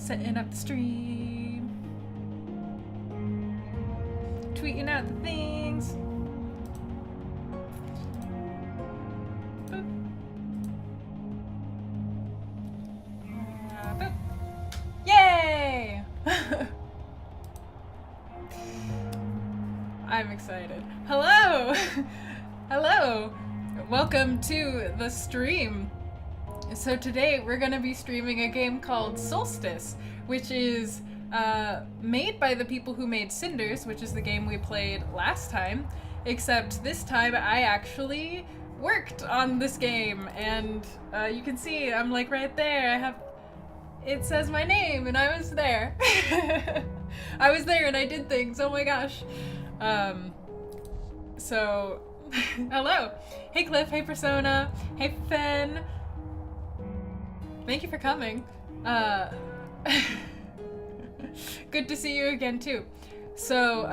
Setting up the stream. Tweeting out the things. Boop. Boop. Yay! I'm excited. Hello! Hello! Welcome to the stream. So today we're gonna be streaming a game called Solstice, which is made by the people who made Cinders, which is the game we played last time, except this time I actually worked on this game, and you can see I'm like right there. It says my name, and I was there. I was there and I did things, oh my gosh. So, hello. Hey Cliff, hey Persona, hey Fen. Thank you for coming. Good to see you again too. So,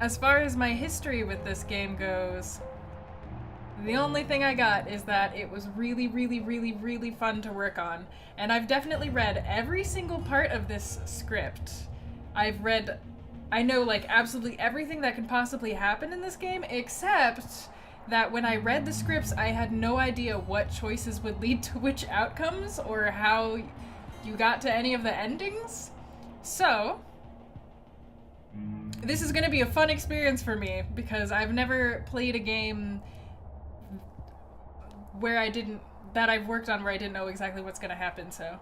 as far as my history with this game goes, the only thing I got is that it was really, really, really, really fun to work on. And I've definitely read every single part of this script. I know like absolutely everything that can possibly happen in this game, except that when I read the scripts, I had no idea what choices would lead to which outcomes or how you got to any of the endings. So, this is gonna be a fun experience for me because I've never played a game where that I've worked on where I didn't know exactly what's gonna happen, so.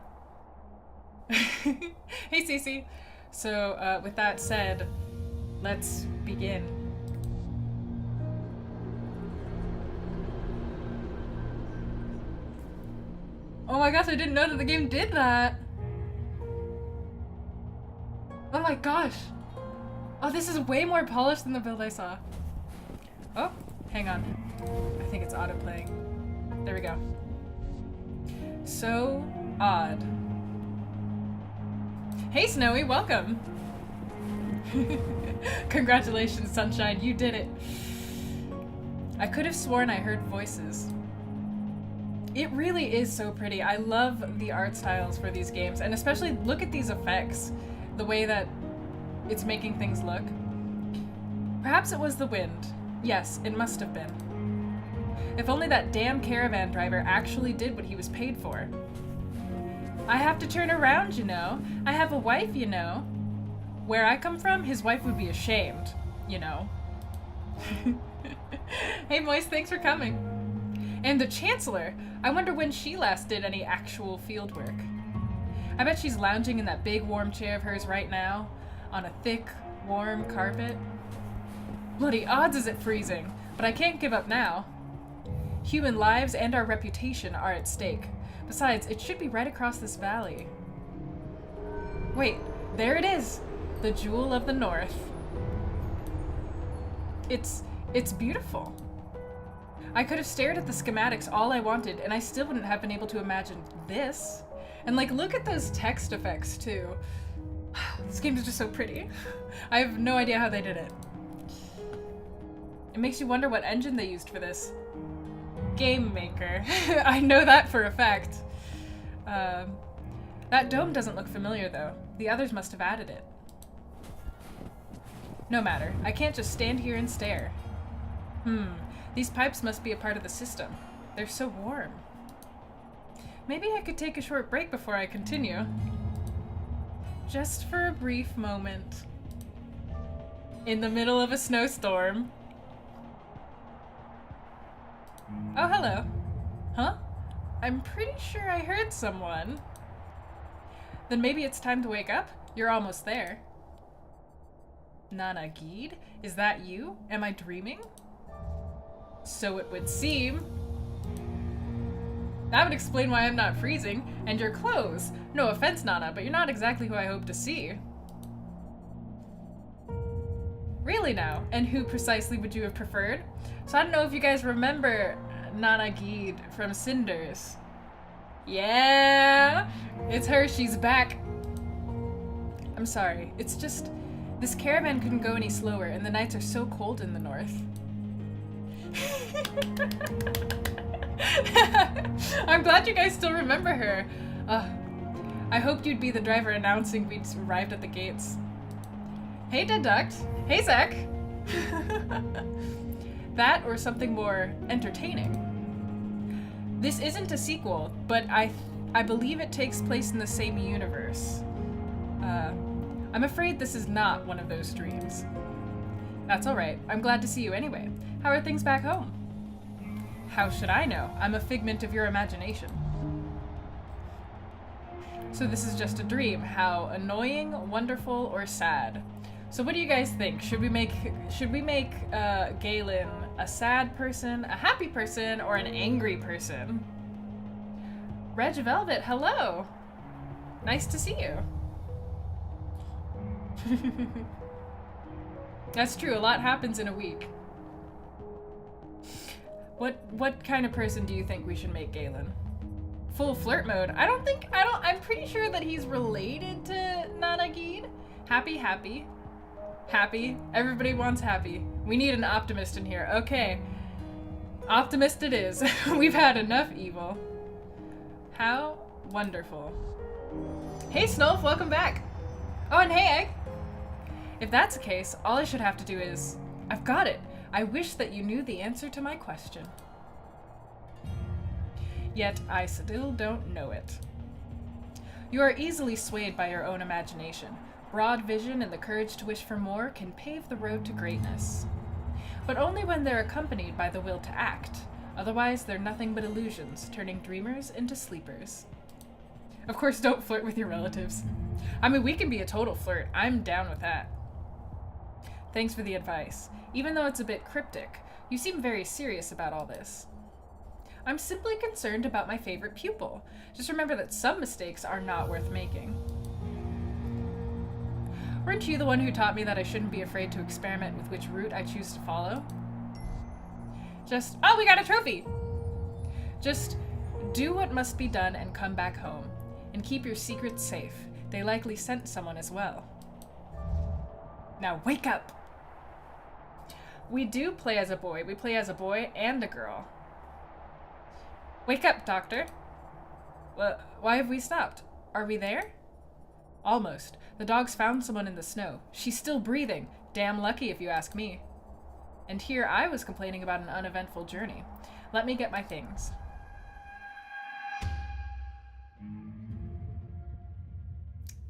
Hey Cece. So, with that said, let's begin. Oh my gosh, I didn't know that the game did that! Oh my gosh! Oh, this is way more polished than the build I saw. Oh, hang on. I think it's auto-playing. There we go. So odd. Hey Snowy, welcome! Congratulations, Sunshine, you did it! I could have sworn I heard voices. It really is so pretty. I love the art styles for these games, and especially look at these effects, the way that it's making things look. Perhaps it was the wind. Yes, it must have been. If only that damn caravan driver actually did what he was paid for. I have to turn around, you know. I have a wife, you know. Where I come from, his wife would be ashamed, you know. Hey Moist, thanks for coming. And the Chancellor, I wonder when she last did any actual field work. I bet she's lounging in that big warm chair of hers right now, on a thick, warm carpet. Bloody odds is it freezing, but I can't give up now. Human lives and our reputation are at stake. Besides, it should be right across this valley. Wait, there it is! The Jewel of the North. It's beautiful. I could have stared at the schematics all I wanted, and I still wouldn't have been able to imagine this. And like, look at those text effects too. This game is just so pretty. I have no idea how they did it. It makes you wonder what engine they used for this. Game Maker. I know that for a fact. That dome doesn't look familiar though. The others must have added it. No matter. I can't just stand here and stare. These pipes must be a part of the system. They're so warm. Maybe I could take a short break before I continue. Just for a brief moment. In the middle of a snowstorm. Oh, hello. Huh? I'm pretty sure I heard someone. Then maybe it's time to wake up? You're almost there. Nana Geed? Is that you? Am I dreaming? So it would seem. That would explain why I'm not freezing. And your clothes. No offense, Nana, but you're not exactly who I hope to see. Really now? And who precisely would you have preferred? So I don't know if you guys remember Nana Geed from Cinders. Yeah! It's her, she's back. I'm sorry, it's just, this caravan couldn't go any slower and the nights are so cold in the north. I'm glad you guys still remember her. I hoped you'd be the driver announcing we'd arrived at the gates. Hey, Dead Duct. Hey, Zach. That or something more entertaining. This isn't a sequel, but I believe it takes place in the same universe. I'm afraid this is not one of those dreams. That's alright. I'm glad to see you anyway. How are things back home? How should I know? I'm a figment of your imagination. So this is just a dream. How annoying, wonderful, or sad? So what do you guys think? Should we make Galen a sad person, a happy person, or an angry person? Reg Velvet, hello! Nice to see you. That's true, a lot happens in a week. What kind of person do you think we should make Galen? Full flirt mode? I'm pretty sure that he's related to Nanagid. Happy, happy. Happy. Everybody wants happy. We need an optimist in here. Okay. Optimist it is. We've had enough evil. How wonderful. Hey Snolf, welcome back. Oh, and hey Egg. If that's the case, all I should have to do is... I've got it. I wish that you knew the answer to my question. Yet I still don't know it. You are easily swayed by your own imagination. Broad vision and the courage to wish for more can pave the road to greatness. But only when they're accompanied by the will to act. Otherwise, they're nothing but illusions, turning dreamers into sleepers. Of course, don't flirt with your relatives. I mean, we can be a total flirt. I'm down with that. Thanks for the advice. Even though it's a bit cryptic, you seem very serious about all this. I'm simply concerned about my favorite pupil. Just remember that some mistakes are not worth making. Weren't you the one who taught me that I shouldn't be afraid to experiment with which route I choose to follow? Oh, we got a trophy! Just do what must be done and come back home. And keep your secrets safe. They likely sent someone as well. Now wake up! We do play as a boy. We play as a boy and a girl. Wake up, Doctor. Well, why have we stopped? Are we there? Almost. The dogs found someone in the snow. She's still breathing. Damn lucky if you ask me. And here I was complaining about an uneventful journey. Let me get my things.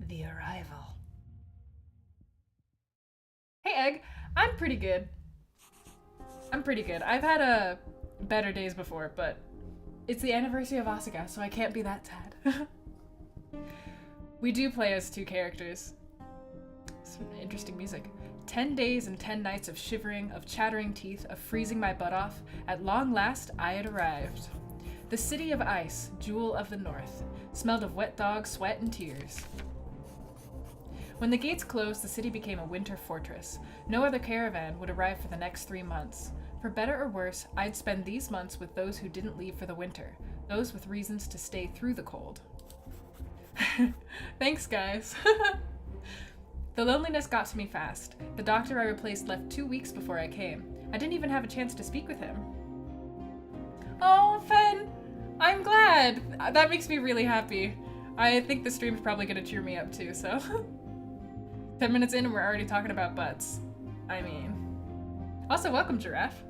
The arrival. Hey, Egg. I'm pretty good. I've had better days before, but it's the anniversary of Asuka, so I can't be that sad. We do play as two characters. Some interesting music. 10 days and 10 nights of shivering, of chattering teeth, of freezing my butt off. At long last, I had arrived. The city of ice, jewel of the north, smelled of wet dog, sweat, and tears. When the gates closed, the city became a winter fortress. No other caravan would arrive for the next 3 months. For better or worse, I'd spend these months with those who didn't leave for the winter, those with reasons to stay through the cold. Thanks, guys. The loneliness got to me fast. The doctor I replaced left 2 weeks before I came. I didn't even have a chance to speak with him. Oh, Fen! I'm glad! That makes me really happy. I think the stream's probably gonna cheer me up too, so... 10 minutes in and we're already talking about butts. I mean... Also, welcome, Giraffe.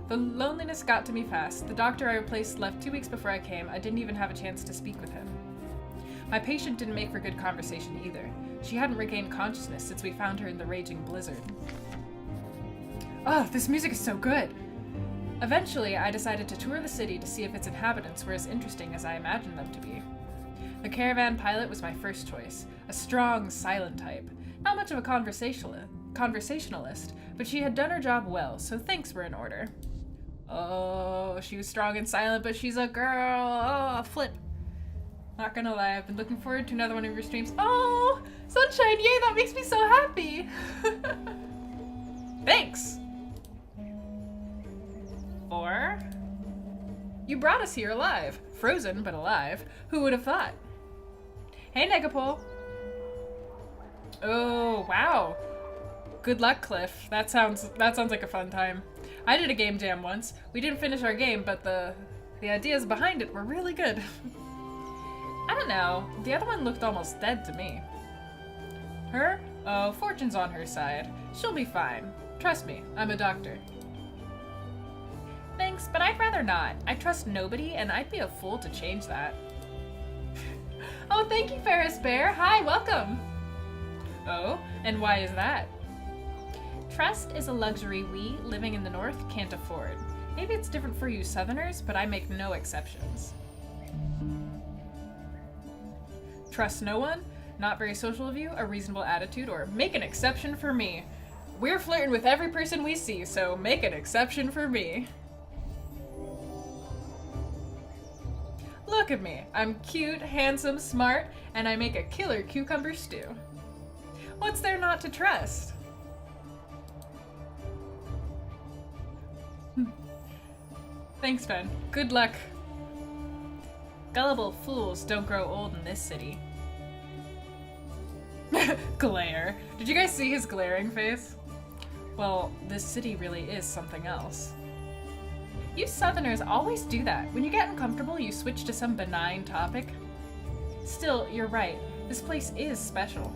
The loneliness got to me fast. The doctor I replaced left 2 weeks before I came. I didn't even have a chance to speak with him. My patient didn't make for good conversation either. She hadn't regained consciousness since we found her in the raging blizzard. Oh, this music is so good! Eventually, I decided to tour the city to see if its inhabitants were as interesting as I imagined them to be. The caravan pilot was my first choice, a strong, silent type. Not much of a conversationalist, but she had done her job well, so thanks were in order. Oh, she was strong and silent, but she's a girl! Oh, flip! Not gonna lie, I've been looking forward to another one of your streams. Oh! Sunshine, yay, that makes me so happy! Thanks! Or... You brought us here alive. Frozen, but alive. Who would have thought? Hey, Negapole! Oh, wow. Good luck, Cliff. That sounds like a fun time. I did a game jam once. We didn't finish our game, but the ideas behind it were really good. I don't know. The other one looked almost dead to me. Her? Oh, fortune's on her side. She'll be fine. Trust me, I'm a doctor. Thanks, but I'd rather not. I trust nobody, and I'd be a fool to change that. Oh, thank you, Ferris Bear. Hi, welcome. Oh, and why is that? Trust is a luxury we, living in the North, can't afford. Maybe it's different for you Southerners, but I make no exceptions. Trust no one? Not very social of you? A reasonable attitude? Or make an exception for me? We're flirting with every person we see, so make an exception for me. Look at me. I'm cute, handsome, smart, and I make a killer cucumber stew. What's there not to trust? Thanks, Ben. Good luck. Gullible fools don't grow old in this city. Glare. Did you guys see his glaring face? Well, this city really is something else. You Southerners always do that. When you get uncomfortable, you switch to some benign topic. Still, you're right. This place is special.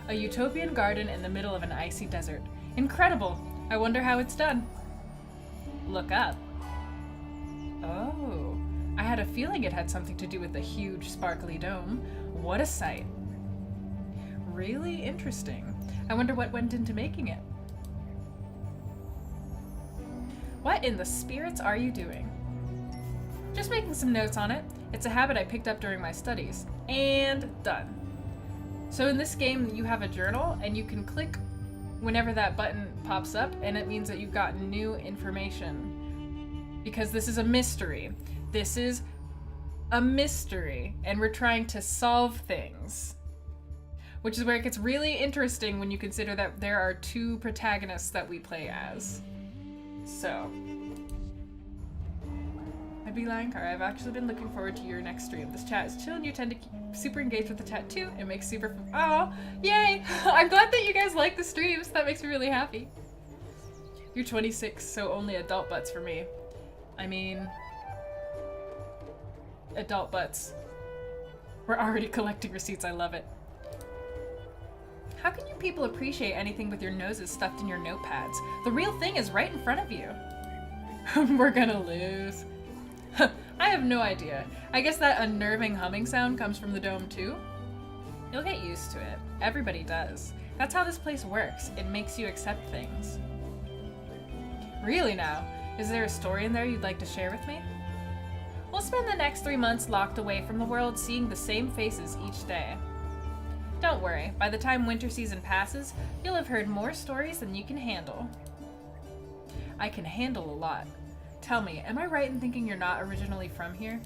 A utopian garden in the middle of an icy desert. Incredible. I wonder how it's done. Look up. Oh, I had a feeling it had something to do with the huge, sparkly dome. What a sight. Really interesting. I wonder what went into making it. What in the spirits are you doing? Just making some notes on it. It's a habit I picked up during my studies. And done. So in this game, you have a journal, and you can click whenever that button pops up, and it means that you've got new information. Because this is a mystery. This is a mystery, and we're trying to solve things. Which is where it gets really interesting when you consider that there are two protagonists that we play as. So, I'd be lying, Cara. I've actually been looking forward to your next stream. This chat is chill and you tend to keep super engaged with the chat too. It makes super oh, yay! I'm glad that you guys like the streams. That makes me really happy. You're 26, so only adult butts for me. I mean, adult butts. We're already collecting receipts. I love it. How can you people appreciate anything with your noses stuffed in your notepads? The real thing is right in front of you. We're gonna lose. I have no idea. I guess that unnerving humming sound comes from the dome too? You'll get used to it. Everybody does. That's how this place works. It makes you accept things. Really now? Is there a story in there you'd like to share with me? We'll spend the next 3 months locked away from the world, seeing the same faces each day. Don't worry, by the time winter season passes, you'll have heard more stories than you can handle. I can handle a lot. Tell me, am I right in thinking you're not originally from here?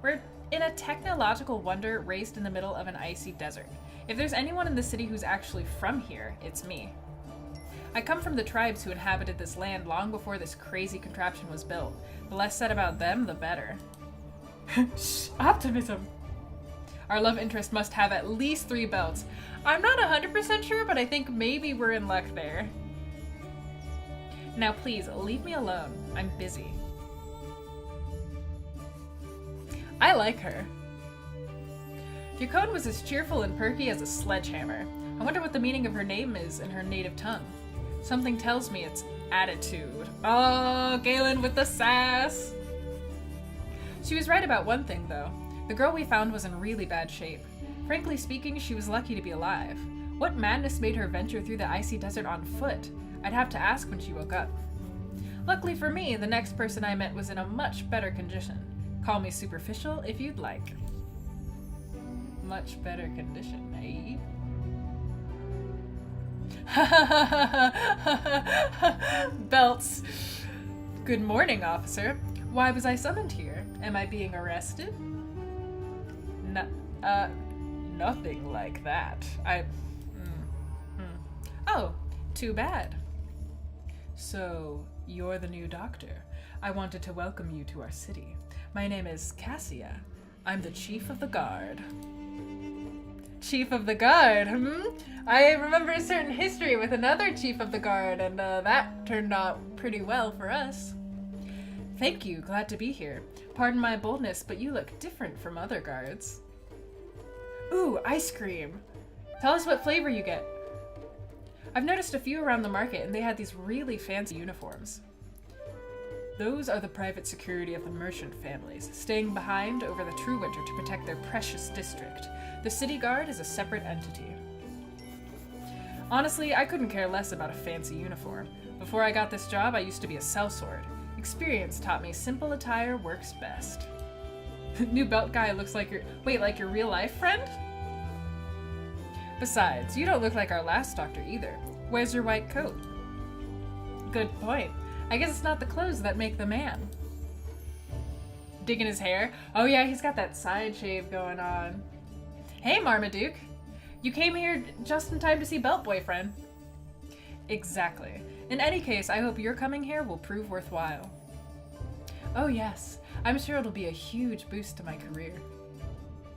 We're in a technological wonder raised in the middle of an icy desert. If there's anyone in the city who's actually from here, it's me. I come from the tribes who inhabited this land long before this crazy contraption was built. The less said about them, the better. Shh, optimism! Our love interest must have at least 3 belts. I'm not 100% sure, but I think maybe we're in luck there. Now please, leave me alone. I'm busy. I like her. Yukon was as cheerful and perky as a sledgehammer. I wonder what the meaning of her name is in her native tongue. Something tells me it's attitude. Oh, Galen with the sass! She was right about one thing, though. The girl we found was in really bad shape. Frankly speaking, she was lucky to be alive. What madness made her venture through the icy desert on foot? I'd have to ask when she woke up. Luckily for me, the next person I met was in a much better condition. Call me superficial if you'd like. Much better condition, eh? Belts. Good morning, officer. Why was I summoned here? Am I being arrested? Nothing like that. Oh, too bad. So, you're the new doctor. I wanted to welcome you to our city. My name is Cassia. I'm the Chief of the Guard. Chief of the Guard, I remember a certain history with another Chief of the Guard, and that turned out pretty well for us. Thank you, glad to be here. Pardon my boldness, but you look different from other guards. Ooh, ice cream! Tell us what flavor you get. I've noticed a few around the market, and they had these really fancy uniforms. Those are the private security of the merchant families, staying behind over the true winter to protect their precious district. The city guard is a separate entity. Honestly, I couldn't care less about a fancy uniform. Before I got this job, I used to be a sellsword. Experience taught me simple attire works best. New belt guy looks like like your real life friend? Besides, you don't look like our last doctor either. Where's your white coat? Good point. I guess it's not the clothes that make the man. Digging his hair? Oh yeah, he's got that side shave going on. Hey, Marmaduke. You came here just in time to see Belt Boyfriend. Exactly. In any case, I hope your coming here will prove worthwhile. Oh yes, I'm sure it'll be a huge boost to my career.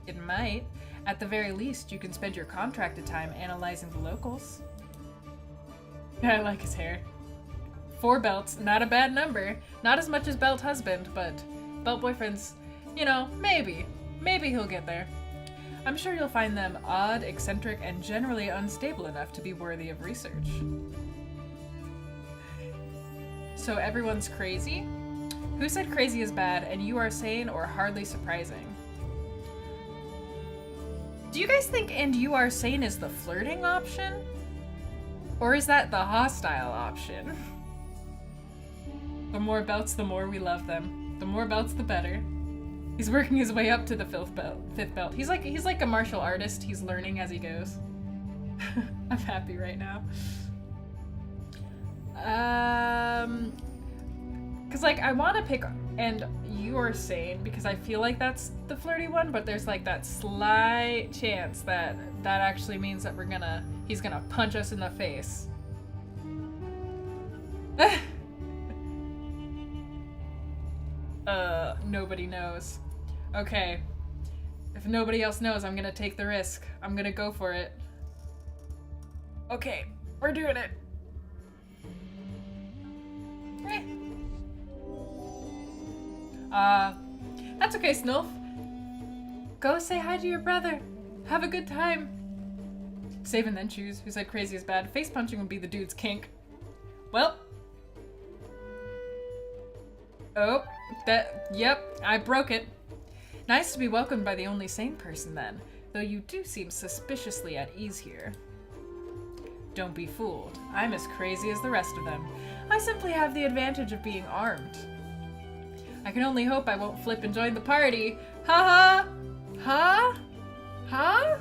It might. At the very least, you can spend your contracted time analyzing the locals. I like his hair. 4 belts, not a bad number. Not as much as Belt Husband, but Belt Boyfriend's, you know, maybe he'll get there. I'm sure you'll find them odd, eccentric, and generally unstable enough to be worthy of research. So everyone's crazy? Who said crazy is bad and you are sane or hardly surprising? Do you guys think and you are sane is the flirting option? Or is that the hostile option? The more belts, the more we love them. The more belts, the better. He's working his way up to the fifth belt. He's like a martial artist. He's learning as he goes. I'm happy right now. Cause like I want to pick and you are sane because I feel like that's the flirty one, but there's like that slight chance that actually means that he's gonna punch us in the face. Nobody knows. Okay. If nobody else knows, I'm gonna take the risk. I'm gonna go for it. Okay, we're doing it. That's okay, Snulf. Go say hi to your brother. Have a good time. Save and then choose. Who said crazy is bad? Face punching would be the dude's kink. Well. Oh, yep, I broke it. Nice to be welcomed by the only sane person then, though you do seem suspiciously at ease here. Don't be fooled. I'm as crazy as the rest of them. I simply have the advantage of being armed. I can only hope I won't flip and join the party. Ha ha! Huh? Huh?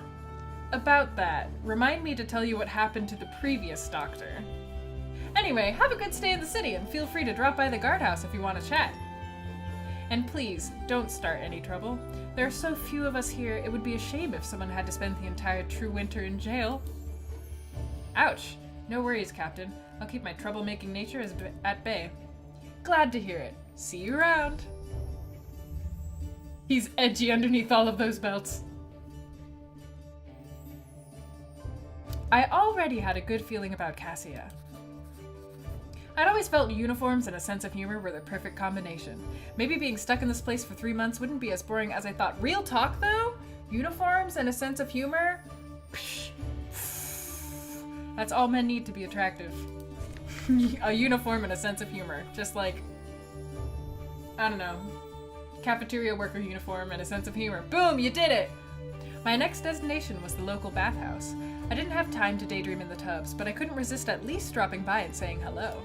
About that, remind me to tell you what happened to the previous doctor. Anyway, have a good stay in the city and feel free to drop by the guardhouse if you want to chat. And please, don't start any trouble. There are so few of us here, it would be a shame if someone had to spend the entire true winter in jail. Ouch. No worries, Captain. I'll keep my troublemaking nature at bay. Glad to hear it. See you around. He's edgy underneath all of those belts. I already had a good feeling about Cassia. I'd always felt uniforms and a sense of humor were the perfect combination. Maybe being stuck in this place for 3 months wouldn't be as boring as I thought. Real talk, though? Uniforms and a sense of humor? Psh, that's all men need to be attractive. A uniform and a sense of humor. Just like, I don't know, cafeteria worker uniform and a sense of humor. Boom, you did it! My next destination was the local bathhouse. I didn't have time to daydream in the tubs, but I couldn't resist at least dropping by and saying hello.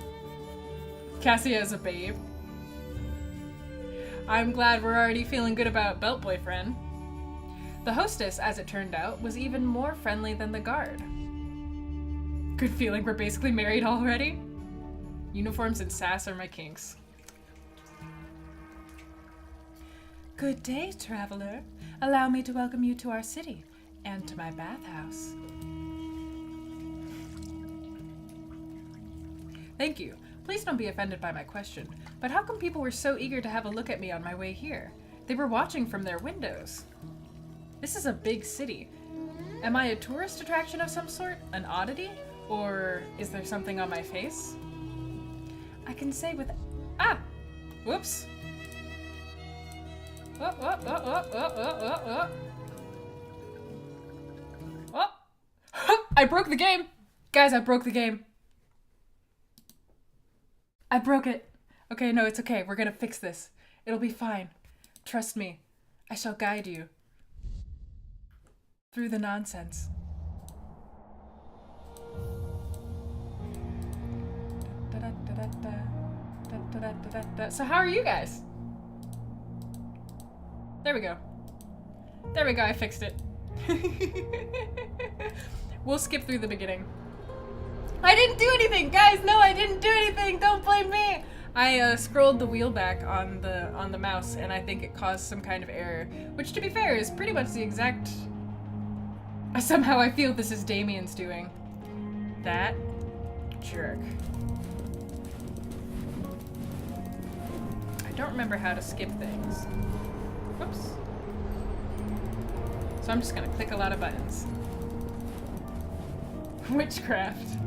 Cassia is a babe. I'm glad we're already feeling good about Belt Boyfriend. The hostess, as it turned out, was even more friendly than the guard. Good feeling we're basically married already? Uniforms and sass are my kinks. Good day, traveler. Allow me to welcome you to our city and to my bathhouse. Thank you. Please don't be offended by my question, but how come people were so eager to have a look at me on my way here? They were watching from their windows. This is a big city. Am I a tourist attraction of some sort? An oddity? Or is there something on my face? I can say with... Whoops. Oh, oh, oh, oh, oh, oh, oh, oh. Oh. I broke the game. Guys, I broke the game. I broke it. Okay, no, it's okay. We're gonna fix this. It'll be fine. Trust me. I shall guide you through the nonsense. So how are you guys? There we go. There we go, I fixed it. We'll skip through the beginning. I didn't do anything! Guys, no, I didn't do anything! Don't blame me! I scrolled the wheel back on the mouse and I think it caused some kind of error. Which, to be fair, is pretty much the exact... Somehow I feel this is Damien's doing. That jerk. I don't remember how to skip things. Whoops. So I'm just gonna click a lot of buttons. Witchcraft.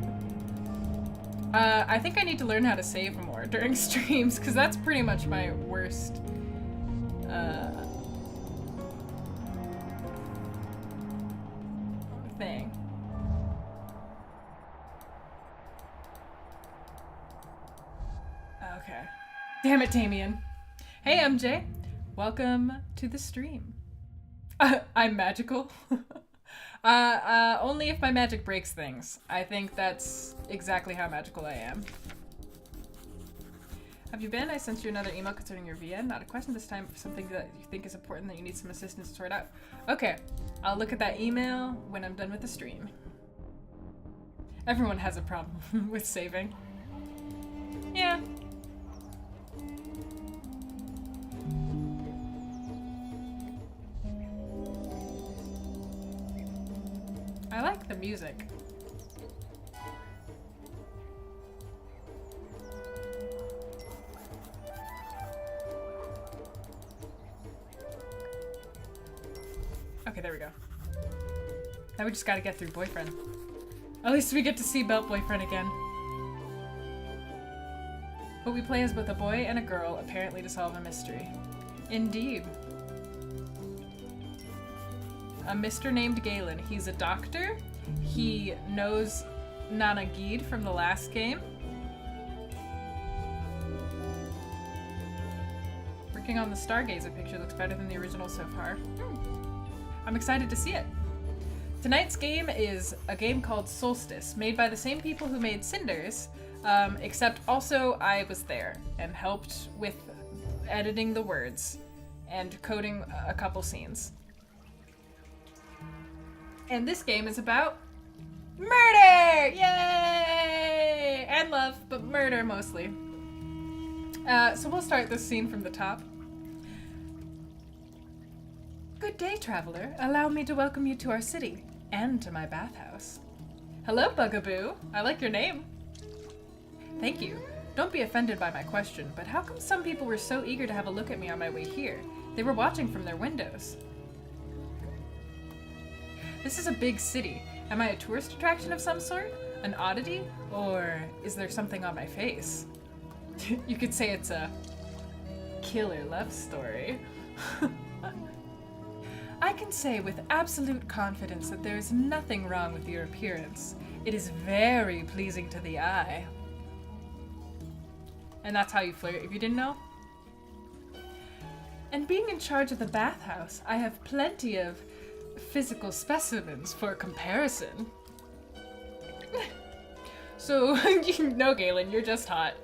I think I need to learn how to save more during streams, because that's pretty much my worst thing. Okay. Damn it, Damien. Hey, MJ. Welcome to the stream. I'm magical. Only if my magic breaks things. I think that's exactly how magical I am. Have you been? I sent you another email concerning your VN. Not a question this time, something that you think is important that you need some assistance to sort out. Okay, I'll look at that email when I'm done with the stream. Everyone has a problem with saving. Yeah. I like the music. Okay, there we go. Now we just gotta get through Boyfriend. At least we get to see Belt Boyfriend again. But we play as both a boy and a girl, apparently to solve a mystery. Indeed. A Mr. named Galen. He's a doctor. He knows Nana Geed from the last game. Working on the Stargazer picture looks better than the original so far. I'm excited to see it. Tonight's game is a game called Solstice, made by the same people who made Cinders, except also I was there and helped with editing the words and coding a couple scenes. And this game is about murder! Yay! And love, but murder mostly. So we'll start this scene from the top. Good day, traveler. Allow me to welcome you to our city, and to my bathhouse. Hello, Bugaboo. I like your name. Thank you. Don't be offended by my question, but how come some people were so eager to have a look at me on my way here? They were watching from their windows. This is a big city. Am I a tourist attraction of some sort? An oddity? Or is there something on my face? You could say it's a killer love story. I can say with absolute confidence that there is nothing wrong with your appearance. It is very pleasing to the eye. And that's how you flirt, if you didn't know. And being in charge of the bathhouse, I have plenty of physical specimens for comparison. So, no, Galen, you're just hot.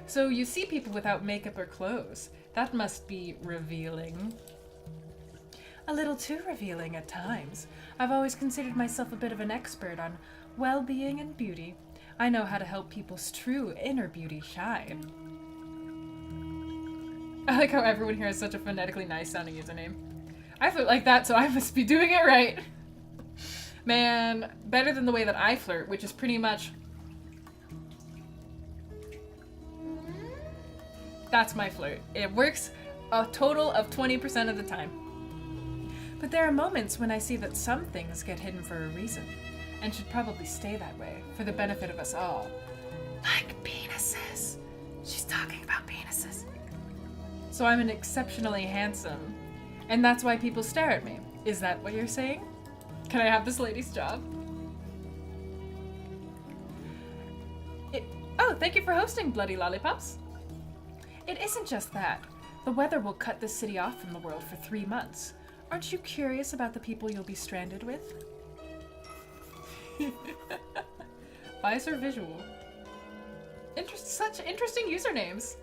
So you see people without makeup or clothes. That must be revealing. A little too revealing at times. I've always considered myself a bit of an expert on well-being and beauty. I know how to help people's true inner beauty shine. I like how everyone here has such a phonetically nice sounding username. I flirt like that, so I must be doing it right. Man, better than the way that I flirt, which is pretty much... That's my flirt. It works a total of 20% of the time. But there are moments when I see that some things get hidden for a reason, and should probably stay that way, for the benefit of us all. Like penises. She's talking about penises. So I'm an exceptionally handsome. And that's why people stare at me. Is that what you're saying? Can I have this lady's job? Oh, thank you for hosting, Bloody Lollipops. It isn't just that. The weather will cut this city off from the world for 3 months. Aren't you curious about the people you'll be stranded with? Visor Visual. Such interesting usernames.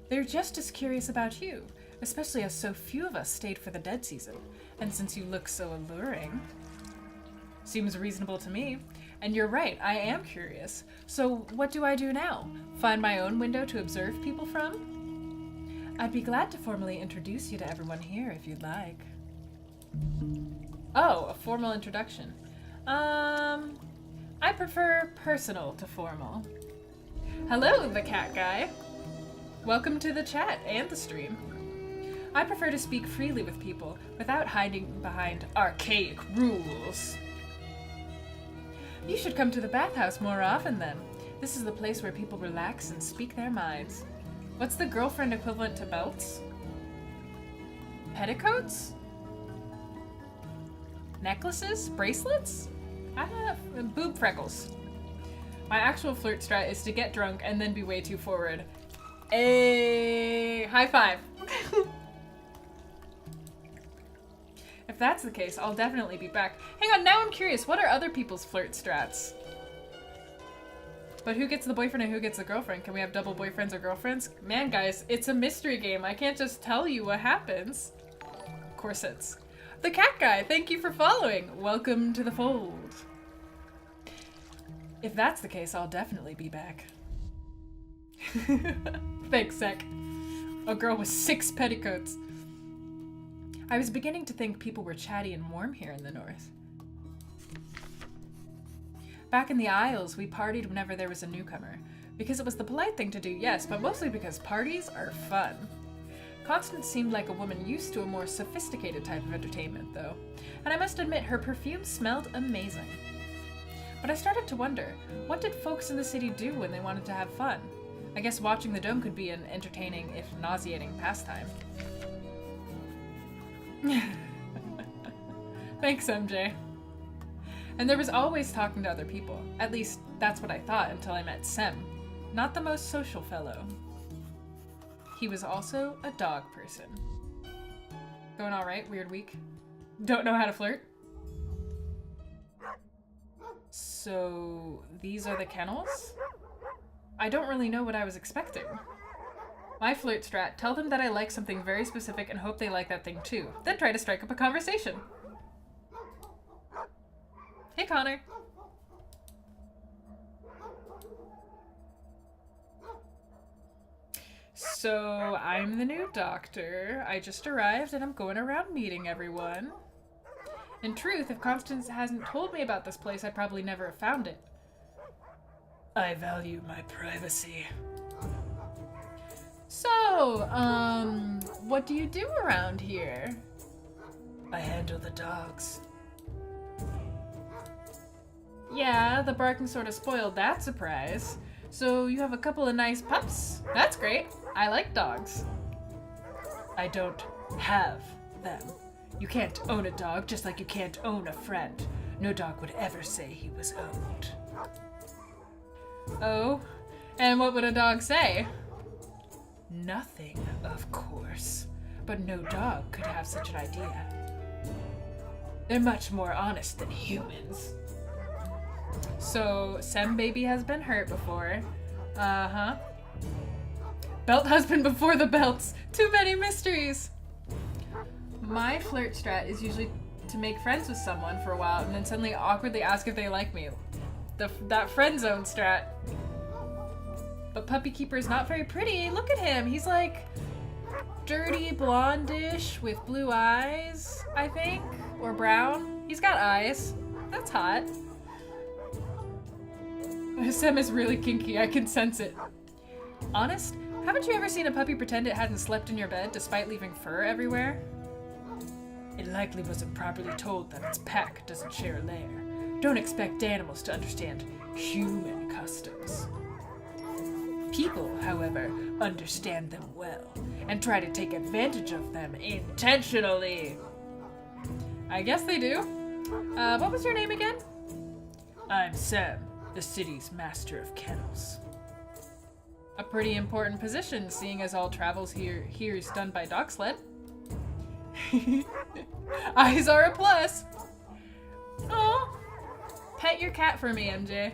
They're just as curious about you, especially as so few of us stayed for the dead season. And since you look so alluring. Seems reasonable to me. And you're right, I am curious. So what do I do now? Find my own window to observe people from? I'd be glad to formally introduce you to everyone here if you'd like. Oh, a formal introduction. I prefer personal to formal. Hello, the cat guy. Welcome to the chat and the stream. I prefer to speak freely with people without hiding behind archaic rules. You should come to the bathhouse more often then. This is the place where people relax and speak their minds. What's the girlfriend equivalent to belts? Petticoats? Necklaces? Bracelets? I don't know. Boob freckles. My actual flirt strat is to get drunk and then be way too forward. Hey, high five. If that's the case, I'll definitely be back. Hang on, now I'm curious. What are other people's flirt strats? But who gets the boyfriend and who gets the girlfriend? Can we have double boyfriends or girlfriends? Man, guys, it's a mystery game. I can't just tell you what happens. Corsets. The cat guy, thank you for following. Welcome to the fold. If that's the case, I'll definitely be back. Thanks, Sec. A girl with 6 petticoats. I was beginning to think people were chatty and warm here in the north. Back in the Isles, we partied whenever there was a newcomer. Because it was the polite thing to do, yes, but mostly because parties are fun. Constance seemed like a woman used to a more sophisticated type of entertainment, though. And I must admit, her perfume smelled amazing. But I started to wonder, what did folks in the city do when they wanted to have fun? I guess watching the dome could be an entertaining, if nauseating, pastime. Thanks, MJ. And there was always talking to other people. At least, that's what I thought until I met Sem. Not the most social fellow. He was also a dog person. Going alright? Weird week? Don't know how to flirt? So, these are the kennels? I don't really know what I was expecting. My flirt strat, tell them that I like something very specific and hope they like that thing too. Then try to strike up a conversation. Hey, Connor. So, I'm the new doctor. I just arrived and I'm going around meeting everyone. In truth, if Constance hasn't told me about this place, I'd probably never have found it. I value my privacy. So, what do you do around here? I handle the dogs. Yeah, the barking sort of spoiled that surprise. So you have a couple of nice pups? That's great. I like dogs. I don't have them. You can't own a dog just like you can't own a friend. No dog would ever say he was owned. Oh? And what would a dog say? Nothing, of course. But no dog could have such an idea. They're much more honest than humans. So, Sem Baby has been hurt before. Uh-huh. Belt husband before the belts. Too many mysteries. My flirt strat is usually to make friends with someone for a while and then suddenly awkwardly ask if they like me. That friend zone strat. But Puppy Keeper is not very pretty. Look at him. He's like dirty blondish with blue eyes, I think. Or brown. He's got eyes. That's hot. Sem is really kinky. I can sense it. Honest? Haven't you ever seen a puppy pretend it hadn't slept in your bed despite leaving fur everywhere? It likely wasn't properly told that its pack doesn't share a lair. Don't expect animals to understand human customs. People, however, understand them well and try to take advantage of them intentionally. I guess they do. What was your name again? I'm Sam, the city's master of kennels. A pretty important position, seeing as all travels here is done by dog sled. Eyes are a plus. Oh, pet your cat for me, MJ.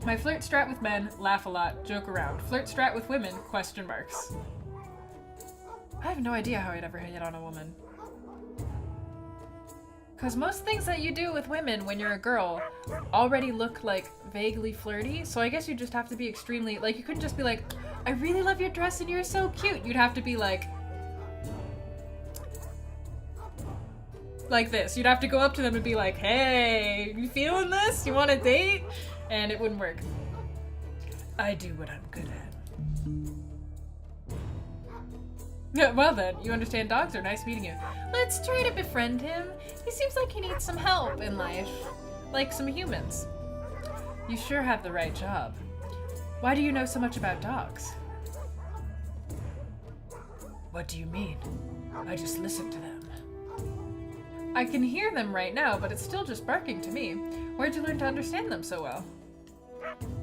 My flirt strat with men, laugh a lot, joke around. Flirt strat with women, question marks. I have no idea how I'd ever hit on a woman. Because most things that you do with women when you're a girl already look like vaguely flirty, so I guess you just have to be extremely, like, you couldn't just be like, I really love your dress and you're so cute. You'd have to be like this. You'd have to go up to them and be like, hey, you feeling this? You want a date? And it wouldn't work. I do what I'm good at. Well then, you understand dogs are nice meeting you. Let's try to befriend him. He seems like he needs some help in life. Like some humans. You sure have the right job. Why do you know so much about dogs? What do you mean? I just listen to them. I can hear them right now, but it's still just barking to me. Where'd you learn to understand them so well?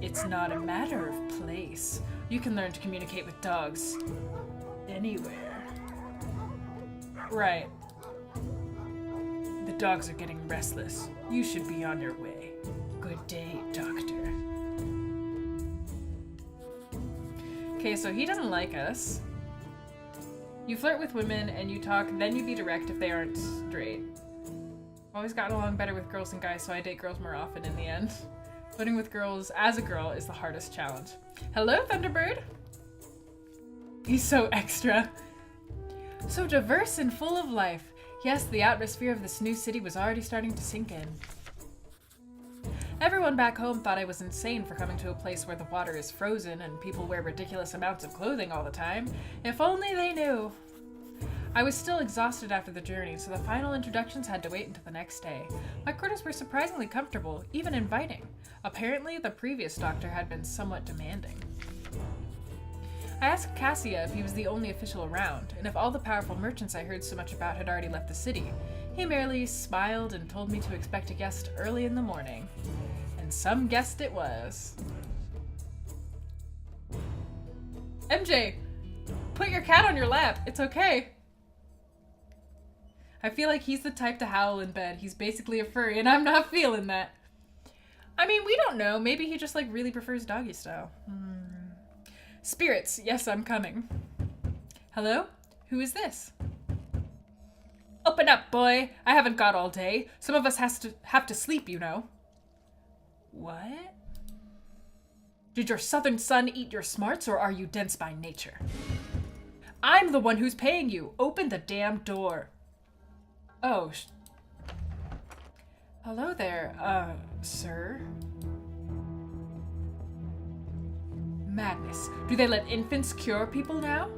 It's not a matter of place. You can learn to communicate with dogs anywhere. Right. The dogs are getting restless. You should be on your way. Good day, Doctor. Okay, so he doesn't like us. You flirt with women and you talk, then you be direct if they aren't straight. I've always gotten along better with girls than guys, so I date girls more often in the end. Flirting with girls as a girl is the hardest challenge. Hello, Thunderbird. He's so extra. So diverse and full of life. Yes, the atmosphere of this new city was already starting to sink in. Everyone back home thought I was insane for coming to a place where the water is frozen and people wear ridiculous amounts of clothing all the time. If only they knew. I was still exhausted after the journey, so the final introductions had to wait until the next day. My quarters were surprisingly comfortable, even inviting. Apparently, the previous doctor had been somewhat demanding. I asked Cassia if he was the only official around, and if all the powerful merchants I heard so much about had already left the city. He merely smiled and told me to expect a guest early in the morning. And some guest it was. MJ, put your cat on your lap. It's okay. I feel like he's the type to howl in bed. He's basically a furry, and I'm not feeling that. I mean, we don't know. Maybe he just, like, really prefers doggy style. Spirits, yes, I'm coming. Hello? Who is this? Open up, boy. I haven't got all day. Some of us have to sleep, you know. What? Did your southern sun eat your smarts, or are you dense by nature? I'm the one who's paying you. Open the damn door. Oh, hello there, sir. Madness. Do they let infants cure people now?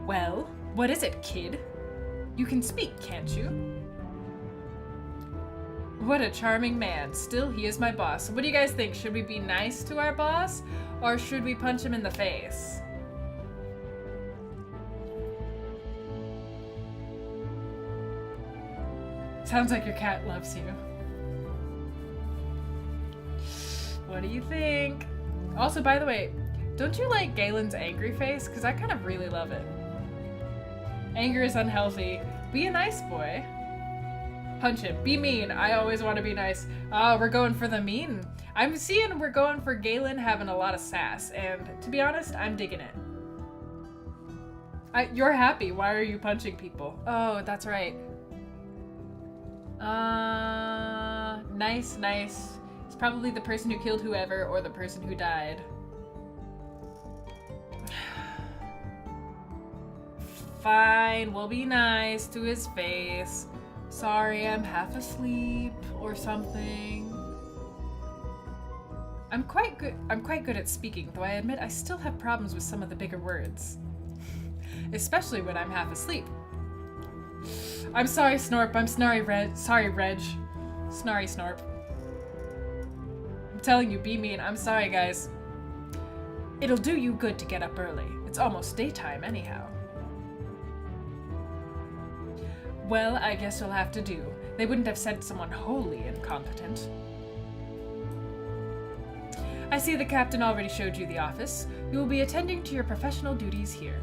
Well, what is it, kid? You can speak, can't you? What a charming man. Still, he is my boss. What do you guys think? Should we be nice to our boss, or should we punch him in the face? Sounds like your cat loves you. What do you think? Also, by the way, don't you like Galen's angry face? Because I kind of really love it. Anger is unhealthy. Be a nice boy. Punch him. Be mean. I always want to be nice. Oh, we're going for the mean. I'm seeing we're going for Galen having a lot of sass. And to be honest, I'm digging it. You're happy. Why are you punching people? Oh, that's right. Nice, nice. It's probably the person who killed whoever or the person who died. Fine, we'll be nice to his face. Sorry, I'm half asleep or something. I'm quite good at speaking, though I admit I still have problems with some of the bigger words. Especially when I'm half asleep. I'm sorry, Snorp. I'm sorry, Reg. Snarry Snorp. telling you, be mean. I'm sorry, guys. It'll do you good to get up early. It's almost daytime anyhow. Well, I guess you'll have to do. They wouldn't have sent someone wholly incompetent. I see the captain already showed you the office. You will be attending to your professional duties here.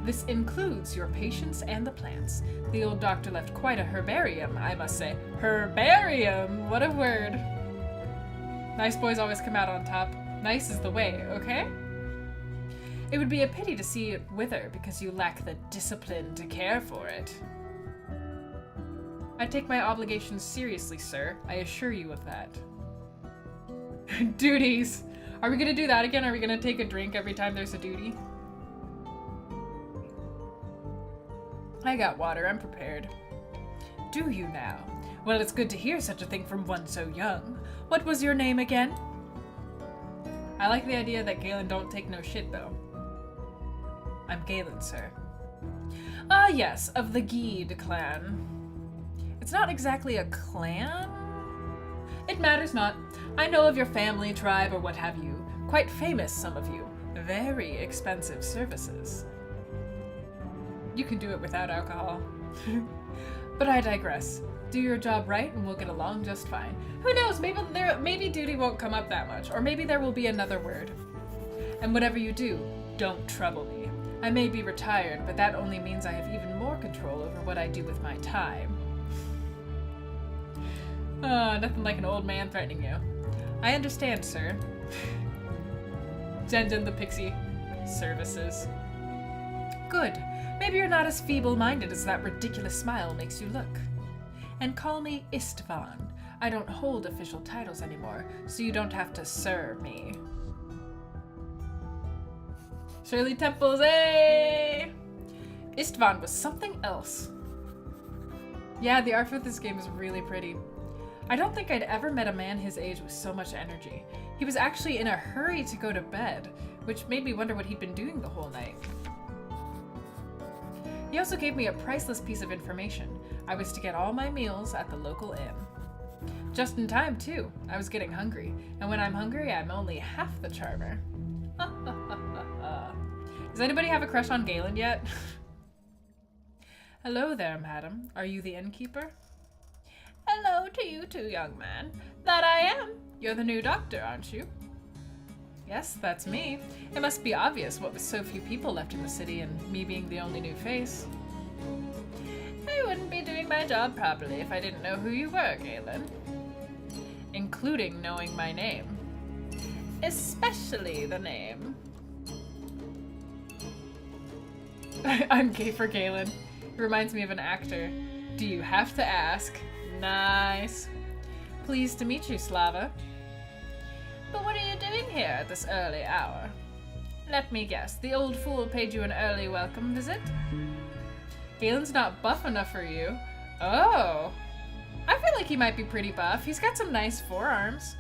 This includes your patients and the plants. The old doctor left quite a herbarium, I must say. Herbarium! What a word. Nice boys always come out on top. Nice is the way, okay? It would be a pity to see it wither because you lack the discipline to care for it. I take my obligations seriously, sir. I assure you of that. Duties! Are we gonna do that again? Are we gonna take a drink every time there's a duty? I got water, I'm prepared. Do you now? Well, it's good to hear such a thing from one so young. What was your name again? I like the idea that Galen don't take no shit, though. I'm Galen, sir. Ah, yes, of the Geed clan. It's not exactly a clan? It matters not. I know of your family, tribe, or what have you. Quite famous, some of you. Very expensive services. You can do it without alcohol. But I digress. Do your job right and we'll get along just fine. Who knows, maybe duty won't come up that much, or maybe there will be another word. And whatever you do, don't trouble me. I may be retired, but that only means I have even more control over what I do with my time. Nothing like an old man threatening you. I understand, sir. Jen the Pixie. Services. Good. Maybe you're not as feeble-minded as that ridiculous smile makes you look. And call me Istvan. I don't hold official titles anymore, so you don't have to sir me. Shirley Temples, hey! Istvan was something else. Yeah, the art for this game is really pretty. I don't think I'd ever met a man his age with so much energy. He was actually in a hurry to go to bed, which made me wonder what he'd been doing the whole night. He also gave me a priceless piece of information. I was to get all my meals at the local inn. Just in time, too. I was getting hungry, and when I'm hungry, I'm only half the charmer. Does anybody have a crush on Galen yet? Hello there, madam. Are you the innkeeper? Hello to you too, young man. That I am. You're the new doctor, aren't you? Yes, that's me. It must be obvious what with so few people left in the city and me being the only new face. I wouldn't be doing my job properly if I didn't know who you were, Galen. Including knowing my name. Especially the name. I'm gay for Galen. It reminds me of an actor. Do you have to ask? Nice. Pleased to meet you, Slava. But what are you doing here at this early hour? Let me guess, the old fool paid you an early welcome visit? Galen's not buff enough for you. Oh. I feel like he might be pretty buff. He's got some nice forearms.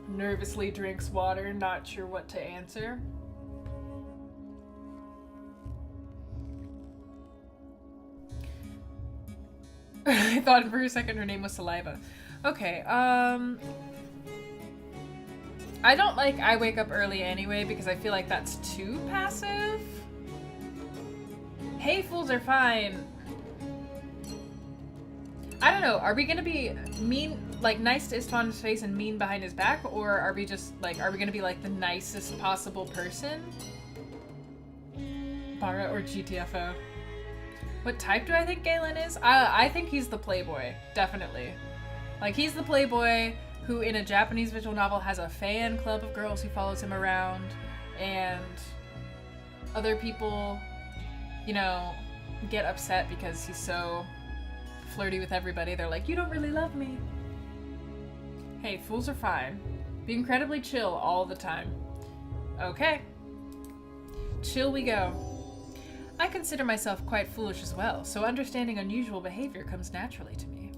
Nervously drinks water, not sure what to answer. I thought for a second her name was Saliva. Okay, I don't like I wake up early anyway because I feel like that's too passive. Hey, fools are fine. I don't know, are we gonna be mean, like nice to Istvan's face and mean behind his back, or are we just like, are we gonna be like the nicest possible person? Bara or GTFO? What type do I think Galen is? I think he's the playboy, definitely. Like, he's the playboy who in a Japanese visual novel has a fan club of girls who follows him around, and other people, you know, get upset because he's so flirty with everybody. They're like, you don't really love me. Hey, fools are fine. Be incredibly chill all the time. Okay. Chill we go. I consider myself quite foolish as well, so understanding unusual behavior comes naturally to me.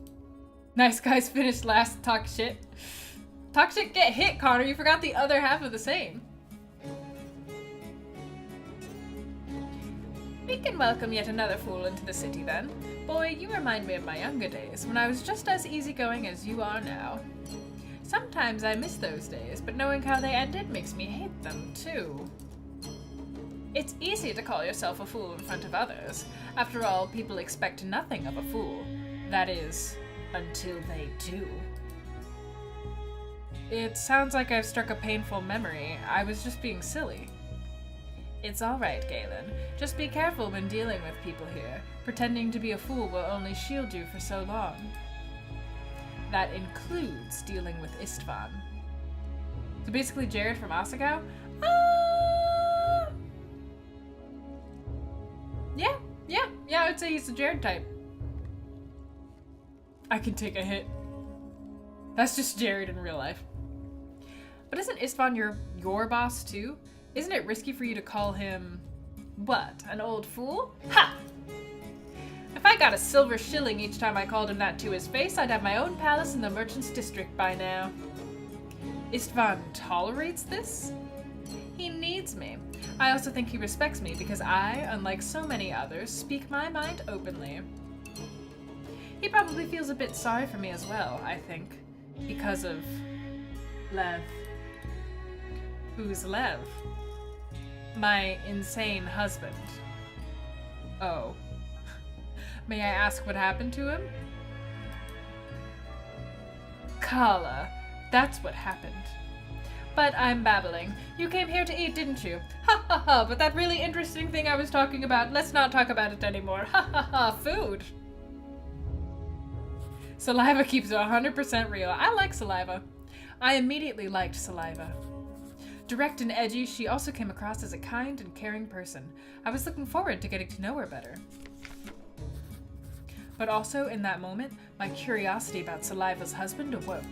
Nice guys finished last, talk shit. Talk shit, get hit, Connor. You forgot the other half of the saying. We can welcome yet another fool into the city then. Boy, you remind me of my younger days, when I was just as easygoing as you are now. Sometimes I miss those days, but knowing how they ended makes me hate them, too. It's easy to call yourself a fool in front of others. After all, people expect nothing of a fool. That is, until they do. It sounds like I've struck a painful memory. I was just being silly. It's all right, Galen. Just be careful when dealing with people here. Pretending to be a fool will only shield you for so long. That includes dealing with Istvan. So basically Jared from Asagao? Yeah, I would say he's the Jared type. I can take a hit. That's just Jared in real life. But isn't Istvan your boss too? Isn't it risky for you to call him, what, an old fool? Ha! If I got a silver shilling each time I called him that to his face, I'd have my own palace in the merchant's district by now. Istvan tolerates this? He needs me. I also think he respects me because I, unlike so many others, speak my mind openly. He probably feels a bit sorry for me as well, I think, because of Lev. Who's Lev? My insane husband. Oh. May I ask what happened to him? Cara. That's what happened. But I'm babbling. You came here to eat, didn't you? Ha ha ha, but that really interesting thing I was talking about, let's not talk about it anymore. Ha ha ha, food. Saliva keeps it 100% real. I like Saliva. I immediately liked Saliva. Direct and edgy, she also came across as a kind and caring person. I was looking forward to getting to know her better. But also, in that moment, my curiosity about Saliva's husband awoke.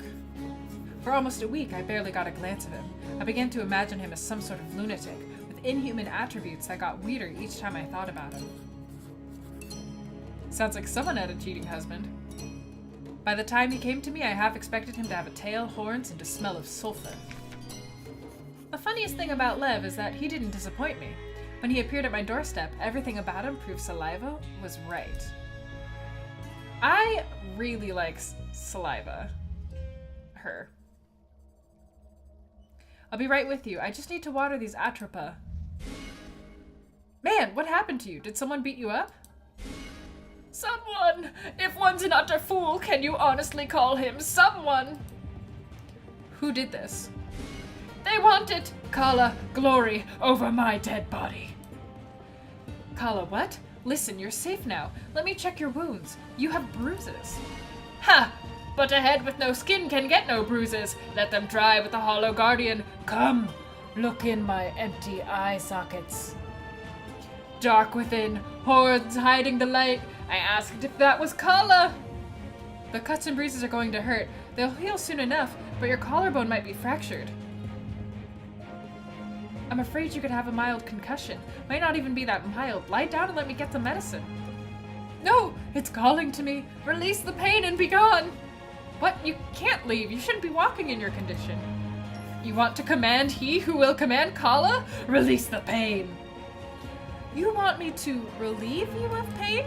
For almost a week, I barely got a glance of him. I began to imagine him as some sort of lunatic, with inhuman attributes that got weirder each time I thought about him. Sounds like someone had a cheating husband. By the time he came to me, I half expected him to have a tail, horns, and to smell of sulfur. The funniest thing about Lev is that he didn't disappoint me. When he appeared at my doorstep, everything about him proved Saliva was right. I really like Saliva. Her. I'll be right with you. I just need to water these atropa. Man, what happened to you? Did someone beat you up? Someone! If one's an utter fool, can you honestly call him someone? Who did this? They wanted Kala glory over my dead body. Kala, what? Listen, you're safe now. Let me check your wounds. You have bruises. Ha! But a head with no skin can get no bruises. Let them dry with the hollow guardian. Come, look in my empty eye sockets. Dark within, hordes hiding the light. I asked if that was Kala. The cuts and bruises are going to hurt. They'll heal soon enough, but your collarbone might be fractured. I'm afraid you could have a mild concussion. Might not even be that mild. Lie down and let me get the medicine. No, it's calling to me. Release the pain and be gone. What? You can't leave. You shouldn't be walking in your condition. You want to command he who will command Kala? Release the pain. You want me to relieve you of pain?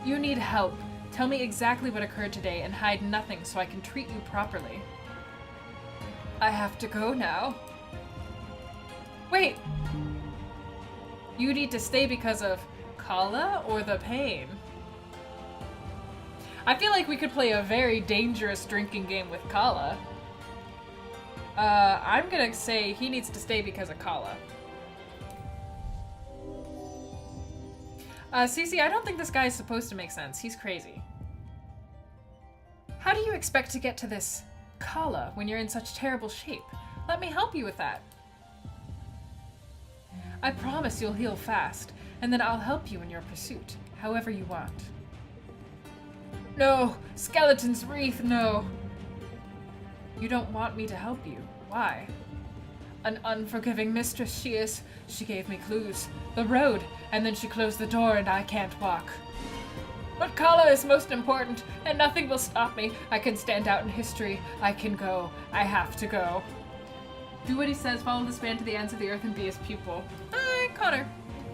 You need help. Tell me exactly what occurred today and hide nothing so I can treat you properly. I have to go now. Wait. You need to stay because of Kala or the pain? I feel like we could play a very dangerous drinking game with Kala. I'm gonna say he needs to stay because of Kala. Cece, I don't think this guy is supposed to make sense. He's crazy. How do you expect to get to this Kala when you're in such terrible shape? Let me help you with that. I promise you'll heal fast, and then I'll help you in your pursuit, however you want. No! Skeleton's wreath, no! You don't want me to help you. Why? An unforgiving mistress she is. She gave me clues. The road, and then she closed the door and I can't walk. But Kala is most important, and nothing will stop me. I can stand out in history. I can go. I have to go. Do what he says, follow this man to the ends of the earth and be his pupil. Connor.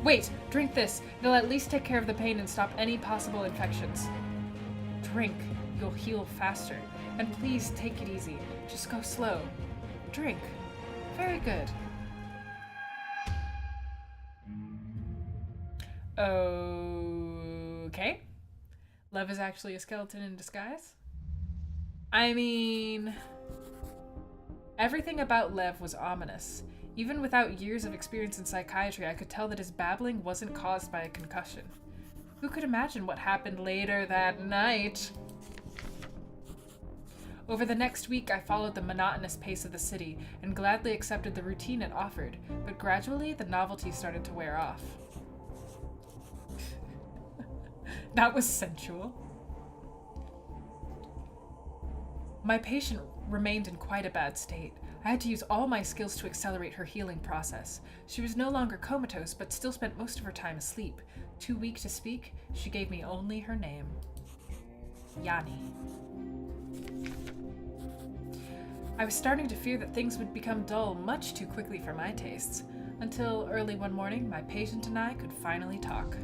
Wait, drink this. It'll at least take care of the pain and stop any possible infections. Drink. You'll heal faster. And please take it easy. Just go slow. Drink. Very good. Okay. Lev is actually a skeleton in disguise? I mean... Everything about Lev was ominous. Even without years of experience in psychiatry, I could tell that his babbling wasn't caused by a concussion. Who could imagine what happened later that night? Over the next week, I followed the monotonous pace of the city and gladly accepted the routine it offered, but gradually the novelty started to wear off. That was sensual. My patient remained in quite a bad state. I had to use all my skills to accelerate her healing process. She was no longer comatose, but still spent most of her time asleep. Too weak to speak, she gave me only her name. Yani. I was starting to fear that things would become dull much too quickly for my tastes, until early one morning, my patient and I could finally talk.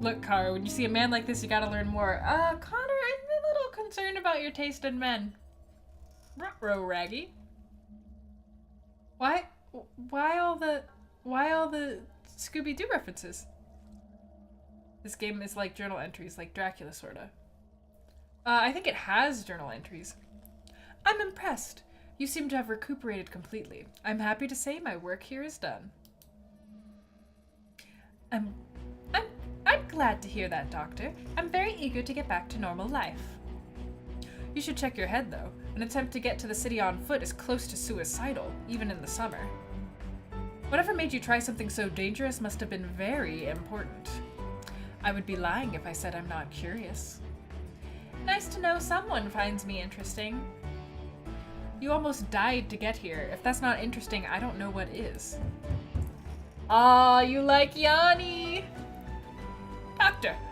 Look, Cara, when you see a man like this, you gotta learn more. Connor, I'm a little concerned about your taste in men. Ruh-roh, Raggy. Why all the Scooby-Doo references? This game is like journal entries, like Dracula, sorta. I think it has journal entries. I'm impressed. You seem to have recuperated completely. I'm happy to say my work here is done. I'm glad to hear that, Doctor. I'm very eager to get back to normal life. You should check your head, though. An attempt to get to the city on foot is close to suicidal, even in the summer. Whatever made you try something so dangerous must have been very important. I would be lying if I said I'm not curious. Nice to know someone finds me interesting. You almost died to get here. If that's not interesting, I don't know what is. Ah, you like Yani!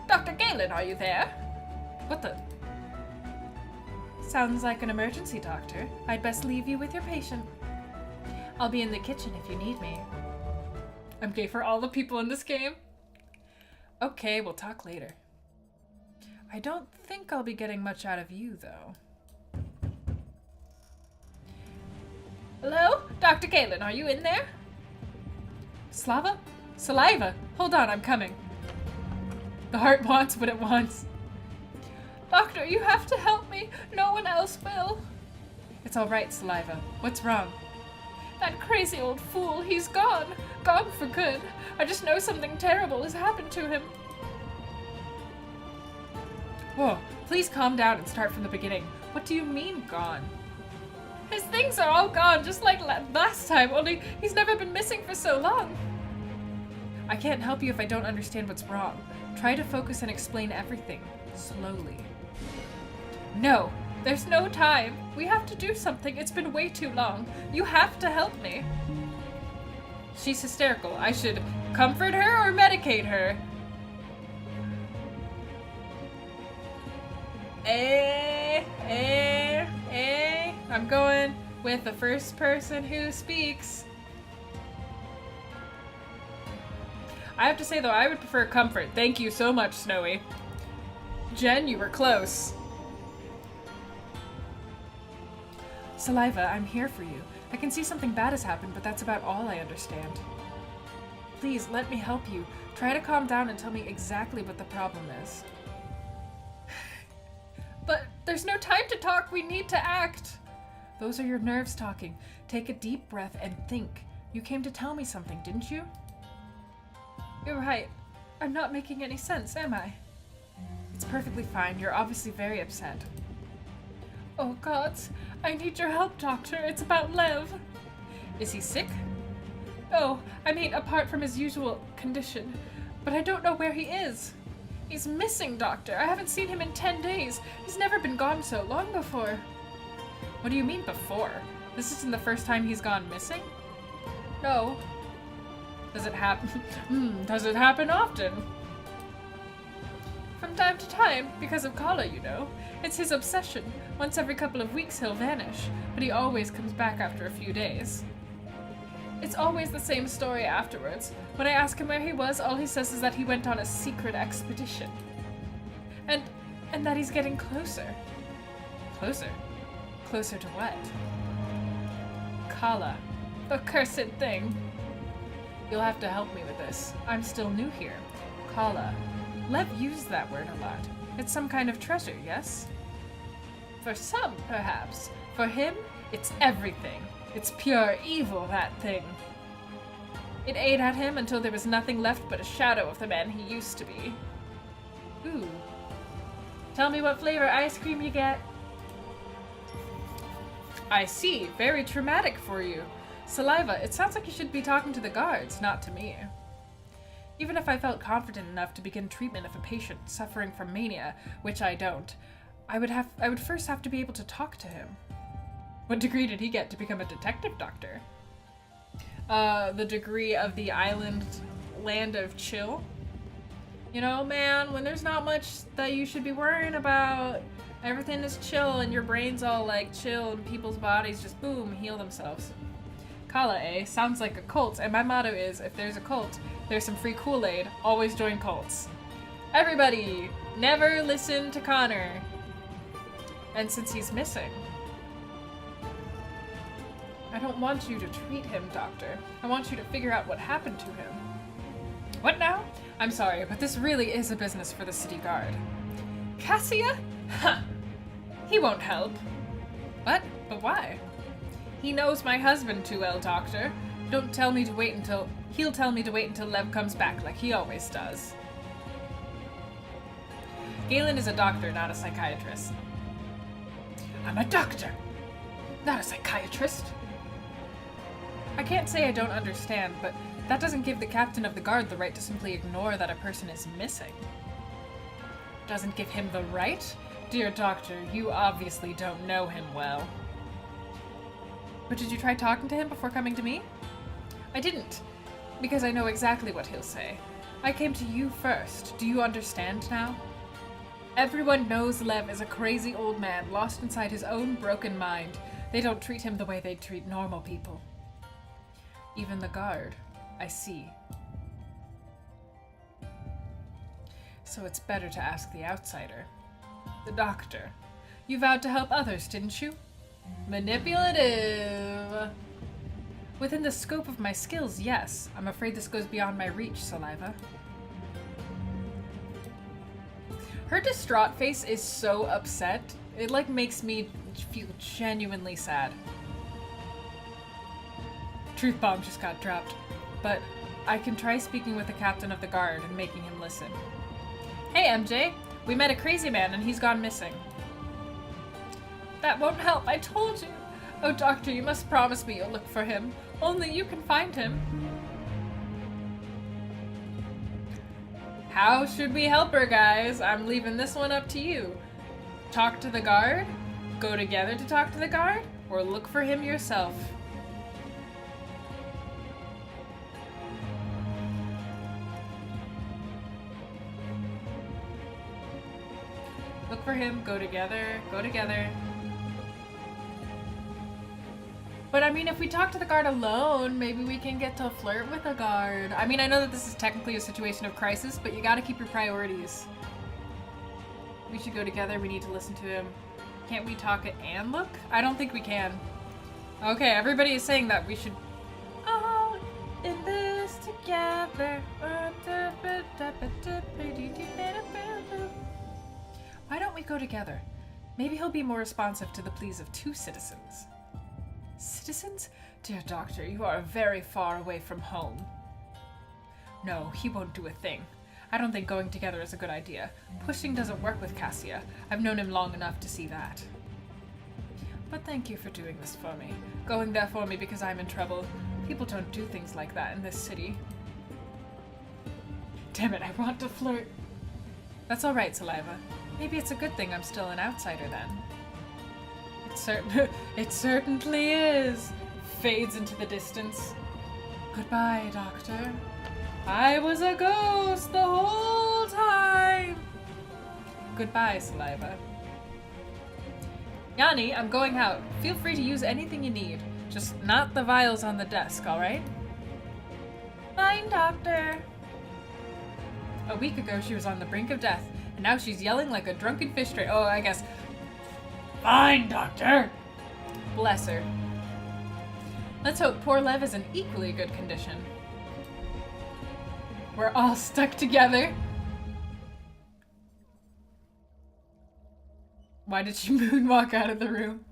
Dr. Galen, are you there? What the? Sounds like an emergency, Doctor. I'd best leave you with your patient. I'll be in the kitchen if you need me. I'm gay for all the people in this game. Okay, we'll talk later. I don't think I'll be getting much out of you, though. Hello? Dr. Galen, are you in there? Saliva? Hold on, I'm coming. The heart wants what it wants. Doctor, you have to help me. No one else will. It's all right, Saliva. What's wrong? That crazy old fool, he's gone. Gone for good. I just know something terrible has happened to him. Whoa, please calm down and start from the beginning. What do you mean, gone? His things are all gone, just like last time, only he's never been missing for so long. I can't help you if I don't understand what's wrong. Try to focus and explain everything, slowly. No, there's no time. We have to do something. It's been way too long. You have to help me. She's hysterical. I should comfort her or medicate her? I'm going with the first person who speaks. I have to say, though, I would prefer comfort. Thank you so much, Snowy. Jen, you were close. Saliva, I'm here for you. I can see something bad has happened, but that's about all I understand. Please, let me help you. Try to calm down and tell me exactly what the problem is. But there's no time to talk. We need to act. Those are your nerves talking. Take a deep breath and think. You came to tell me something, didn't you? You're right. I'm not making any sense, am I? It's perfectly fine. You're obviously very upset. Oh, gods. I need your help, Doctor. It's about Lev. Is he sick? No, I mean, apart from his usual condition. But I don't know where he is. He's missing, Doctor. I haven't seen him in 10 days. He's never been gone so long before. What do you mean, before? This isn't the first time he's gone missing? No. Does it happen? Does it happen often? From time to time, because of Cara, you know. It's his obsession. Once every couple of weeks he'll vanish, but he always comes back after a few days. It's always the same story afterwards. When I ask him where he was, all he says is that he went on a secret expedition. And that he's getting closer. Closer? Closer to what? Kala. The cursed thing. You'll have to help me with this. I'm still new here. Kala. Lev used that word a lot. It's some kind of treasure, yes? For some, perhaps. For him, it's everything. It's pure evil, that thing. It ate at him until there was nothing left but a shadow of the man he used to be. Ooh. Tell me what flavor ice cream you get. I see. Very traumatic for you. Saliva, it sounds like you should be talking to the guards, not to me. Even if I felt confident enough to begin treatment of a patient suffering from mania, which I don't, I would first have to be able to talk to him. What degree did he get to become a detective doctor? The degree of the island land of chill. You know, man, when there's not much that you should be worrying about, everything is chill and your brain's all like chill and people's bodies just boom, heal themselves. Kala, eh? Sounds like a cult, and my motto is, if there's a cult, there's some free Kool-Aid, always join cults. Everybody, never listen to Connor. And since he's missing, I don't want you to treat him, Doctor. I want you to figure out what happened to him. What now? I'm sorry, but this really is a business for the city guard. Cassia? Huh. He won't help. What? But why? He knows my husband too well, Doctor. Don't tell me to wait until... He'll tell me to wait until Lev comes back, like he always does. Galen is a doctor, not a psychiatrist. I'm a doctor, not a psychiatrist. I can't say I don't understand, but that doesn't give the captain of the guard the right to simply ignore that a person is missing. Doesn't give him the right? Dear Doctor, you obviously don't know him well. But did you try talking to him before coming to me? I didn't, because I know exactly what he'll say. I came to you first. Do you understand now? Everyone knows Lev is a crazy old man lost inside his own broken mind. They don't treat him the way they treat normal people. Even the guard. I see. So it's better to ask the outsider. The doctor. You vowed to help others, didn't you? Manipulative. Within the scope of my skills, yes. I'm afraid this goes beyond my reach, Saliva. Her distraught face is so upset. It like makes me feel genuinely sad. Truth bomb just got dropped. But I can try speaking with the captain of the guard and making him listen. Hey, MJ. We met a crazy man and he's gone missing. That won't help, I told you. Oh, Doctor, you must promise me you'll look for him. Only you can find him. How should we help her, guys? I'm leaving this one up to you. Talk to the guard? Go together to talk to the guard? Or look for him yourself? Look for him, go together, go together. But I mean, if we talk to the guard alone, maybe we can get to flirt with a guard. I mean, I know that this is technically a situation of crisis, but you gotta keep your priorities. We should go together, we need to listen to him. Can't we talk it and look? I don't think we can. Okay, everybody is saying that we should... all in this together. Why don't we go together? Maybe he'll be more responsive to the pleas of two citizens. Citizens? Dear Doctor, you are very far away from home. No, he won't do a thing. I don't think going together is a good idea. Pushing doesn't work with Cassia. I've known him long enough to see that. But thank you for doing this for me. Going there for me because I'm in trouble. People don't do things like that in this city. Damn it, I want to flirt. That's alright, Saliva. Maybe it's a good thing I'm still an outsider then. It certainly is. Fades into the distance. Goodbye, Doctor. I was a ghost the whole time. Goodbye, Saliva. Yani, I'm going out. Feel free to use anything you need. Just not the vials on the desk, alright? Fine, Doctor. A week ago, she was on the brink of death, and now she's yelling like a drunken fish straight. Oh, I guess. Fine, Doctor! Bless her. Let's hope poor Lev is in equally good condition. We're all stuck together. Why did she moonwalk out of the room?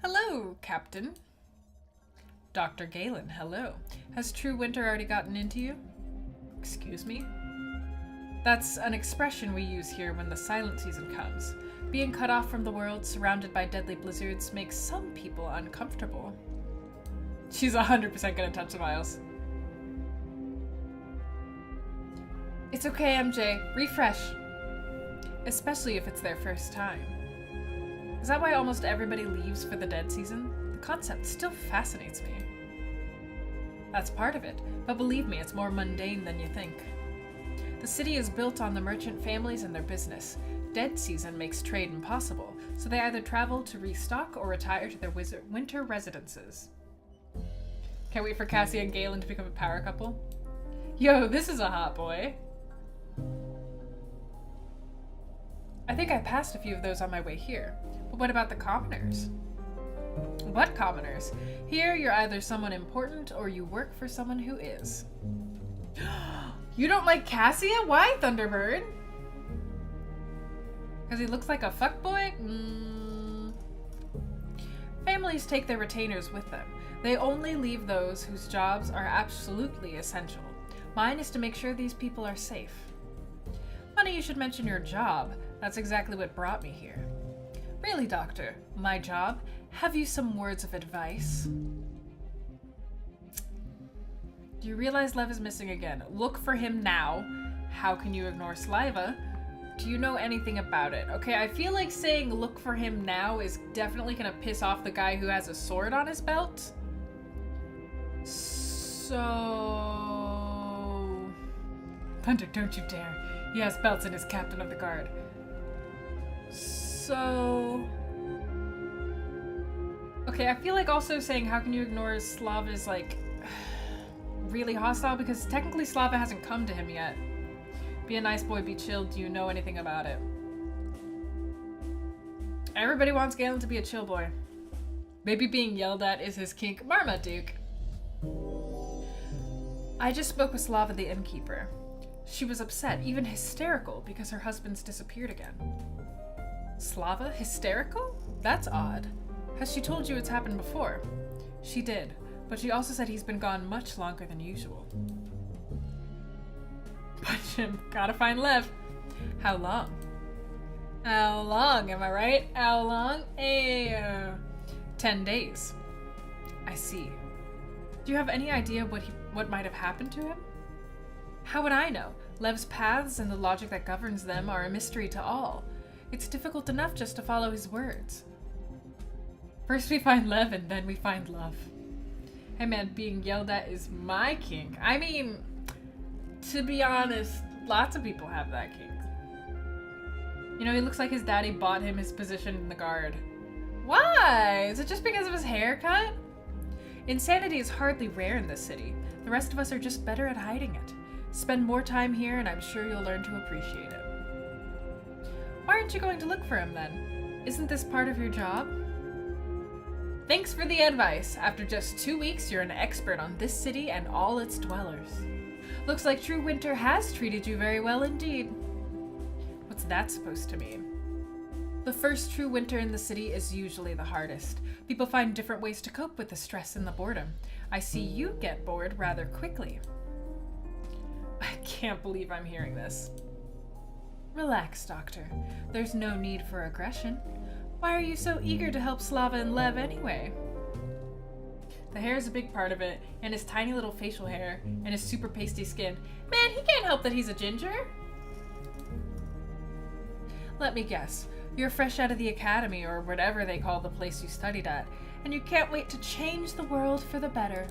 Hello, Captain. Dr. Galen, hello. Has true winter already gotten into you? Excuse me? That's an expression we use here when the silent season comes. Being cut off from the world, surrounded by deadly blizzards, makes some people uncomfortable. She's 100% gonna touch the vials. It's okay, MJ. Refresh. Especially if it's their first time. Is that why almost everybody leaves for the dead season? The concept still fascinates me. That's part of it, but believe me, it's more mundane than you think. The city is built on the merchant families and their business. Dead season makes trade impossible, so they either travel to restock or retire to their winter residences. Can't wait for Cassie and Galen to become a power couple. Yo, this is a hot boy. I think I passed a few of those on my way here. But what about the commoners? What commoners? Here, you're either someone important or you work for someone who is. You don't like Cassia? Why, Thunderbird? Because he looks like a fuckboy? Families take their retainers with them. They only leave those whose jobs are absolutely essential. Mine is to make sure these people are safe. Funny you should mention your job. That's exactly what brought me here. Really, Doctor, my job? Have you some words of advice? Do you realize Lev is missing again? Look for him now. How can you ignore Sliva? Do you know anything about it? Okay, I feel like saying look for him now is definitely gonna piss off the guy who has a sword on his belt. So... Thunder, don't you dare. He has belts and is captain of the guard. So... Okay, I feel like also saying how can you ignore Slav is like really hostile because technically Slava hasn't come to him yet. Be a nice boy, be chill. Do you know anything about it? Everybody wants Galen to be a chill boy. Maybe being yelled at is his kink. Marmaduke. I just spoke with Slava the Innkeeper. She was upset, even hysterical, because her husband's disappeared again. Slava? Hysterical? That's odd. Has she told you it's happened before? She did, but she also said he's been gone much longer than usual. Punch him. Gotta find Lev. How long? How long, am I right? How long? 10 days. I see. Do you have any idea what might have happened to him? How would I know? Lev's paths and the logic that governs them are a mystery to all. It's difficult enough just to follow his words. First we find Lev and then we find love. Hey man, being yelled at is my kink. I mean, to be honest, lots of people have that kink. You know, he looks like his daddy bought him his position in the guard. Why? Is it just because of his haircut? Insanity is hardly rare in this city. The rest of us are just better at hiding it. Spend more time here and I'm sure you'll learn to appreciate it. Why aren't you going to look for him then? Isn't this part of your job? Thanks for the advice. After just 2 weeks, you're an expert on this city and all its dwellers. Looks like true winter has treated you very well indeed. What's that supposed to mean? The first true winter in the city is usually the hardest. People find different ways to cope with the stress and the boredom. I see you get bored rather quickly. I can't believe I'm hearing this. Relax, Doctor. There's no need for aggression. Why are you so eager to help Slava and Lev anyway? The hair is a big part of it, and his tiny little facial hair, and his super pasty skin. Man, he can't help that he's a ginger. Let me guess. You're fresh out of the academy, or whatever they call the place you studied at, and you can't wait to change the world for the better.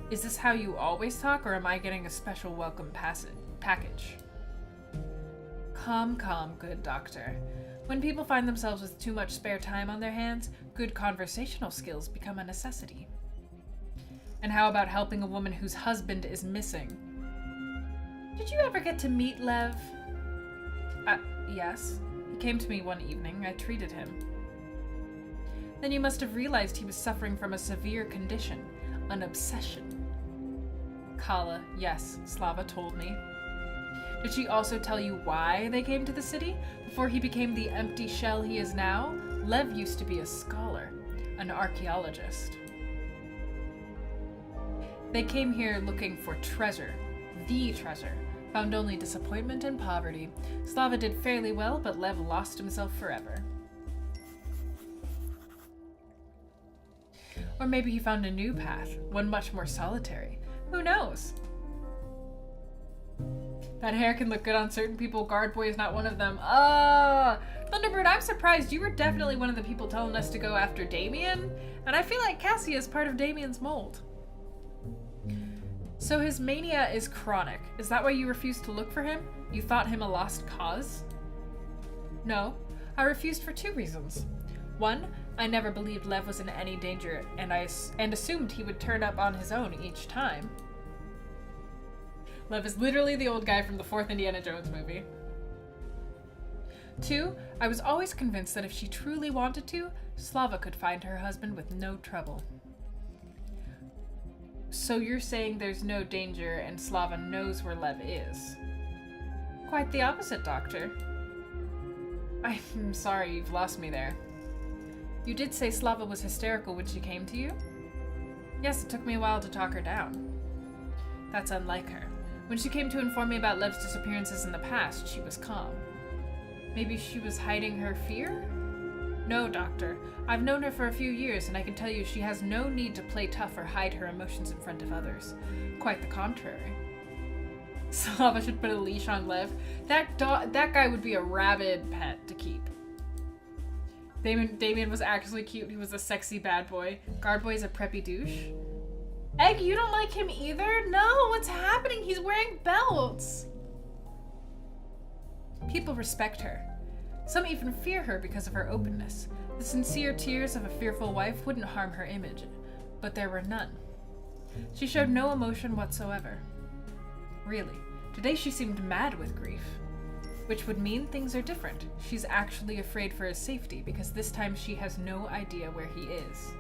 Is this how you always talk, or am I getting a special welcome package? Calm, good doctor. When people find themselves with too much spare time on their hands, good conversational skills become a necessity. And how about helping a woman whose husband is missing? Did you ever get to meet Lev? Yes. He came to me one evening. I treated him. Then you must have realized he was suffering from a severe condition, an obsession. Kala, yes, Slava told me. Did she also tell you why they came to the city? Before he became the empty shell he is now, Lev used to be a scholar, an archaeologist. They came here looking for treasure, the treasure, found only disappointment and poverty. Slava did fairly well, but Lev lost himself forever. Or maybe he found a new path, one much more solitary. Who knows? That hair can look good on certain people. Guard Boy is not one of them. Thunderbird, I'm surprised. You were definitely one of the people telling us to go after Damien, and I feel like Cassia is part of Damien's mold. So his mania is chronic. Is that why you refused to look for him? You thought him a lost cause? No, I refused for 2 reasons. 1, I never believed Lev was in any danger, and assumed he would turn up on his own each time. Lev is literally the old guy from the 4th Indiana Jones movie. 2, I was always convinced that if she truly wanted to, Slava could find her husband with no trouble. So you're saying there's no danger and Slava knows where Lev is? Quite the opposite, Doctor. I'm sorry, you've lost me there. You did say Slava was hysterical when she came to you? Yes, it took me a while to talk her down. That's unlike her. When she came to inform me about Lev's disappearances in the past, she was calm. Maybe she was hiding her fear? No, Doctor. I've known her for a few years, and I can tell you she has no need to play tough or hide her emotions in front of others. Quite the contrary. Slava should put a leash on Lev. That guy would be a rabid pet to keep. Damien was actually cute. He was a sexy bad boy. Guard Boy is a preppy douche. Egg, you don't like him either? No, what's happening? He's wearing belts. People respect her. Some even fear her because of her openness. The sincere tears of a fearful wife wouldn't harm her image, but there were none. She showed no emotion whatsoever. Really, today she seemed mad with grief. Which would mean things are different. She's actually afraid for his safety because this time she has no idea where he is.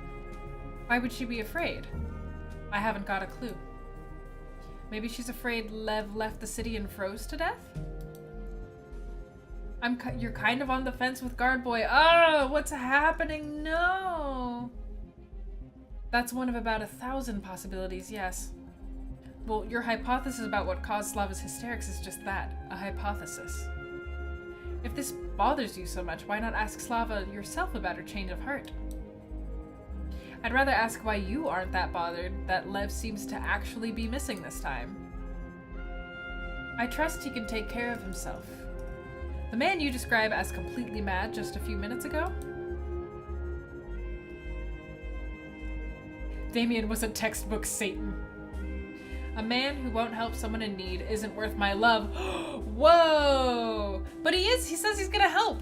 Why would she be afraid? I haven't got a clue. Maybe she's afraid Lev left the city and froze to death? You're kind of on the fence with Guard Boy. Oh, what's happening? No! That's one of about 1,000 possibilities, yes. Well, your hypothesis about what caused Slava's hysterics is just that, a hypothesis. If this bothers you so much, why not ask Slava yourself about her change of heart? I'd rather ask why you aren't that bothered that Lev seems to actually be missing this time. I trust he can take care of himself. The man you describe as completely mad just a few minutes ago? Damien was a textbook Satan. A man who won't help someone in need isn't worth my love. Whoa! But he is! He says he's gonna help!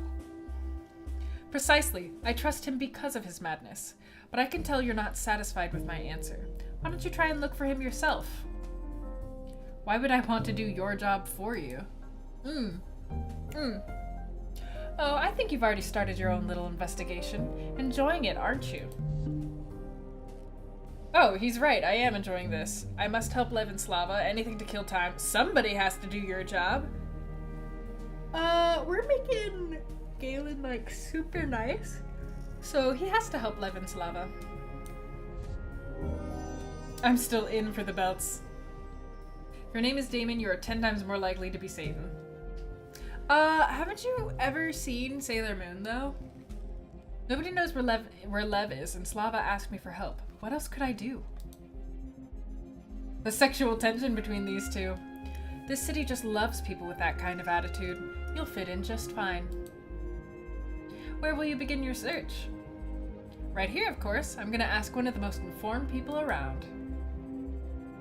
Precisely. I trust him because of his madness. But I can tell you're not satisfied with my answer. Why don't you try and look for him yourself? Why would I want to do your job for you? Oh, I think you've already started your own little investigation. Enjoying it, aren't you? Oh, he's right. I am enjoying this. I must help Lev and Slava. Anything to kill time. Somebody has to do your job. We're making Galen, like, super nice. So he has to help Lev and Slava. I'm still in for the belts. If your name is Damon, you are 10 times more likely to be Satan. Haven't you ever seen Sailor Moon, though? Nobody knows where Lev is, and Slava asked me for help. What else could I do? The sexual tension between these two. This city just loves people with that kind of attitude. You'll fit in just fine. Where will you begin your search? Right here, of course. I'm gonna ask one of the most informed people around.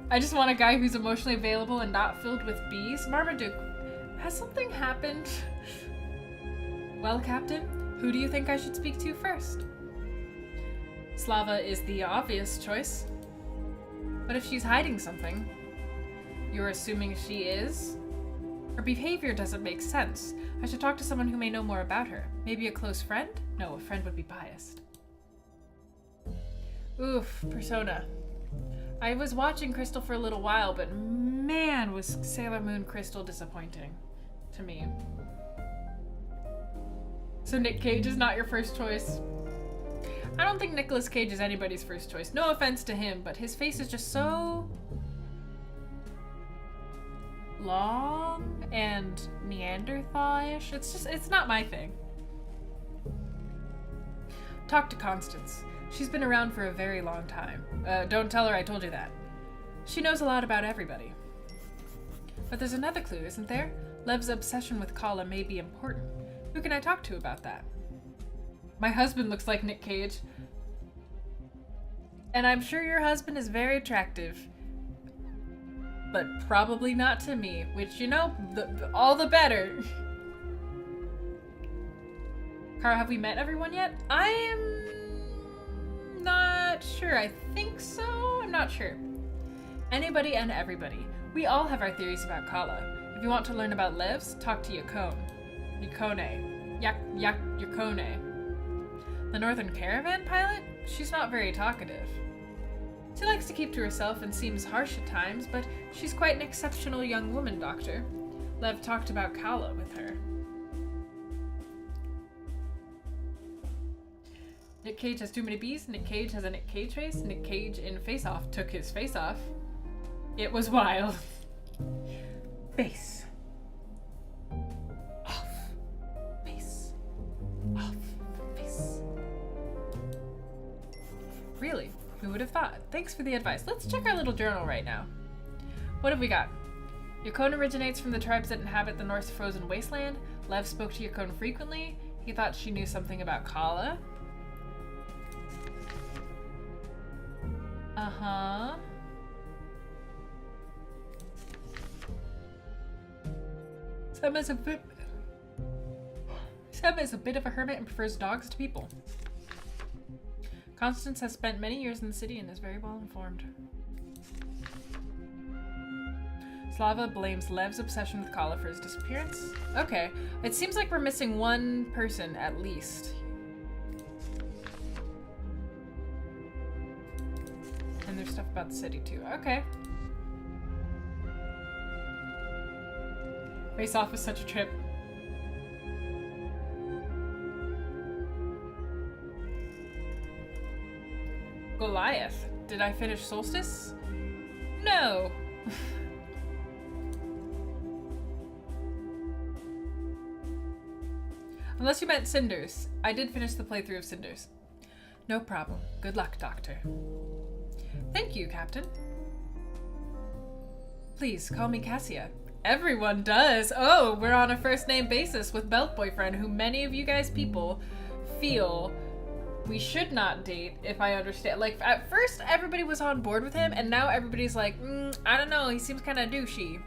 I just want a guy who's emotionally available and not filled with bees. Marmaduke, has something happened? Well, Captain, who do you think I should speak to first? Slava is the obvious choice. But if she's hiding something, you're assuming she is? Her behavior doesn't make sense. I should talk to someone who may know more about her. Maybe a close friend? No, a friend would be biased. Oof, Persona. I was watching Crystal for a little while, but man, was Sailor Moon Crystal disappointing to me. So Nick Cage is not your first choice? I don't think Nicolas Cage is anybody's first choice. No offense to him, but his face is just so long and Neanderthal-ish. It's not my thing. Talk to Constance. She's been around for a very long time. Don't tell her I told you that. She knows a lot about everybody. But there's another clue, isn't there? Lev's obsession with Kala may be important. Who can I talk to about that? My husband looks like Nick Cage. And I'm sure your husband is very attractive. But probably not to me, which, you know, all the better. Cara, have we met everyone yet? I'm not sure. I think so. I'm not sure. Anybody and everybody. We all have our theories about Kala. If you want to learn about Levs, talk to Yukone. Yukone. The Northern Caravan pilot? She's not very talkative. She likes to keep to herself and seems harsh at times, but she's quite an exceptional young woman, Doctor. Lev talked about Kala with her. Nick Cage has too many B's. Nick Cage has a Nick Cage face. Nick Cage in Face Off took his face off. It was wild. Face. Off. Face. Off. Face. Really? Who would have thought? Thanks for the advice. Let's check our little journal right now. What have we got? Yukone originates from the tribes that inhabit the North's frozen wasteland. Lev spoke to Yukone frequently. He thought she knew something about Kala. Uh-huh. Sam is a bit of a hermit and prefers dogs to people. Constance has spent many years in the city and is very well informed. Slava blames Lev's obsession with Kala for his disappearance. Okay, it seems like we're missing one person at least. And there's stuff about the city too. Okay. Face Off was such a trip. Goliath. Did I finish Solstice? No. Unless you meant Cinders. I did finish the playthrough of Cinders. No problem. Good luck, Doctor. Thank you, Captain. Please, call me Cassia. Everyone does. Oh, we're on a first-name basis with Belt Boyfriend, who many of you guys people feel we should not date, if I understand. Like, at first, everybody was on board with him, and now everybody's like, I don't know, he seems kind of douchey.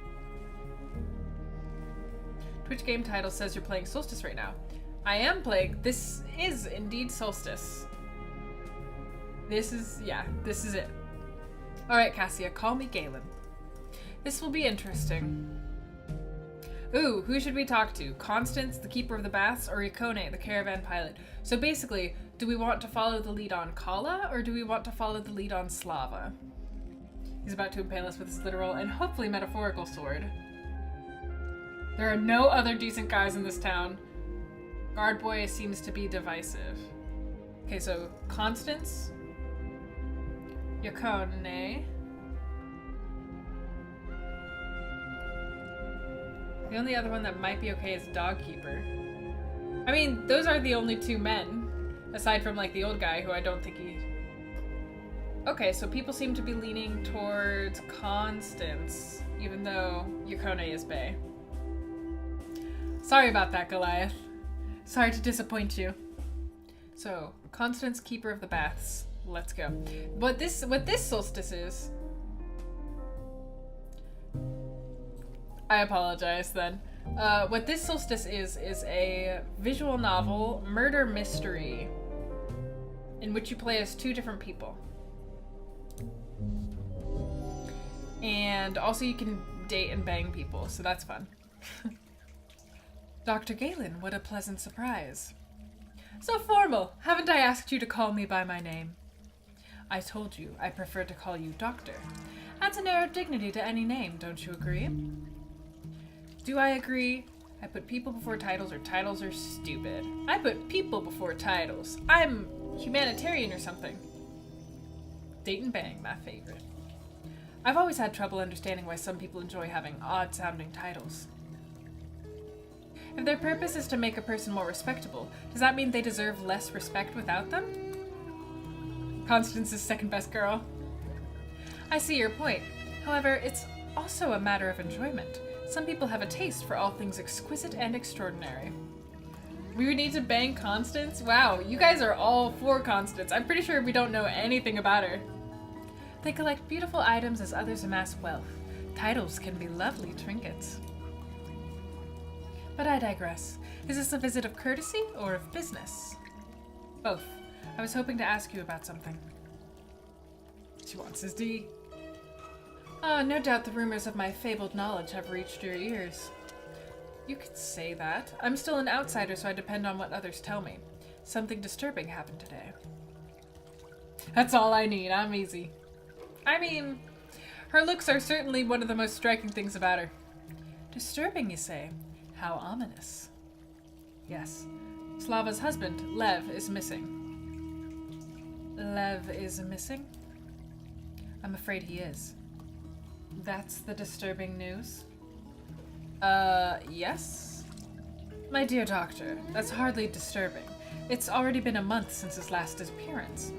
Twitch game title says you're playing Solstice right now. I am playing. This is indeed Solstice. This is it. Alright, Cassia, call me Galen. This will be interesting. Ooh, who should we talk to? Constance, the Keeper of the Baths, or Yukone, the Caravan Pilot? So basically, do we want to follow the lead on Kala, or do we want to follow the lead on Slava? He's about to impale us with his literal and hopefully metaphorical sword. There are no other decent guys in this town. Guard Boy seems to be divisive. Okay, so Constance, Yukone. The only other one that might be okay is Dogkeeper. I mean, those are the only two men, aside from like the old guy who I don't think he... Okay, so people seem to be leaning towards Constance, even though Yukone is bae. Sorry about that, Goliath. Sorry to disappoint you. So, Constance, Keeper of the Baths. Let's go. What this Solstice is... I apologize then. What this Solstice is a visual novel murder mystery in which you play as two different people. And also you can date and bang people, so that's fun. Dr. Galen, what a pleasant surprise. So formal. Haven't I asked you to call me by my name? I told you I prefer to call you Doctor. Adds an air of dignity to any name, don't you agree? Do I agree? I put people before titles, or titles are stupid. I put people before titles. I'm humanitarian or something. Date and bang, my favorite. I've always had trouble understanding why some people enjoy having odd-sounding titles. If their purpose is to make a person more respectable, does that mean they deserve less respect without them? Constance's second best girl. I see your point. However, it's also a matter of enjoyment. Some people have a taste for all things exquisite and extraordinary. We would need to bang Constance? Wow, you guys are all for Constance. I'm pretty sure we don't know anything about her. They collect beautiful items as others amass wealth. Titles can be lovely trinkets. But I digress. Is this a visit of courtesy or of business? Both. I was hoping to ask you about something. She wants his D. Ah, no doubt the rumors of my fabled knowledge have reached your ears. You could say that. I'm still an outsider, so I depend on what others tell me. Something disturbing happened today. That's all I need. I'm easy. I mean, her looks are certainly one of the most striking things about her. Disturbing, you say? How ominous. Yes. Slava's husband, Lev, is missing. Lev is missing? I'm afraid he is. That's the disturbing news? Yes? My dear doctor, that's hardly disturbing. It's already been a month since his last appearance.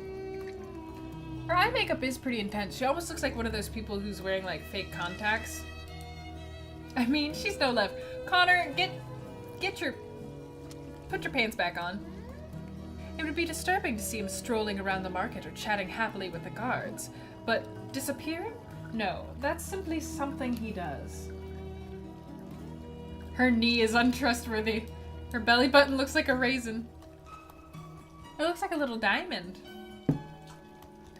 Her eye makeup is pretty intense. She almost looks like one of those people who's wearing, like, fake contacts. I mean, she's no Lev. Connor, put your pants back on. It would be disturbing to see him strolling around the market or chatting happily with the guards. But disappearing? No, that's simply something he does. Her knee is untrustworthy. Her belly button looks like a raisin. It looks like a little diamond.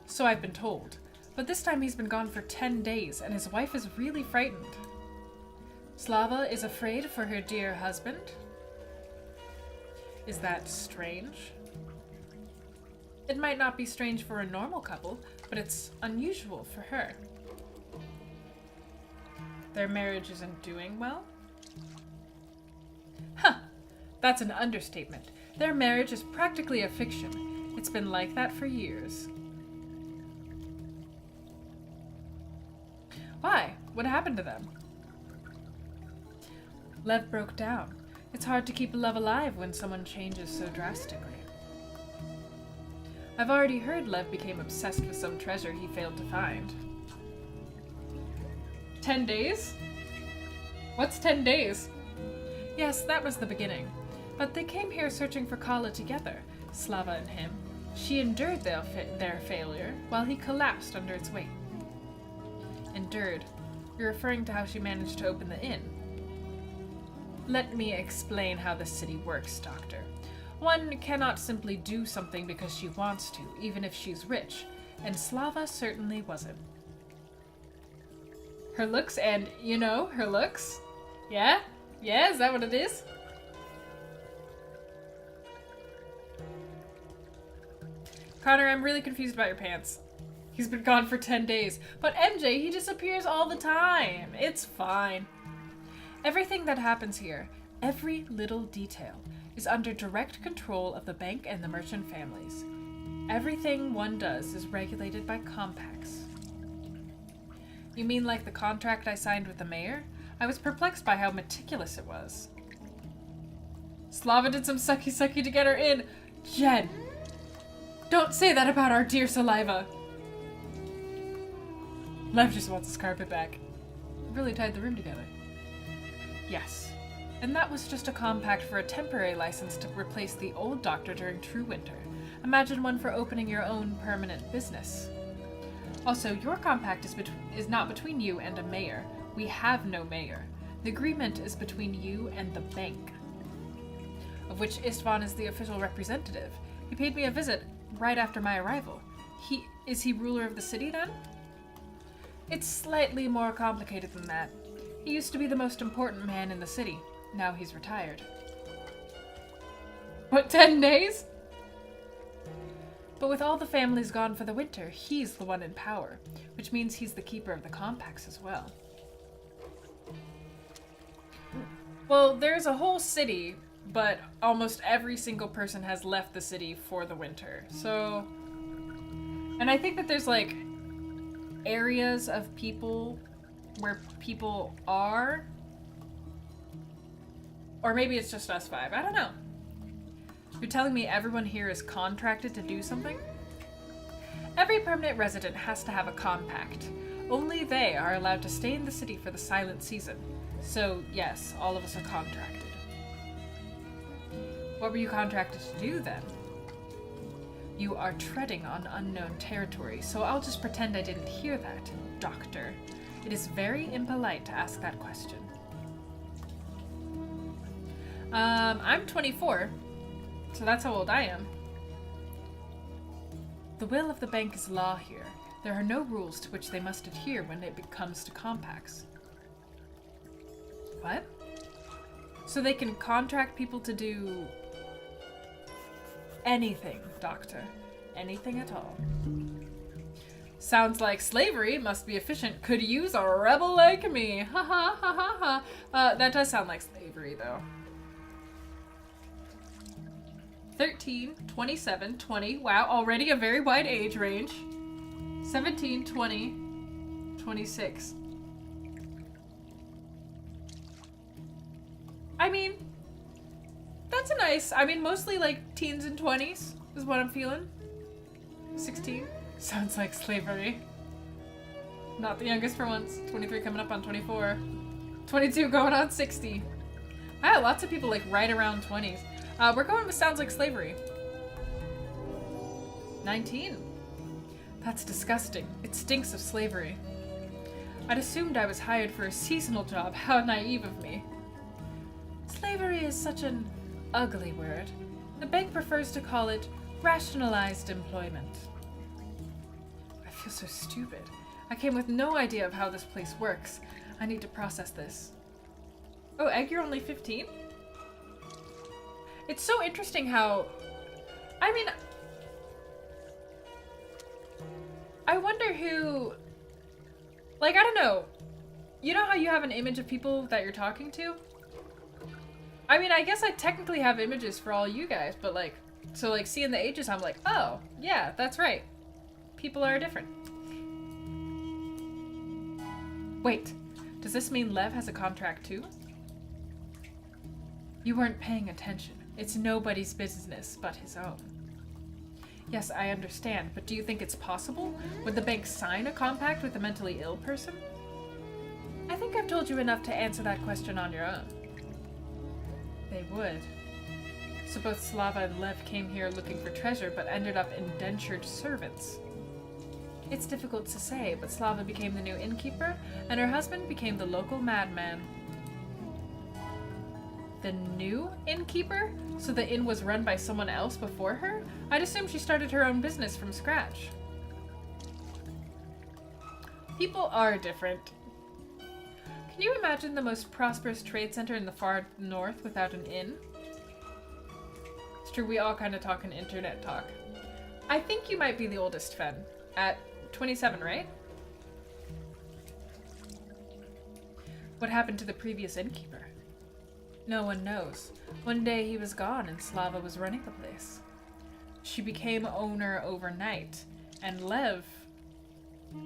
So I've been told. But this time he's been gone for 10 days, and his wife is really frightened. Slava is afraid for her dear husband? Is that strange? It might not be strange for a normal couple, but it's unusual for her. Their marriage isn't doing well? Huh! That's an understatement. Their marriage is practically a fiction. It's been like that for years. Why? What happened to them? Lev broke down. It's hard to keep love alive when someone changes so drastically. I've already heard Lev became obsessed with some treasure he failed to find. 10 days? What's 10 days? Yes, that was the beginning. But they came here searching for Kala together, Slava and him. She endured their failure, while he collapsed under its weight. Endured? You're referring to how she managed to open the inn. Let me explain how the city works, Doctor. One cannot simply do something because she wants to, even if she's rich, and Slava certainly wasn't. Her looks and, her looks? Yeah? Yeah, is that what it is? Connor, I'm really confused about your pants. He's been gone for 10 days. But MJ, he disappears all the time. It's fine. Everything that happens here, every little detail, is under direct control of the bank and the merchant families. Everything one does is regulated by compacts. You mean like the contract I signed with the mayor? I was perplexed by how meticulous it was. Slava did some sucky-sucky to get her in. Jen! Don't say that about our dear Saliva! Lev just wants his carpet back. It really tied the room together. Yes. And that was just a compact for a temporary license to replace the old doctor during true winter. Imagine one for opening your own permanent business. Also, your compact is not between you and a mayor. We have no mayor. The agreement is between you and the bank, of which Istvan is the official representative. He paid me a visit right after my arrival. Is he ruler of the city then? It's slightly more complicated than that. He used to be the most important man in the city. Now he's retired. What, 10 days? But with all the families gone for the winter, he's the one in power, which means he's the keeper of the compacts as well. Well, there's a whole city, but almost every single person has left the city for the winter. So, and I think that there's like areas of people where people are, or maybe it's just us five. I don't know. You're telling me everyone here is contracted to do something? Every permanent resident has to have a compact. Only they are allowed to stay in the city for the silent season. So, yes, all of us are contracted. What were you contracted to do, then? You are treading on unknown territory, so I'll just pretend I didn't hear that, Doctor. It is very impolite to ask that question. I'm 24, so that's how old I am. The will of the bank is law here. There are no rules to which they must adhere when it comes to compacts. What? So they can contract people to do anything, Doctor. Anything at all. Sounds like slavery must be efficient. Could use a rebel like me. Ha ha ha ha ha. That does sound like slavery, though. 13, 27, 20. Wow, already a very wide age range. 17, 20, 26. I mean, that's a nice, mostly like teens and 20s is what I'm feeling. 16. Sounds like slavery. Not the youngest for once. 23 coming up on 24. 22 going on 60. Wow, lots of people like right around 20s. We're going with sounds like slavery. 19. That's disgusting. It stinks of slavery. I'd assumed I was hired for a seasonal job. How naive of me. Slavery is such an ugly word. The bank prefers to call it rationalized employment. I feel so stupid. I came with no idea of how this place works. I need to process this. Oh, Egg, you're only 15? It's so interesting how... I wonder who... Like, I don't know. You know how you have an image of people that you're talking to? I guess I technically have images for all you guys, but like... So like, seeing the ages, I'm like, oh, yeah, that's right. People are different. Wait, does this mean Lev has a contract too? You weren't paying attention. It's nobody's business but his own. Yes, I understand, but do you think it's possible? Would the bank sign a compact with a mentally ill person? I think I've told you enough to answer that question on your own. They would. So both Slava and Lev came here looking for treasure, but ended up indentured servants. It's difficult to say, but Slava became the new innkeeper, and her husband became the local madman. The new innkeeper? So the inn was run by someone else before her? I'd assume she started her own business from scratch. People are different. Can you imagine the most prosperous trade center in the far north without an inn? It's true, we all kind of talk in internet talk. I think you might be the oldest Fen. At 27, right? What happened to the previous innkeeper? No one knows. One day he was gone and Slava was running the place. She became owner overnight, and Lev...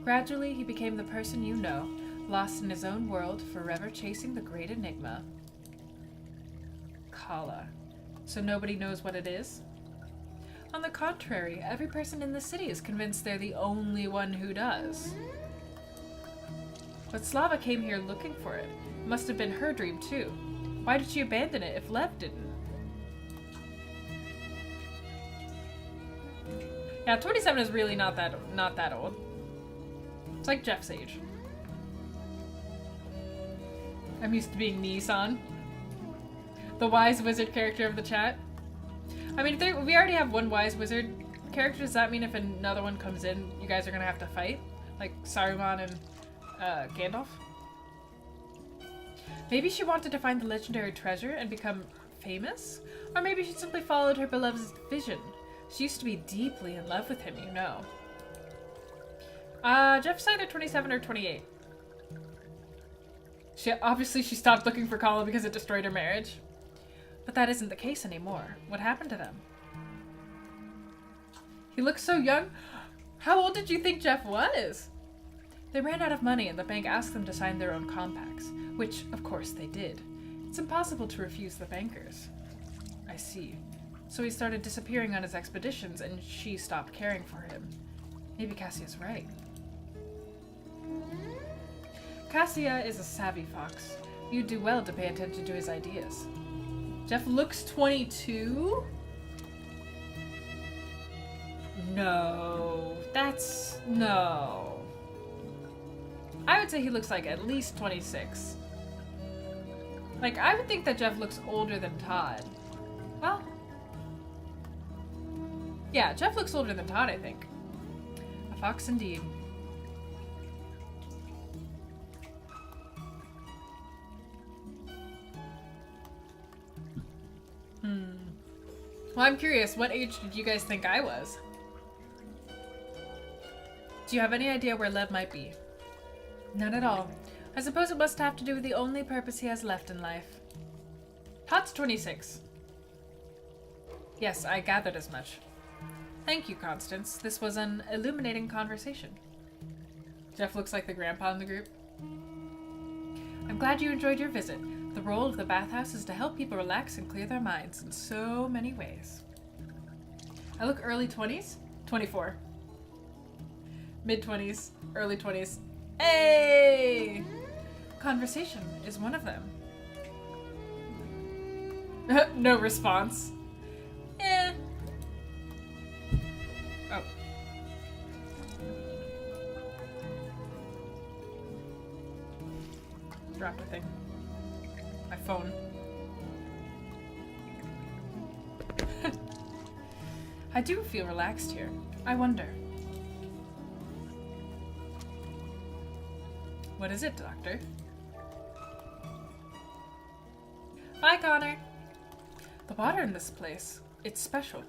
Gradually he became the person you know, lost in his own world, forever chasing the great enigma. Kala. So nobody knows what it is? On the contrary, every person in the city is convinced they're the only one who does. But Slava came here looking for it. It must have been her dream too. Why did she abandon it if Lev didn't? Yeah, 27 is really not that old. It's like Jeff's age. I'm used to being Nissan. The wise wizard character of the chat. I mean, we already have one wise wizard character. Does that mean if another one comes in, you guys are gonna have to fight? Like Saruman and Gandalf? Maybe she wanted to find the legendary treasure and become famous? Or maybe she simply followed her beloved's vision. She used to be deeply in love with him, you know. Jeff's either 27 or 28. Obviously she stopped looking for Colin because it destroyed her marriage. But that isn't the case anymore. What happened to them? He looks so young. How old did you think Jeff was? They ran out of money and the bank asked them to sign their own compacts, which, of course, they did. It's impossible to refuse the bankers. I see. So he started disappearing on his expeditions and she stopped caring for him. Maybe Cassia's right. Cassia is a savvy fox. You'd do well to pay attention to his ideas. Jeff looks 22? No. No. I would say he looks like at least 26. Like, I would think that Jeff looks older than Todd. Well, yeah, Jeff looks older than Todd, I think. A fox indeed. Well, I'm curious, what age did you guys think I was? Do you have any idea where Lev might be? None at all. I suppose it must have to do with the only purpose he has left in life. Todd's 26. Yes, I gathered as much. Thank you, Constance. This was an illuminating conversation. Jeff looks like the grandpa in the group. I'm glad you enjoyed your visit. The role of the bathhouse is to help people relax and clear their minds in so many ways. I look early 20s? 24. Mid-20s, early 20s. Hey! Conversation is one of them. No response. Eh. Oh. Dropped a thing. My phone. I do feel relaxed here. I wonder. What is it, Doctor? Bye, Connor. The water in this place, it's special.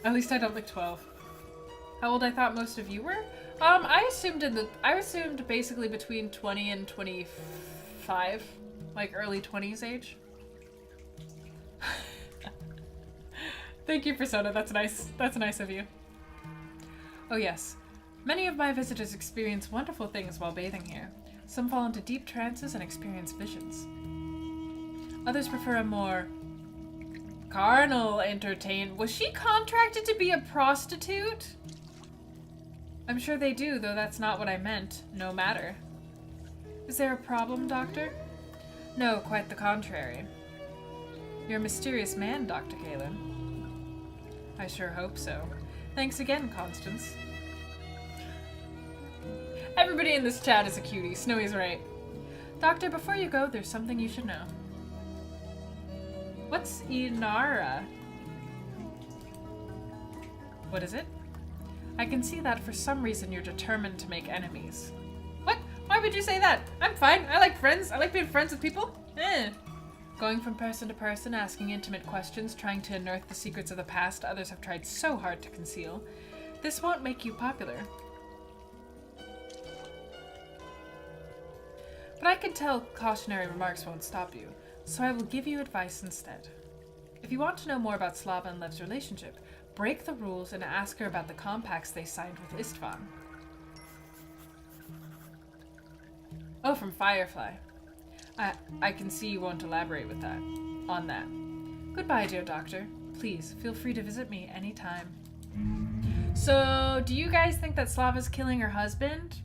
At least I don't look 12. How old I thought most of you were? I assumed basically between 20 and 25. Like early 20s age. Thank you, Persona. That's nice. That's nice of you. Oh yes. Many of my visitors experience wonderful things while bathing here. Some fall into deep trances and experience visions. Others prefer a more carnal entertainment. Was she contracted to be a prostitute? I'm sure they do, though that's not what I meant. No matter. Is there a problem, Doctor? No, quite the contrary. You're a mysterious man, Dr. Galen. I sure hope so. Thanks again, Constance. Everybody in this chat is a cutie. Snowy's right. Doctor, before you go, there's something you should know. What's Inara? What is it? I can see that for some reason you're determined to make enemies. What? Why would you say that? I'm fine. I like friends. I like being friends with people. Going from person to person, asking intimate questions, trying to unearth the secrets of the past others have tried so hard to conceal. This won't make you popular. But I can tell cautionary remarks won't stop you, so I will give you advice instead. If you want to know more about Slava and Lev's relationship, break the rules and ask her about the compacts they signed with Istvan. Oh, from Firefly. I can see you won't elaborate on that. Goodbye, dear Doctor. Please, feel free to visit me anytime. So, do you guys think that Slava's killing her husband?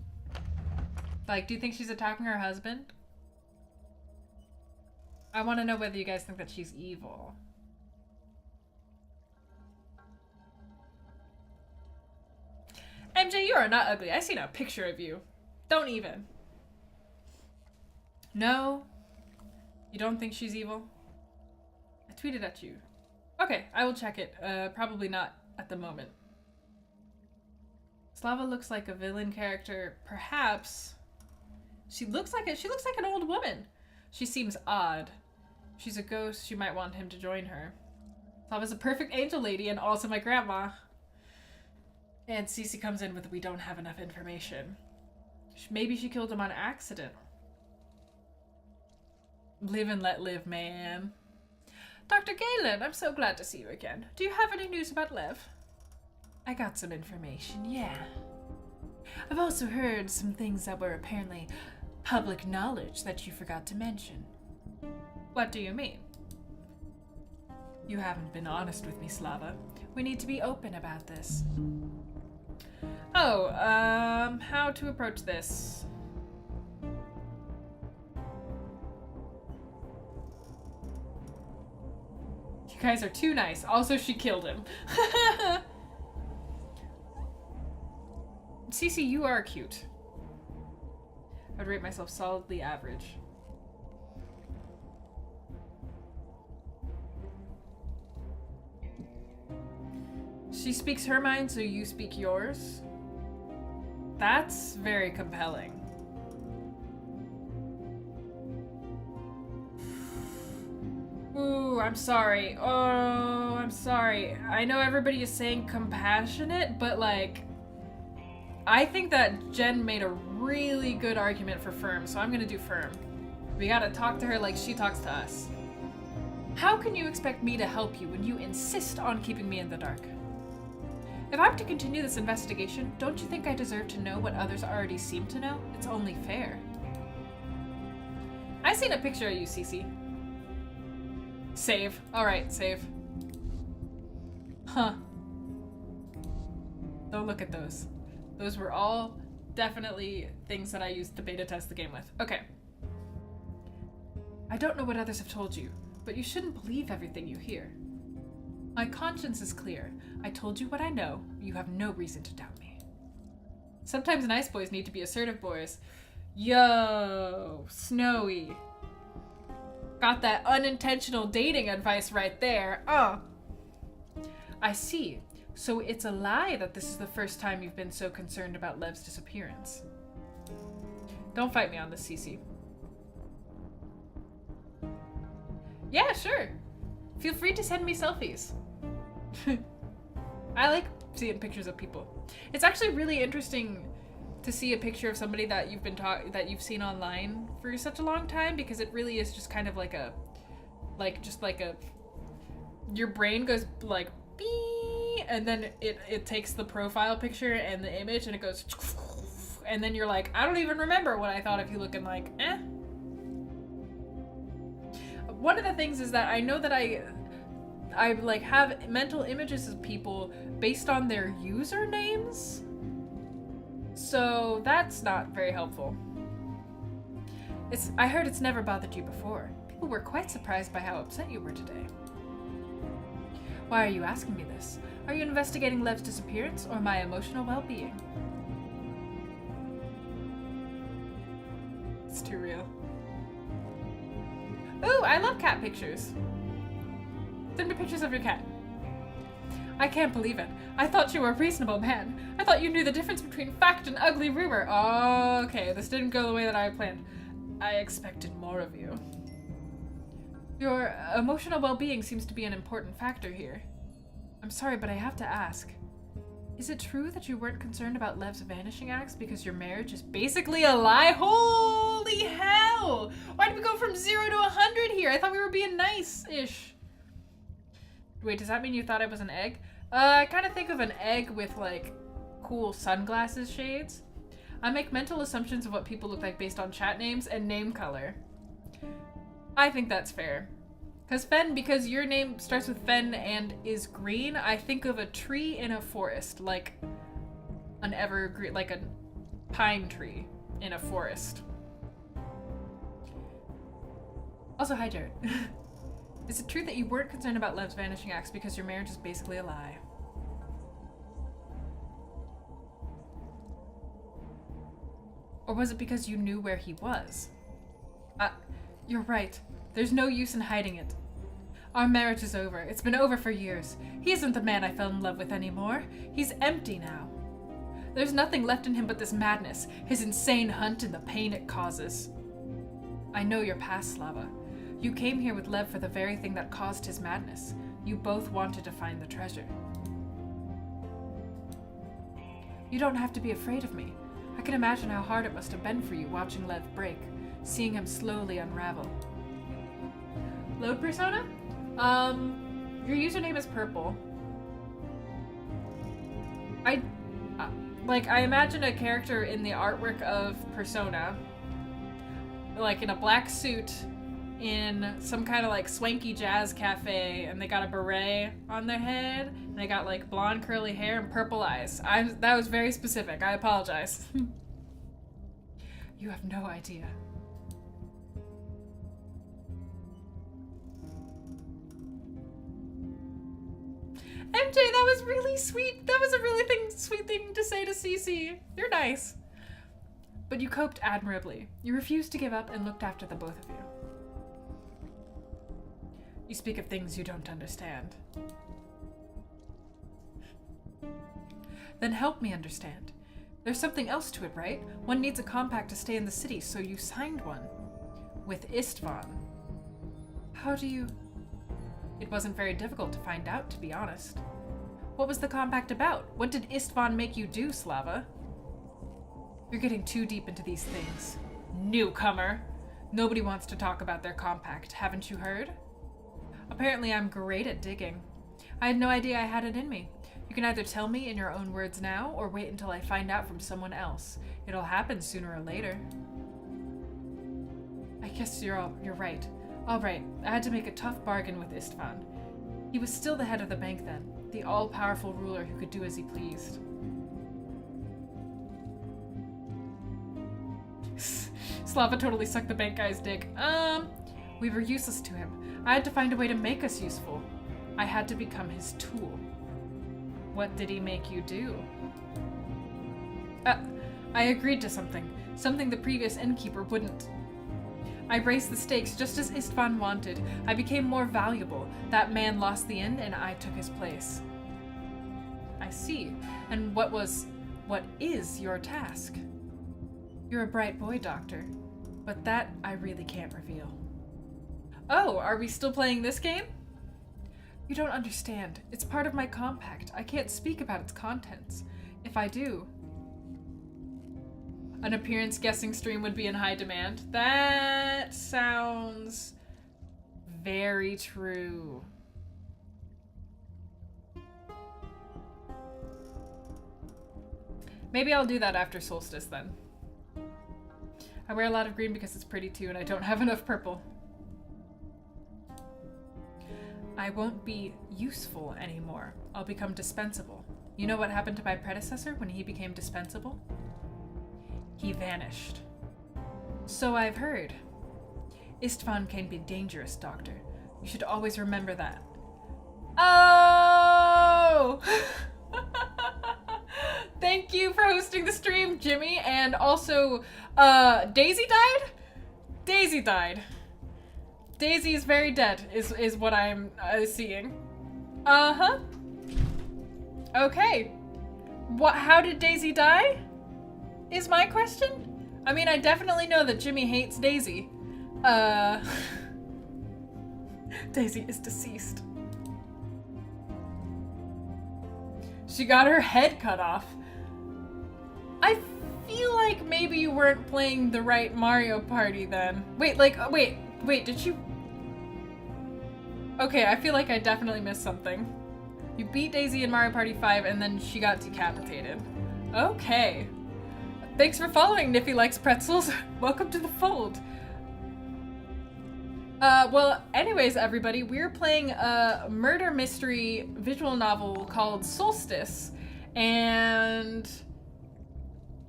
Like, do you think she's attacking her husband? I want to know whether you guys think that she's evil. MJ, you are not ugly. I seen a picture of you. Don't even. No. You don't think she's evil? I tweeted at you. Okay, I will check it. Probably not at the moment. Slava looks like a villain character. Perhaps. She looks like an old woman. She seems odd. If she's a ghost, she might want him to join her. Slava's a perfect angel lady and also my grandma. And Cece comes in with, we don't have enough information. Maybe she killed him on accident. Live and let live, man. Dr. Galen, I'm so glad to see you again. Do you have any news about Lev? I got some information, yeah. I've also heard some things that were apparently public knowledge that you forgot to mention. What do you mean? You haven't been honest with me, Slava. We need to be open about this. Oh, how to approach this? You guys are too nice. Also, she killed him. Cece, you are cute. I'd rate myself solidly average. She speaks her mind, so you speak yours? That's very compelling. Ooh, I'm sorry. Oh, I'm sorry. I know everybody is saying compassionate, but like, I think that Jen made a really good argument for firm, so I'm gonna do firm. We gotta talk to her like she talks to us. How can you expect me to help you when you insist on keeping me in the dark? If I'm to continue this investigation, don't you think I deserve to know what others already seem to know? It's only fair. I seen a picture of you, Cece. Save. Alright, save. Huh. Don't look at those. Those were all definitely things that I used to beta test the game with. Okay. I don't know what others have told you, but you shouldn't believe everything you hear. My conscience is clear. I told you what I know. You have no reason to doubt me. Sometimes nice boys need to be assertive boys. Yo, Snowy. Got that unintentional dating advice right there. Oh. I see. So it's a lie that this is the first time you've been so concerned about Lev's disappearance. Don't fight me on this, Cece. Yeah, sure. Feel free to send me selfies. I like seeing pictures of people. It's actually really interesting to see a picture of somebody that you've seen online for such a long time, because it really is just kind of like your brain goes like beep, and then it takes the profile picture and the image and it goes, and then you're like, I don't even remember what I thought of you looking like. One of the things is that I know that I like have mental images of people based on their usernames. So that's not very helpful. I heard it's never bothered you before. People were quite surprised by how upset you were today. Why are you asking me this? Are you investigating Lev's disappearance or my emotional well-being? It's too real. Ooh, I love cat pictures. Send me pictures of your cat. I can't believe it. I thought you were a reasonable man. I thought you knew the difference between fact and ugly rumor. Oh, okay, this didn't go the way that I planned. I expected more of you. Your emotional well-being seems to be an important factor here. I'm sorry, but I have to ask. Is it true that you weren't concerned about Lev's vanishing acts because your marriage is basically a lie? Holy hell! Why did we go from 0 to 100 here? I thought we were being nice-ish. Wait, does that mean you thought I was an egg? I kind of think of an egg with, like, cool sunglasses shades. I make mental assumptions of what people look like based on chat names and name color. I think that's fair. Because your name starts with Fen and is green, I think of a tree in a forest, like an evergreen, like a pine tree in a forest. Also, hi Jared. Is it true that you weren't concerned about Lev's vanishing acts because your marriage is basically a lie? Or was it because you knew where he was? You're right. There's no use in hiding it. Our marriage is over. It's been over for years. He isn't the man I fell in love with anymore. He's empty now. There's nothing left in him but this madness, his insane hunt and the pain it causes. I know your past, Slava. You came here with Lev for the very thing that caused his madness. You both wanted to find the treasure. You don't have to be afraid of me. I can imagine how hard it must have been for you watching Lev break, seeing him slowly unravel. Load persona? Your username is purple. I imagine a character in the artwork of Persona, like in a black suit, in some kind of like swanky jazz cafe, and they got a beret on their head, and they got like blonde curly hair and purple eyes. That was very specific. I apologize. You have no idea. MJ, that was really sweet. That was a really sweet thing to say to Cece. You're nice. But you coped admirably. You refused to give up and looked after the both of you. You speak of things you don't understand. Then help me understand. There's something else to it, right? One needs a compact to stay in the city, so you signed one. With Istvan. How do you... It wasn't very difficult to find out, to be honest. What was the compact about? What did Istvan make you do, Slava? You're getting too deep into these things. Newcomer! Nobody wants to talk about their compact, haven't you heard? Apparently I'm great at digging. I had no idea I had it in me. You can either tell me in your own words now, or wait until I find out from someone else. It'll happen sooner or later. I guess you're right. All right, I had to make a tough bargain with Istvan. He was still the head of the bank then, the all-powerful ruler who could do as he pleased. Slava totally sucked the bank guy's dick. We were useless to him. I had to find a way to make us useful. I had to become his tool. What did he make you do? I agreed to something the previous innkeeper wouldn't. I raised the stakes just as Istvan wanted. I became more valuable. That man lost the inn and I took his place. I see. And what is your task? You're a bright boy, Doctor. But that I really can't reveal. Oh, are we still playing this game? You don't understand. It's part of my compact. I can't speak about its contents. If I do... An appearance guessing stream would be in high demand. That sounds very true. Maybe I'll do that after Solstice then. I wear a lot of green because it's pretty too, and I don't have enough purple. I won't be useful anymore. I'll become dispensable. You know what happened to my predecessor when he became dispensable? He vanished. So I've heard. Istvan can be dangerous, Doctor. You should always remember that. Oh! Thank you for hosting the stream, Jimmy. And also, Daisy died? Daisy died. Daisy is very dead, is what I'm seeing. Uh-huh. Okay. How did Daisy die? Is my question? I mean, I definitely know that Jimmy hates Daisy. Daisy is deceased. She got her head cut off. I feel like maybe you weren't playing the right Mario Party then. Wait, did you... Okay, I feel like I definitely missed something. You beat Daisy in Mario Party 5 and then she got decapitated. Okay. Thanks for following, Niffy Likes Pretzels. Welcome to the fold. Well, anyways, everybody, we're playing a murder mystery visual novel called Solstice, and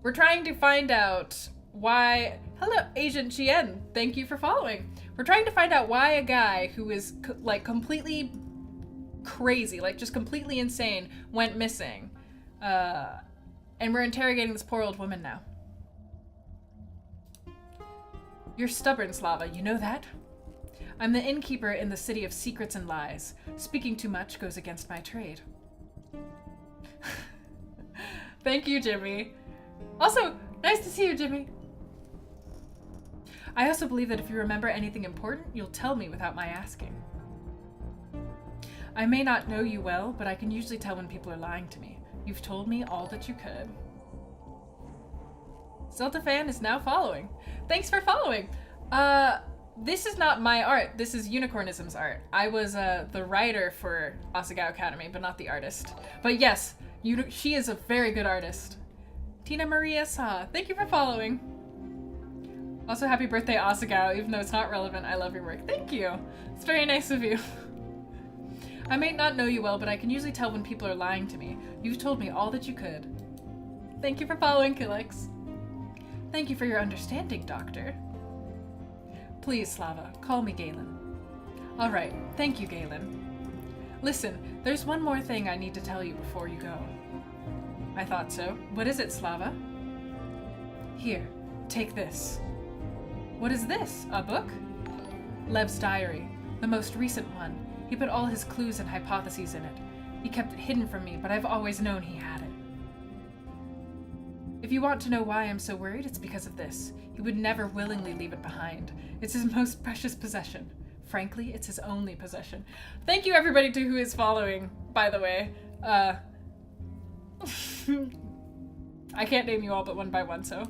we're trying to find out why... Hello, Agent GN. Thank you for following. We're trying to find out why a guy who is, like, completely crazy, like, just completely insane, went missing. And we're interrogating this poor old woman now. You're stubborn, Slava, you know that? I'm the innkeeper in the city of secrets and lies. Speaking too much goes against my trade. Thank you, Jimmy. Also, nice to see you, Jimmy. I also believe that if you remember anything important, you'll tell me without my asking. I may not know you well, but I can usually tell when people are lying to me. You've told me all that you could. Zelda fan is now following. Thanks for following. This is not my art. This is Unicornism's art. I was the writer for Asagao Academy, but not the artist. But yes, she is a very good artist. Tina Maria Sa, thank you for following. Also, happy birthday, Asagao, even though it's not relevant. I love your work. Thank you. It's very nice of you. I may not know you well, but I can usually tell when people are lying to me. You've told me all that you could. Thank you for following, Killix. Thank you for your understanding, Doctor. Please, Slava, call me Galen. All right, thank you, Galen. Listen, there's one more thing I need to tell you before you go. I thought so. What is it, Slava? Here, take this. What is this? A book? Lev's diary, the most recent one. He put all his clues and hypotheses in it. He kept it hidden from me, but I've always known he had it. If you want to know why I'm so worried, it's because of this. He would never willingly leave it behind. It's his most precious possession. Frankly, it's his only possession. Thank you, everybody, who is following, by the way. I can't name you all but one by one, so.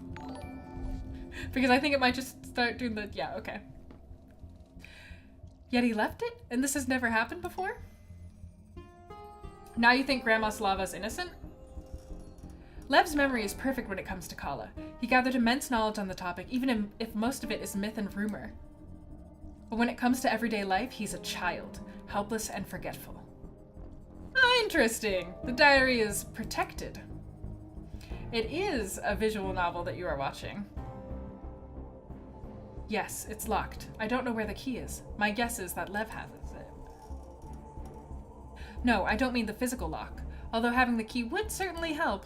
Because I think it might just start doing the, yeah, okay. Yet he left it? And this has never happened before? Now you think Grandma Slava's innocent? Lev's memory is perfect when it comes to Kala. He gathered immense knowledge on the topic, even if most of it is myth and rumor. But when it comes to everyday life, he's a child, helpless and forgetful. Ah, interesting. The diary is protected. It is a visual novel that you are watching. Yes, it's locked. I don't know where the key is. My guess is that Lev has it. No, I don't mean the physical lock, although having the key would certainly help.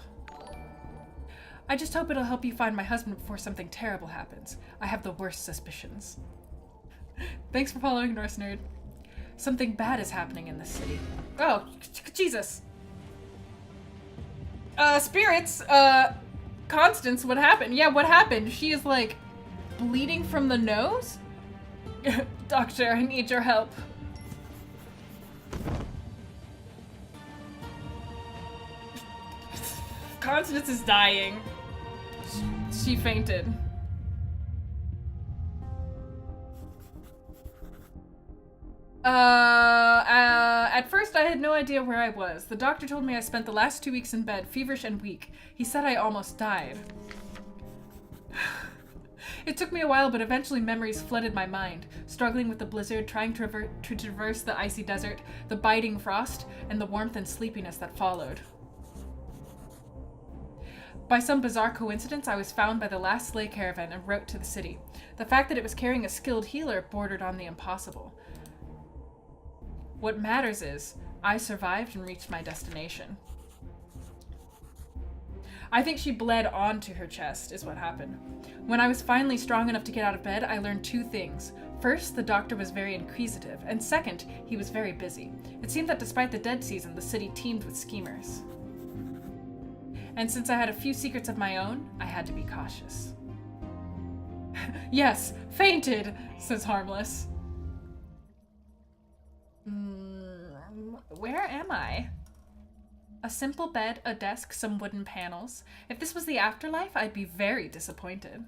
I just hope it'll help you find my husband before something terrible happens. I have the worst suspicions. Thanks for following, Norse Nerd. Something bad is happening in this city. Oh, Jesus. Spirits, Constance, what happened? Yeah, what happened? She is, like, bleeding from the nose? Doctor, I need your help. Constance is dying. She fainted. At first I had no idea where I was. The doctor told me I spent the last 2 weeks in bed, feverish and weak. He said I almost died. It took me a while, but eventually memories flooded my mind, struggling with the blizzard, trying to traverse the icy desert, the biting frost, and the warmth and sleepiness that followed. By some bizarre coincidence, I was found by the last sleigh caravan en route to the city. The fact that it was carrying a skilled healer bordered on the impossible. What matters is, I survived and reached my destination. I think she bled onto her chest, is what happened. When I was finally strong enough to get out of bed, I learned 2 things. First, the doctor was very inquisitive, and second, he was very busy. It seemed that despite the dead season, the city teemed with schemers. And since I had a few secrets of my own, I had to be cautious. Yes, fainted, says Harmless. Where am I? A simple bed, a desk, some wooden panels. If this was the afterlife, I'd be very disappointed.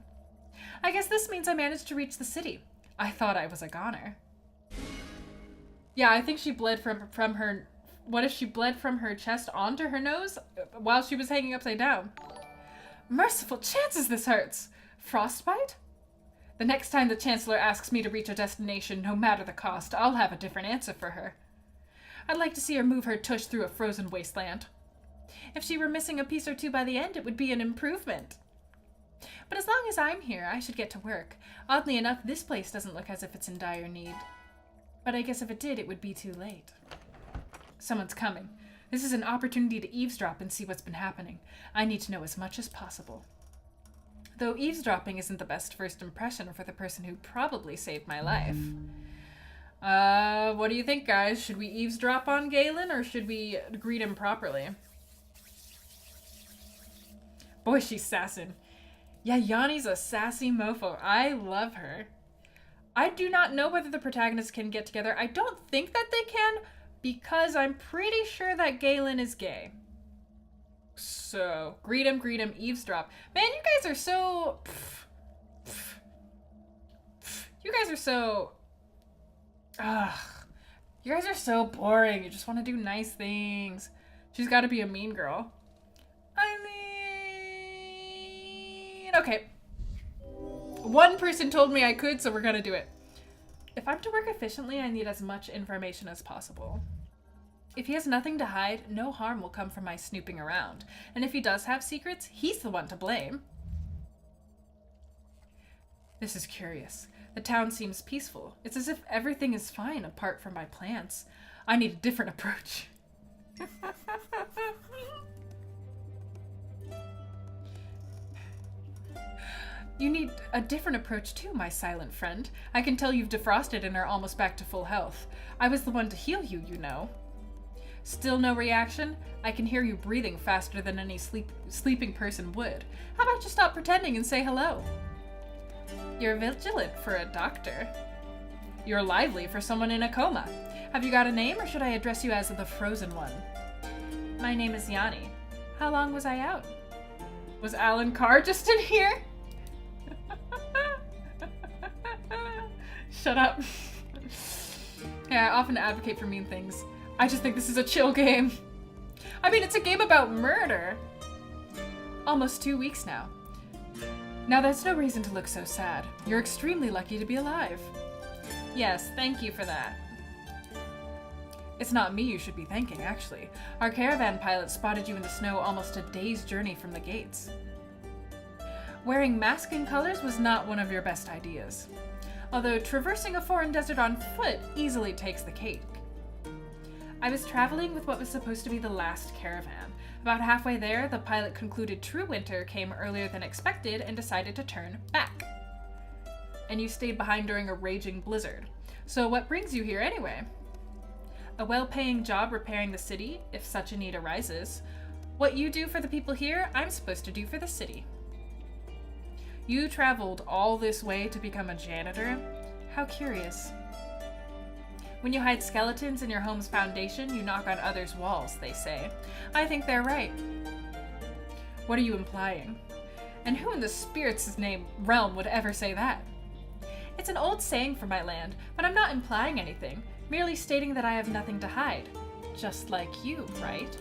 I guess this means I managed to reach the city. I thought I was a goner. Yeah, I think she bled from her... What if she bled from her chest onto her nose while she was hanging upside down? Merciful chances this hurts! Frostbite? The next time the Chancellor asks me to reach a destination, no matter the cost, I'll have a different answer for her. I'd like to see her move her tush through a frozen wasteland. If she were missing a piece or two by the end, it would be an improvement. But as long as I'm here, I should get to work. Oddly enough, this place doesn't look as if it's in dire need. But I guess if it did, it would be too late. Someone's coming. This is an opportunity to eavesdrop and see what's been happening. I need to know as much as possible. Though eavesdropping isn't the best first impression for the person who probably saved my life. What do you think, guys? Should we eavesdrop on Galen or should we greet him properly? Boy, she's sassin'. Yeah, Yani's a sassy mofo. I love her. I do not know whether the protagonists can get together. I don't think that they can because I'm pretty sure that Galen is gay. So, greet him, eavesdrop. Man, you guys are so... You guys are so... Ugh. You guys are so boring. You just want to do nice things. She's got to be a mean girl. I mean... Okay. One person told me I could, so we're gonna do it. If I'm to work efficiently, I need as much information as possible. If he has nothing to hide, no harm will come from my snooping around. And if he does have secrets, he's the one to blame. This is curious. The town seems peaceful. It's as if everything is fine apart from my plants. I need a different approach. You need a different approach too, my silent friend. I can tell you've defrosted and are almost back to full health. I was the one to heal you, you know. Still no reaction? I can hear you breathing faster than any sleeping person would. How about you stop pretending and say hello? You're vigilant for a doctor. You're lively for someone in a coma. Have you got a name, or should I address you as the frozen one? My name is Yani. How long was I out? Was Alan Carr just in here? Shut up. Yeah, I often advocate for mean things. I just think this is a chill game. I mean, it's a game about murder. Almost 2 weeks now. Now that's no reason to look so sad. You're extremely lucky to be alive. Yes, thank you for that. It's not me you should be thanking, actually. Our caravan pilot spotted you in the snow almost a day's journey from the gates. Wearing masking colors was not one of your best ideas. Although traversing a foreign desert on foot easily takes the cake. I was traveling with what was supposed to be the last caravan. About halfway there, the pilot concluded true winter came earlier than expected and decided to turn back. And you stayed behind during a raging blizzard. So what brings you here anyway? A well-paying job repairing the city, if such a need arises. What you do for the people here, I'm supposed to do for the city. You traveled all this way to become a janitor? How curious. When you hide skeletons in your home's foundation, you knock on others' walls, they say. I think they're right. What are you implying? And who in the spirits' realm would ever say that? It's an old saying for my land, but I'm not implying anything, merely stating that I have nothing to hide. Just like you, right?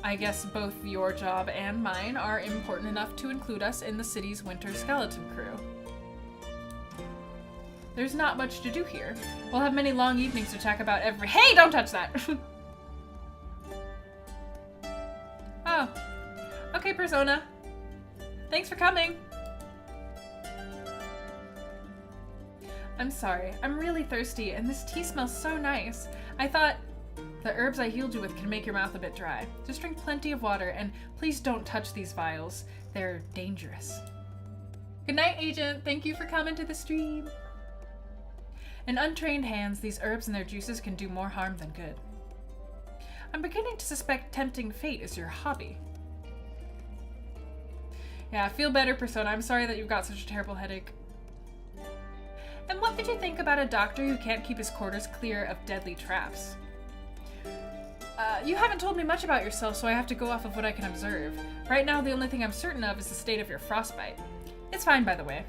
I guess both your job and mine are important enough to include us in the city's winter skeleton crew. There's not much to do here. We'll have many long evenings to talk about every— Hey, don't touch that! Oh. Okay, Persona. Thanks for coming. I'm sorry. I'm really thirsty, and this tea smells so nice. I thought the herbs I healed you with can make your mouth a bit dry. Just drink plenty of water, and please don't touch these vials. They're dangerous. Good night, Agent. Thank you for coming to the stream. In untrained hands, these herbs and their juices can do more harm than good. I'm beginning to suspect tempting fate is your hobby. Yeah, feel better, Persona. I'm sorry that you've got such a terrible headache. And what did you think about a doctor who can't keep his quarters clear of deadly traps? You haven't told me much about yourself, so I have to go off of what I can observe. Right now, the only thing I'm certain of is the state of your frostbite. It's fine, by the way.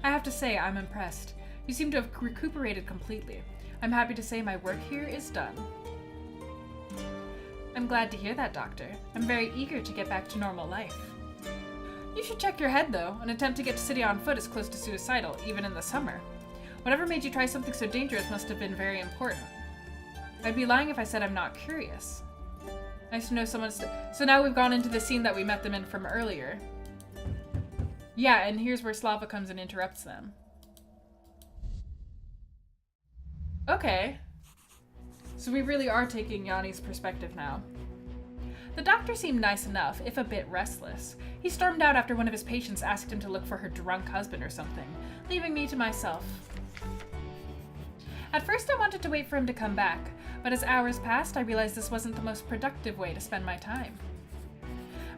I have to say, I'm impressed. You seem to have recuperated completely. I'm happy to say my work here is done. I'm glad to hear that, Doctor. I'm very eager to get back to normal life. You should check your head, though. An attempt to get to city on foot is close to suicidal, even in the summer. Whatever made you try something so dangerous must have been very important. I'd be lying if I said I'm not curious. Nice to know someone's... So now we've gone into the scene that we met them in from earlier. Yeah, and here's where Slava comes and interrupts them. Okay. So we really are taking Yani's perspective now. The doctor seemed nice enough, if a bit restless. He stormed out after one of his patients asked him to look for her drunk husband or something, leaving me to myself. At first I wanted to wait for him to come back, but as hours passed I realized this wasn't the most productive way to spend my time.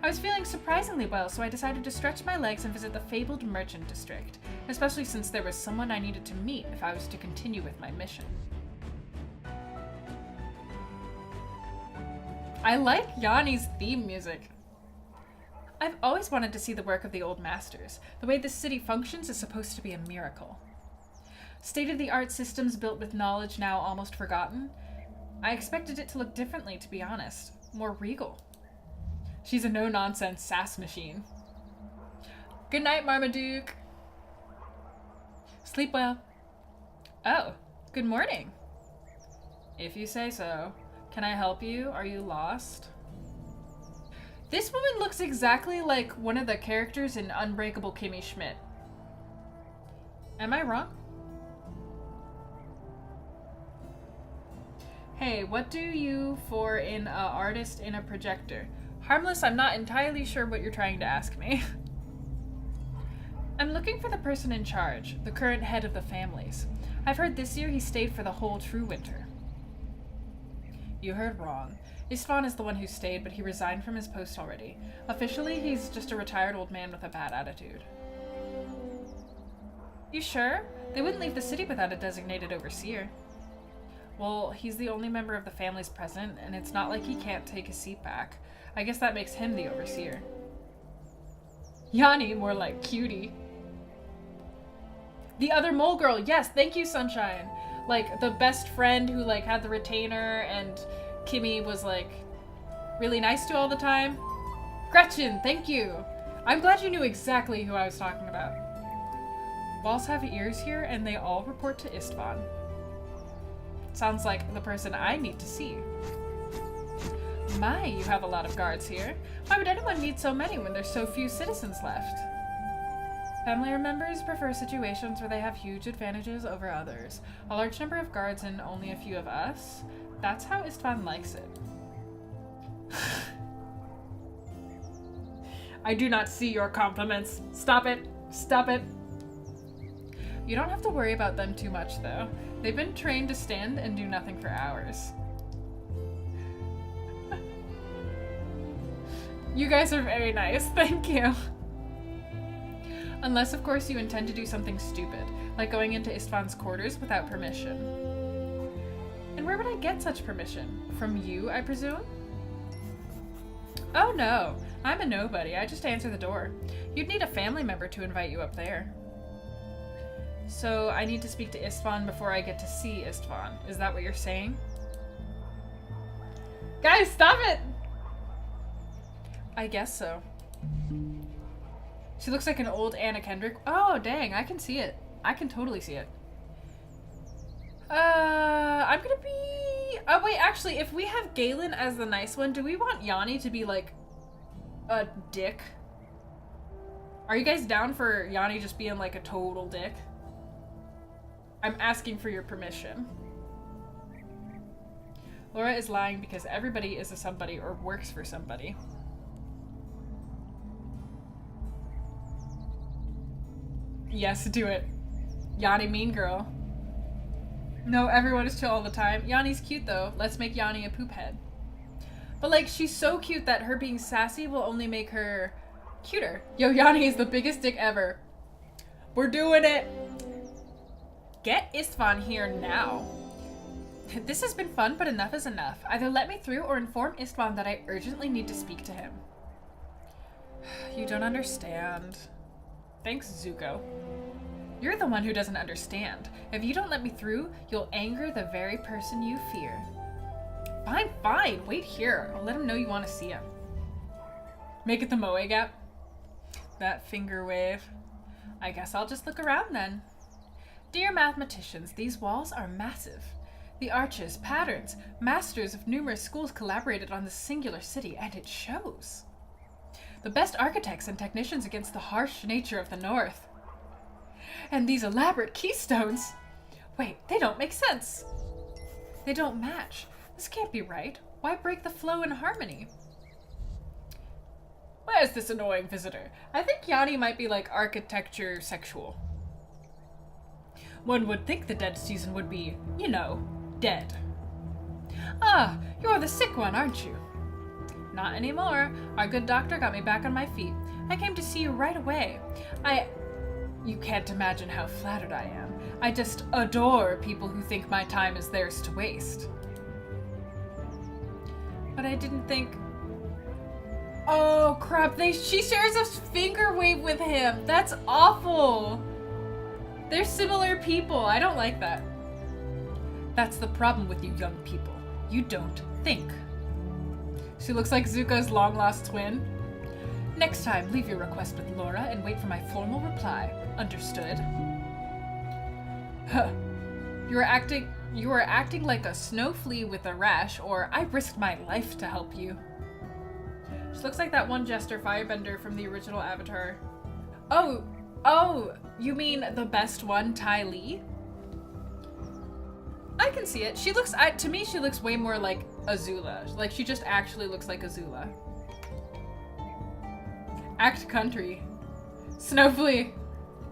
I was feeling surprisingly well, so I decided to stretch my legs and visit the fabled merchant district, especially since there was someone I needed to meet if I was to continue with my mission. I like Yani's theme music. I've always wanted to see the work of the old masters. The way this city functions is supposed to be a miracle. State-of-the-art systems built with knowledge now almost forgotten. I expected it to look differently, to be honest. More regal. She's a no-nonsense sass machine. Good night, Marmaduke. Sleep well. Oh, good morning. If you say so. Can I help you? Are you lost? This woman looks exactly like one of the characters in Unbreakable Kimmy Schmidt. Am I wrong? Hey, what do you for in a artist in a projector? Harmless, I'm not entirely sure what you're trying to ask me. I'm looking for the person in charge, the current head of the families. I've heard this year he stayed for the whole true winter. You heard wrong. Istvan is the one who stayed, but he resigned from his post already. Officially, he's just a retired old man with a bad attitude. You sure? They wouldn't leave the city without a designated overseer. Well, he's the only member of the families present, and it's not like he can't take his seat back. I guess that makes him the overseer. Yani, more like cutie. The other mole girl, yes, thank you, Sunshine. Like, the best friend who, like, had the retainer and Kimmy was, like, really nice to all the time. Gretchen, thank you. I'm glad you knew exactly who I was talking about. Walls have ears here, and they all report to Istvan. Sounds like the person I need to see. My, you have a lot of guards here. Why would anyone need so many when there's so few citizens left? Family members prefer situations where they have huge advantages over others. A large number of guards and only a few of us. That's how Istvan likes it. I do not see your compliments. Stop it. Stop it. You don't have to worry about them too much, though. They've been trained to stand and do nothing for hours. You guys are very nice. Thank you. Unless, of course, you intend to do something stupid, like going into Istvan's quarters without permission. And where would I get such permission? From you, I presume? Oh no, I'm a nobody. I just answer the door. You'd need a family member to invite you up there. So I need to speak to Istvan before I get to see Istvan. Is that what you're saying? Guys, stop it! I guess so. She looks like an old Anna Kendrick. Oh, dang, I can see it. I can totally see it. I'm gonna be... Oh, wait, actually, if we have Galen as the nice one, do we want Yani to be, like, a dick? Are you guys down for Yani just being, like, a total dick? I'm asking for your permission. Laura is lying because everybody is a somebody or works for somebody. Yes, do it. Yani mean girl. No, everyone is chill all the time. Yanni's cute though. Let's make Yani a poop head. But like, she's so cute that her being sassy will only make her cuter. Yo, Yani is the biggest dick ever. We're doing it. Get Istvan here now. This has been fun, but enough is enough. Either let me through or inform Istvan that I urgently need to speak to him. You don't understand. Thanks, Zuko. You're the one who doesn't understand. If you don't let me through, you'll anger the very person you fear. Fine, fine. Wait here. I'll let him know you want to see him. Make it the Moe gap. That finger wave. I guess I'll just look around then. Dear mathematicians, these walls are massive. The arches, patterns, masters of numerous schools collaborated on this singular city, and it shows. The best architects and technicians against the harsh nature of the North. And these elaborate keystones. Wait, they don't make sense. They don't match. This can't be right. Why break the flow and harmony? Where's this annoying visitor? I think Yani might be like architecture sexual. One would think the dead season would be, you know, dead. Ah, you're the sick one, aren't you? Not anymore. Our good doctor got me back on my feet. I came to see you right away. You can't imagine how flattered I am. I just adore people who think my time is theirs to waste. But I didn't think... Oh, crap. She shares a finger wave with him. That's awful. They're similar people. I don't like that. That's the problem with you young people. You don't think. She looks like Zuko's long-lost twin. Next time, leave your request with Laura and wait for my formal reply. Understood? Huh. You are acting like a snow flea with a rash, or I risked my life to help you. She looks like that one jester firebender from the original Avatar. Oh, you mean the best one, Ty Lee? I can see it. She looks, to me, she looks way more like Azula. Like, she just actually looks like Azula. Act country. Snowflea.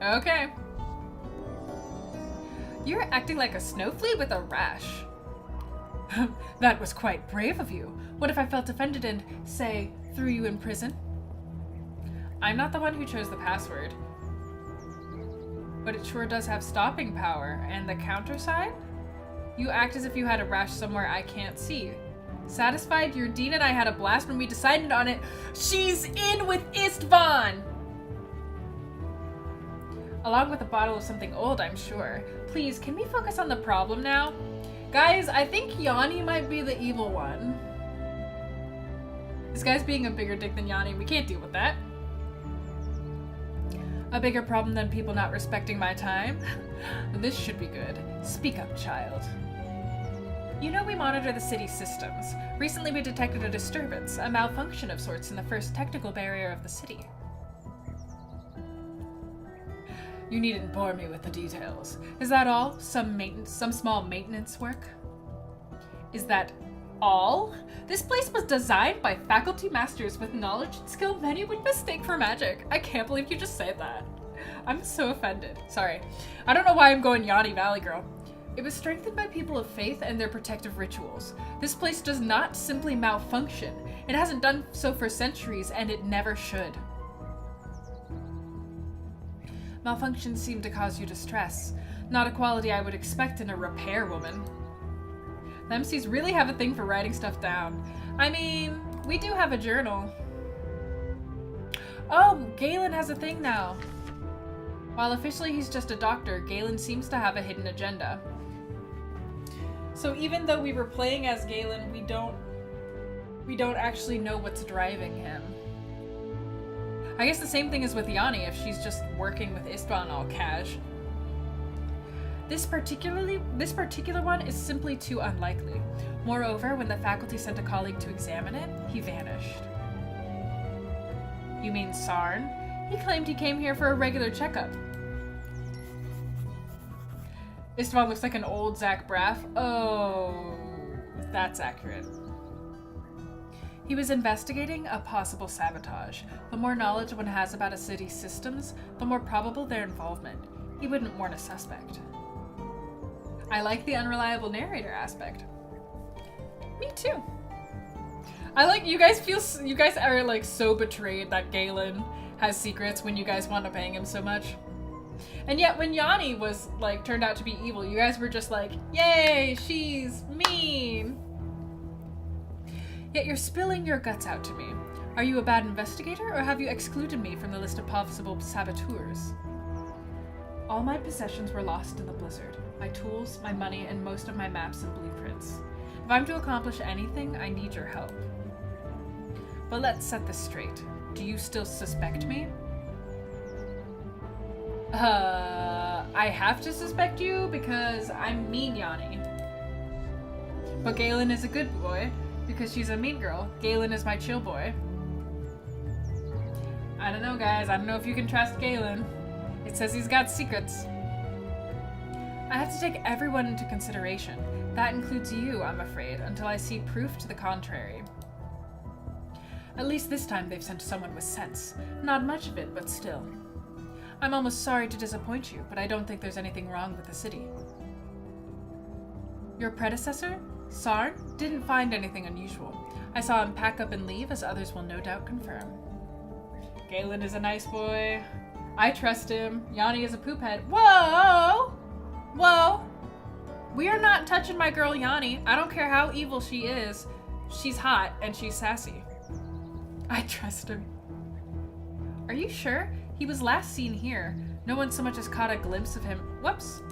Okay. You're acting like a snowflea with a rash. That was quite brave of you. What if I felt offended and, say, threw you in prison? I'm not the one who chose the password. But it sure does have stopping power. And the counter side? You act as if you had a rash somewhere I can't see. Satisfied? Your Dean and I had a blast when we decided on it. She's in with Istvan! Along with a bottle of something old, I'm sure. Please, can we focus on the problem now? Guys, I think Yani might be the evil one. This guy's being a bigger dick than Yani. We can't deal with that. A bigger problem than people not respecting my time? This should be good. Speak up, child. You know we monitor the city's systems. Recently we detected a disturbance, a malfunction of sorts in the first technical barrier of the city. You needn't bore me with the details. Is that all? Some small maintenance work? Is that all? This place was designed by faculty masters with knowledge and skill many would mistake for magic. I can't believe you just said that. I'm so offended. Sorry. I don't know why I'm going Yani Valley Girl. It was strengthened by people of faith and their protective rituals. This place does not simply malfunction. It hasn't done so for centuries, and it never should. Malfunctions seem to cause you distress. Not a quality I would expect in a repair woman. The MCs really have a thing for writing stuff down. I mean, we do have a journal. Oh, Galen has a thing now. While officially he's just a doctor, Galen seems to have a hidden agenda. So even though we were playing as Galen, we don't actually know what's driving him. I guess the same thing is with Yani if she's just working with Istvan all cash. This particular one is simply too unlikely. Moreover, when the faculty sent a colleague to examine it, he vanished. You mean Sarn? He claimed he came here for a regular checkup. Istvan looks like an old Zach Braff. Oh, that's accurate. He was investigating a possible sabotage. The more knowledge one has about a city's systems, the more probable their involvement. He wouldn't warn a suspect. I like the unreliable narrator aspect. Me too. I like you guys are like so betrayed that Galen has secrets when you guys want to bang him so much. And yet when Yani was like turned out to be evil, you guys were just like, yay, she's mean. Yet you're spilling your guts out to me. Are you a bad investigator, or have you excluded me from the list of possible saboteurs? All my possessions were lost in the blizzard. My tools, my money, and most of my maps and blueprints. If I'm to accomplish anything, I need your help. But let's set this straight. Do you still suspect me? I have to suspect you because I'm mean Yani. But Galen is a good boy. Because she's a mean girl. Galen is my chill boy. I don't know, guys. I don't know if you can trust Galen. It says he's got secrets. I have to take everyone into consideration. That includes you, I'm afraid, until I see proof to the contrary. At least this time they've sent someone with sense. Not much of it, but still. I'm almost sorry to disappoint you, but I don't think there's anything wrong with the city. Your predecessor, Sarn, didn't find anything unusual. I saw him pack up and leave, as others will no doubt confirm. Galen is a nice boy. I trust him. Yani is a poophead. Whoa! Whoa! We are not touching my girl Yani. I don't care how evil she is. She's hot and she's sassy. I trust him. Are you sure? He was last seen here. No one so much as caught a glimpse of him. Whoops.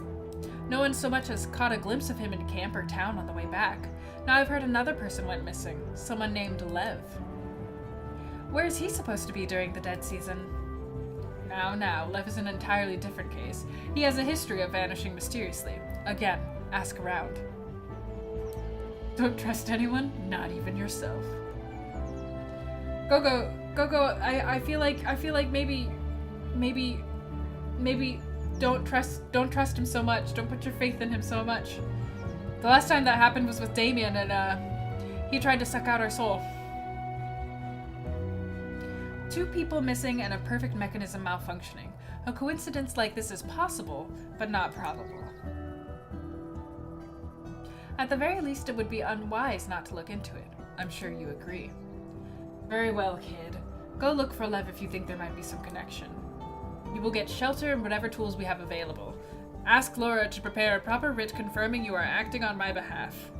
No one so much as caught a glimpse of him in camp or town on the way back. Now I've heard another person went missing. Someone named Lev. Where is he supposed to be during the dead season? Now, Lev is an entirely different case. He has a history of vanishing mysteriously. Again, ask around. Don't trust anyone, not even yourself. Go. I feel like maybe don't trust him so much. Don't put your faith in him so much. The last time that happened was with Damien, and he tried to suck out our soul. 2 people missing and a perfect mechanism malfunctioning. A coincidence like this is possible, but not probable. At the very least, it would be unwise not to look into it. I'm sure you agree. Very well, kid. Go look for Lev if you think there might be some connection. You will get shelter and whatever tools we have available. Ask Laura to prepare a proper writ confirming you are acting on my behalf.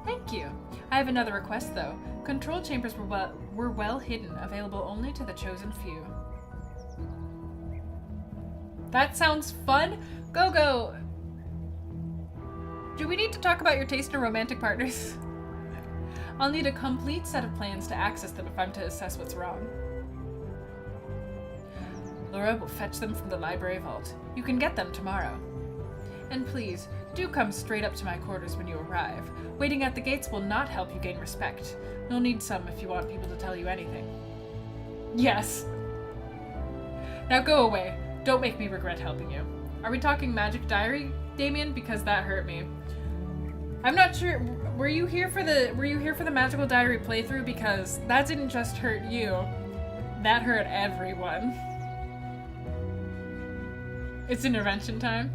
Thank you. I have another request, though. Control chambers were well hidden, available only to the chosen few. That sounds fun. Go. Do we need to talk about your taste in romantic partners? I'll need a complete set of plans to access them if I'm to assess what's wrong. Laura will fetch them from the library vault. You can get them tomorrow. And please, do come straight up to my quarters when you arrive. Waiting at the gates will not help you gain respect. You'll need some if you want people to tell you anything. Yes. Now go away. Don't make me regret helping you. Are we talking magic diary, Damien? Because that hurt me. I'm not sure. Were you here for the magical diary playthrough? Because that didn't just hurt you. That hurt everyone. It's intervention time.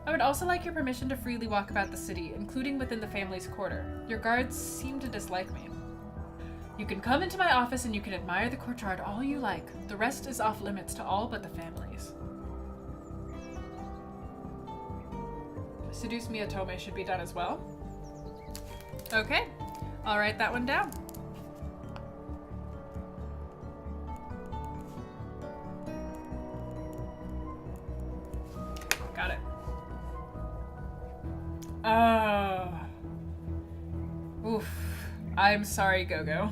I would also like your permission to freely walk about the city, including within the family's quarter. Your guards seem to dislike me. You can come into my office and you can admire the courtyard all you like. The rest is off limits to all but the families. Seduce Miyatome should be done as well. Okay, I'll write that one down. Got it. Oof. I'm sorry, Go-Go.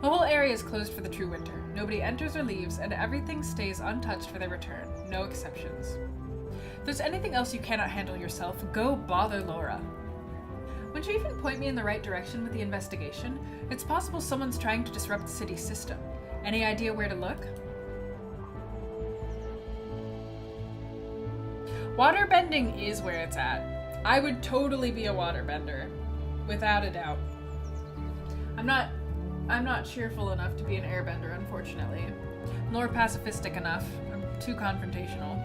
The whole area is closed for the true winter. Nobody enters or leaves, and everything stays untouched for their return. No exceptions. If there's anything else you cannot handle yourself, go bother Laura. Wouldn't you even point me in the right direction with the investigation? It's possible someone's trying to disrupt the city's system. Any idea where to look? Waterbending is where it's at. I would totally be a waterbender. Without a doubt. I'm not cheerful enough to be an airbender, unfortunately. Nor pacifistic enough. I'm too confrontational.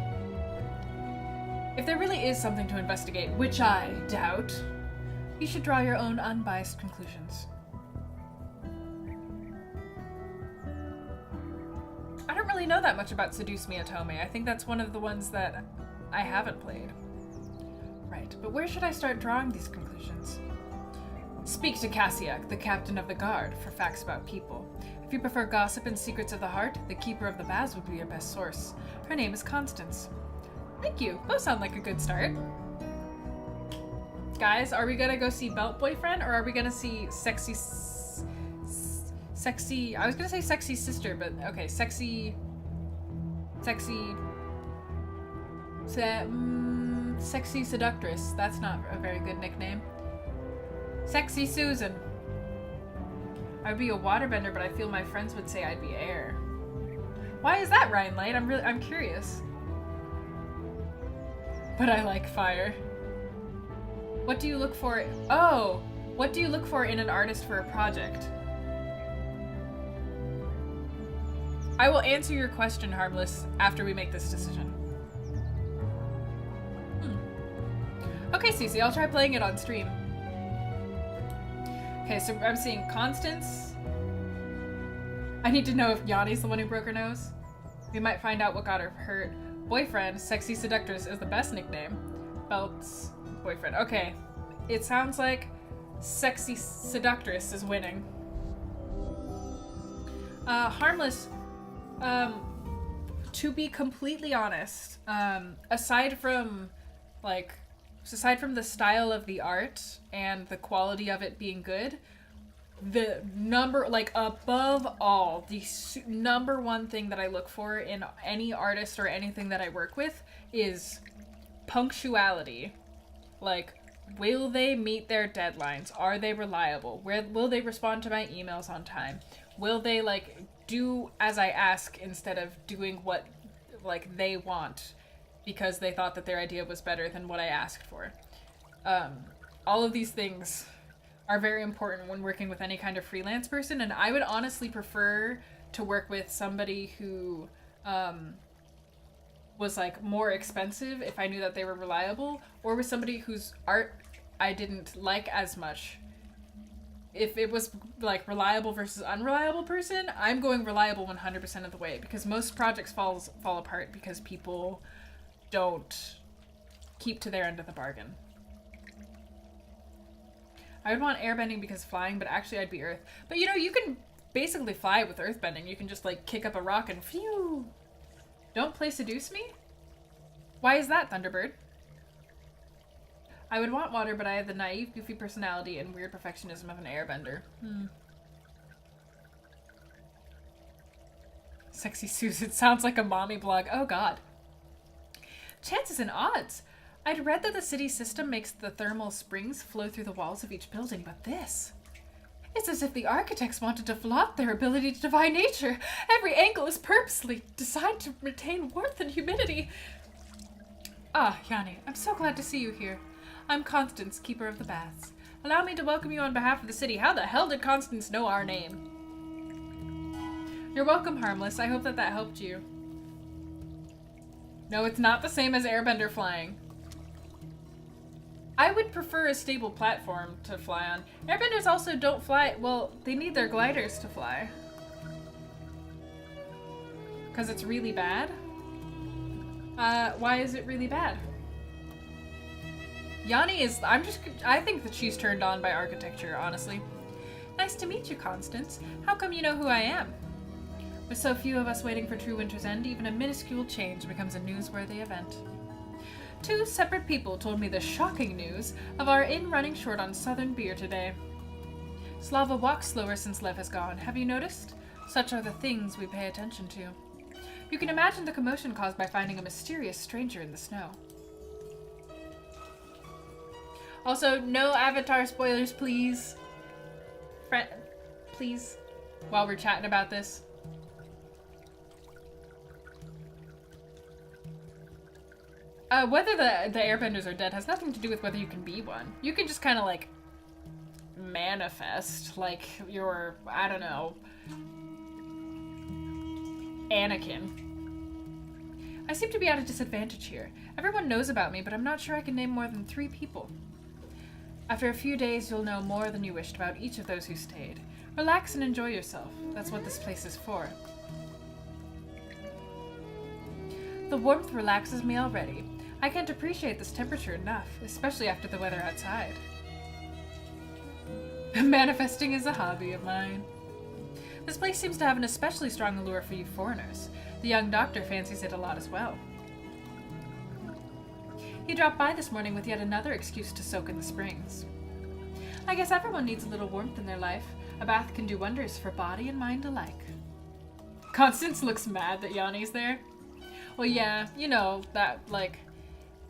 If there really is something to investigate, which I doubt, you should draw your own unbiased conclusions. I don't really know that much about Seduce Miyatome. I think that's one of the ones that I haven't played. Right, but where should I start drawing these conclusions? Speak to Cassiak, the captain of the guard, for facts about people. If you prefer gossip and secrets of the heart, the keeper of the baths would be your best source. Her name is Constance. Thank you. Those sound like a good start. Guys, are we gonna go see Belt Boyfriend, or are we gonna see sexy, I was gonna say sexy sister, but okay, sexy seductress. That's not a very good nickname. Sexy Susan. I'd be a waterbender, but I feel my friends would say I'd be air. Why is that, Ryan Light? I'm curious. But I like fire. What do you look for? Oh, What do you look for in an artist for a project? I will answer your question, Harmless, after we make this decision. Okay, Cece, I'll try playing it on stream. Okay, so I'm seeing Constance. I need to know if Yanni's the one who broke her nose. We might find out what got her hurt. Boyfriend, Sexy Seductress is the best nickname. Belts, boyfriend. Okay, it sounds like Sexy Seductress is winning. Harmless, to be completely honest, aside from the style of the art and the quality of it being good, the above all, the number one thing that I look for in any artist or anything that I work with is punctuality. Like, will they meet their deadlines? Are they reliable? Will they respond to my emails on time? Will they, do as I ask instead of doing what, they want because they thought that their idea was better than what I asked for? All of these things are very important when working with any kind of freelance person, and I would honestly prefer to work with somebody who was more expensive if I knew that they were reliable, or with somebody whose art I didn't like as much. If it was reliable versus unreliable person, I'm going reliable 100% of the way, because most projects fall apart because people don't keep to their end of the bargain. I would want airbending because flying, but actually I'd be earth. But you can basically fly with earthbending. You can just kick up a rock and phew. Don't play Seduce Me? Why is that, Thunderbird? I would want water, but I have the naive, goofy personality and weird perfectionism of an airbender. Sexy Susan sounds like a mommy blog. Oh god. Chances and odds. I'd read that the city system makes the thermal springs flow through the walls of each building, but this... It's as if the architects wanted to flaunt their ability to defy nature. Every angle is purposely designed to retain warmth and humidity. Ah, Yani, I'm so glad to see you here. I'm Constance, Keeper of the Baths. Allow me to welcome you on behalf of the city. How the hell did Constance know our name? You're welcome, Harmless. I hope that helped you. No, it's not the same as airbender flying. I would prefer a stable platform to fly on. Airbenders also don't fly. Well, they need their gliders to fly. Because it's really bad? Why is it really bad? Yani is... I think that she's turned on by architecture, honestly. Nice to meet you, Constance. How come you know who I am? With so few of us waiting for true winter's end, even a minuscule change becomes a newsworthy event. 2 separate people told me the shocking news of our inn running short on southern beer today. Slava walks slower since Lev has gone. Have you noticed? Such are the things we pay attention to. You can imagine the commotion caused by finding a mysterious stranger in the snow. Also, no Avatar spoilers, please. Please. While we're chatting about this. Whether the airbenders are dead has nothing to do with whether you can be one. You can just kind of, manifest, your, I don't know, Anakin. I seem to be at a disadvantage here. Everyone knows about me, but I'm not sure I can name more than 3 people. After a few days, you'll know more than you wished about each of those who stayed. Relax and enjoy yourself. That's what this place is for. The warmth relaxes me already. I can't appreciate this temperature enough, especially after the weather outside. Manifesting is a hobby of mine. This place seems to have an especially strong allure for you foreigners. The young doctor fancies it a lot as well. He dropped by this morning with yet another excuse to soak in the springs. I guess everyone needs a little warmth in their life. A bath can do wonders for body and mind alike. Constance looks mad that Yanni's there. Well, yeah, that,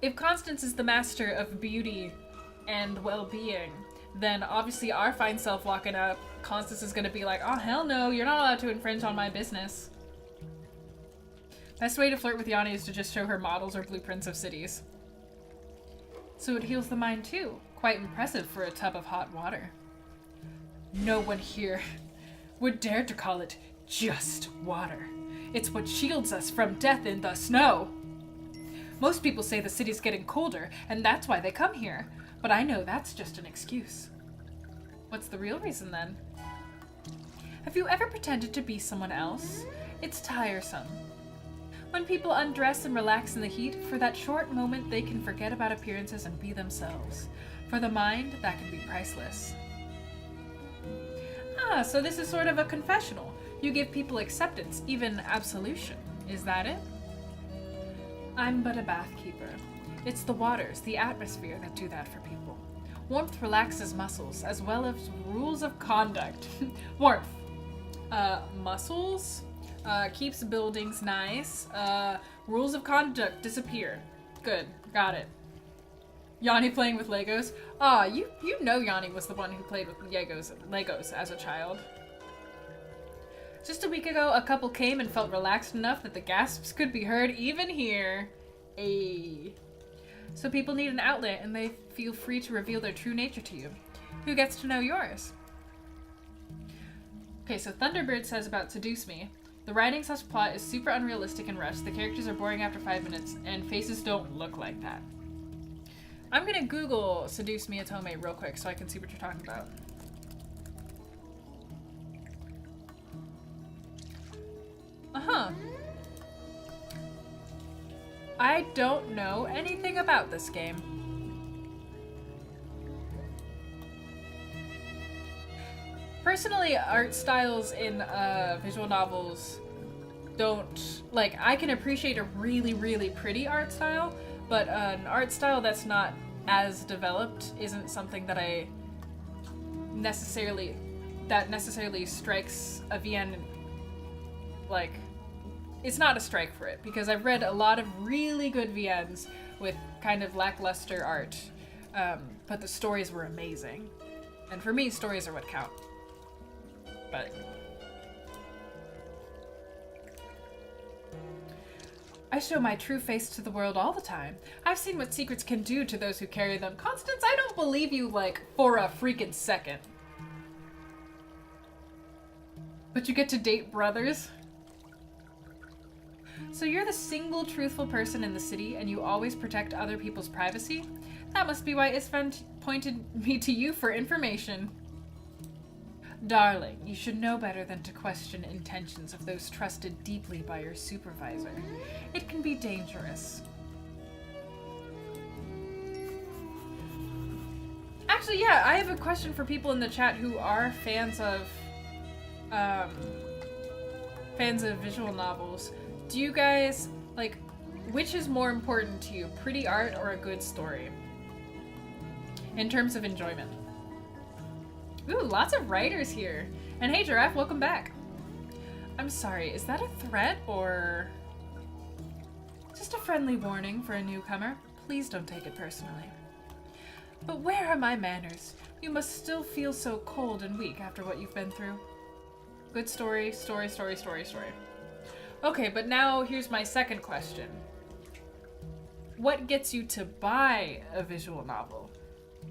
if Constance is the master of beauty and well-being, then obviously our fine self walking up, Constance is gonna be like, oh, hell no, you're not allowed to infringe on my business. Best way to flirt with Yanni is to just show her models or blueprints of cities. So it heals the mind too. Quite impressive for a tub of hot water. No one here would dare to call it just water. It's what shields us from death in the snow. Most people say the city's getting colder, and that's why they come here. But I know that's just an excuse. What's the real reason, then? Have you ever pretended to be someone else? It's tiresome. When people undress and relax in the heat, for that short moment they can forget about appearances and be themselves. For the mind, that can be priceless. Ah, so this is sort of a confessional. You give people acceptance, even absolution. Is that it? I'm but a bath keeper. It's the waters, the atmosphere that do that for people. Warmth relaxes muscles, as well as rules of conduct. Warmth. Muscles? Keeps buildings nice. Rules of conduct disappear. Good, got it. Yani playing with Legos. Ah, you know Yani was the one who played with Legos as a child. Just a week ago, a couple came and felt relaxed enough that the gasps could be heard even here. Ayy. So people need an outlet and they feel free to reveal their true nature to you. Who gets to know yours? Okay, so Thunderbird says about Seduce Me. The writing slash plot is super unrealistic and rushed. The characters are boring after 5 minutes and faces don't look like that. I'm gonna Google Seduce Me Atome real quick so I can see what you're talking about. Uh-huh. I don't know anything about this game. Personally, art styles in visual novels don't, like, I can appreciate a really, really pretty art style, but an art style that's not as developed isn't something that necessarily strikes a VN, like, it's not a strike for it, because I've read a lot of really good VNs with kind of lackluster art, but the stories were amazing. And for me, stories are what count. But I show my true face to the world all the time. I've seen what secrets can do to those who carry them. Constance, I don't believe you, like, for a freaking second. But you get to date brothers? So you're the single truthful person in the city and you always protect other people's privacy? That must be why Isfan pointed me to you for information. Darling, you should know better than to question intentions of those trusted deeply by your supervisor. It can be dangerous. Actually, yeah, I have a question for people in the chat who are fans of visual novels. Do you guys, like, which is more important to you, pretty art or a good story? In terms of enjoyment. Ooh, lots of writers here. And hey, Giraffe, welcome back. I'm sorry, is that a threat or just a friendly warning for a newcomer? Please don't take it personally. But where are my manners? You must still feel so cold and weak after what you've been through. Good story, story. Okay, but now here's my second question. What gets you to buy a visual novel?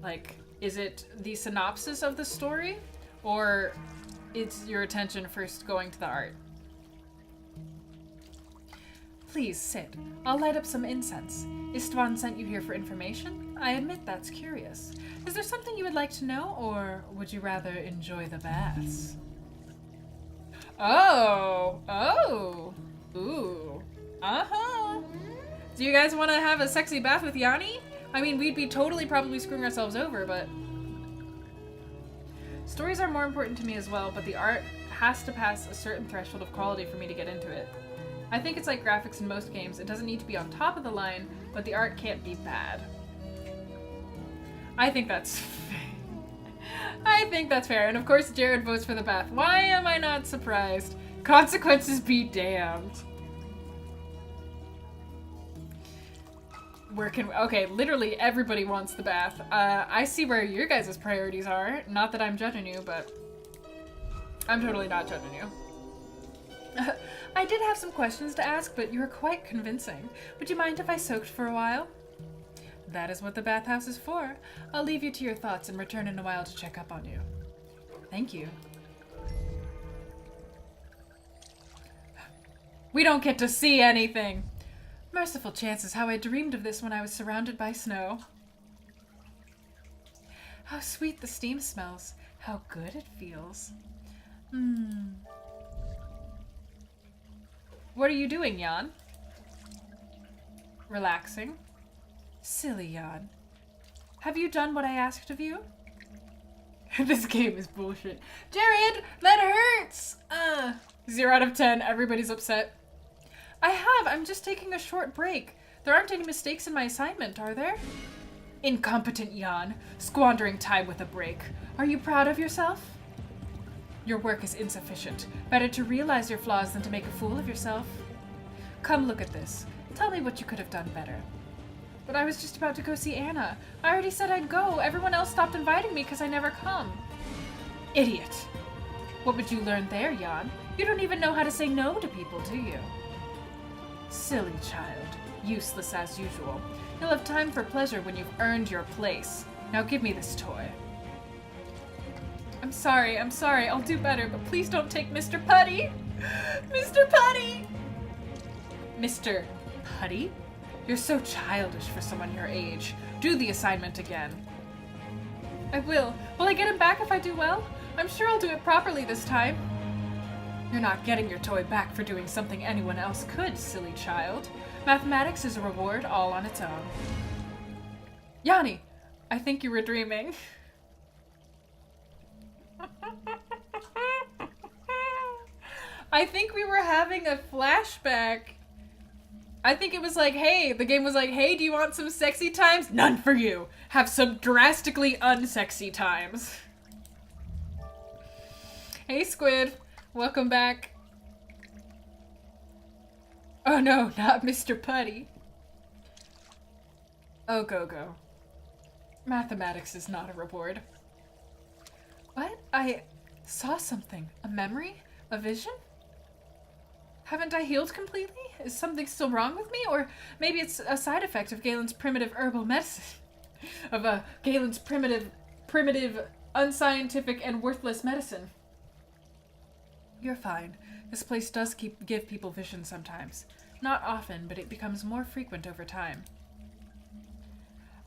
Like, is it the synopsis of the story, or is your attention first going to the art? Please sit. I'll light up some incense. Istvan sent you here for information? I admit that's curious. Is there something you would like to know, or would you rather enjoy the baths? Oh, ooh, uh-huh. Do you guys want to have a sexy bath with Yani? I mean, we'd be totally probably screwing ourselves over, but... Stories are more important to me as well, but the art has to pass a certain threshold of quality for me to get into it. I think it's like graphics in most games. It doesn't need to be on top of the line, but the art can't be bad. I think that's fair. And of course, Jared votes for the bath. Why am I not surprised? Consequences be damned. Okay, literally everybody wants the bath. I see where your guys' priorities are. Not that I'm judging you, but I'm totally not judging you. I did have some questions to ask, but you were quite convincing. Would you mind if I soaked for a while? That is what the bathhouse is for. I'll leave you to your thoughts and return in a while to check up on you. Thank you. We don't get to see anything. Merciful chances, how I dreamed of this when I was surrounded by snow. How sweet the steam smells. How good it feels. What are you doing, Jan? Relaxing. Silly Jan. Have you done what I asked of you? This game is bullshit. Jared, that hurts! 0 out of 10. Everybody's upset. I have. I'm just taking a short break. There aren't any mistakes in my assignment, are there? Incompetent Jan. Squandering time with a break. Are you proud of yourself? Your work is insufficient. Better to realize your flaws than to make a fool of yourself. Come look at this. Tell me what you could have done better. But I was just about to go see Anna. I already said I'd go. Everyone else stopped inviting me because I never come. Idiot. What would you learn there, Jan? You don't even know how to say no to people, do you? Silly child. Useless as usual. You'll have time for pleasure when you've earned your place. Now give me this toy. I'm sorry. I'll do better, but please don't take Mr. Putty. Mr. Putty! Mr. Putty? You're so childish for someone your age. Do the assignment again. I will. Will I get him back if I do well? I'm sure I'll do it properly this time. You're not getting your toy back for doing something anyone else could, silly child. Mathematics is a reward all on its own. Yanni, I think you were dreaming. I think we were having a flashback. I think it was like, hey, the game was like, hey, do you want some sexy times? None for you. Have some drastically unsexy times. Hey, Squid. Welcome back. Oh no, not Mr. Putty. Oh, go. Mathematics is not a reward. What? I saw something. A memory? A vision? Haven't I healed completely? Is something still wrong with me? Or maybe it's a side effect of Galen's primitive herbal medicine. Of Galen's primitive, unscientific, and worthless medicine. You're fine. This place does give people visions sometimes. Not often, but it becomes more frequent over time.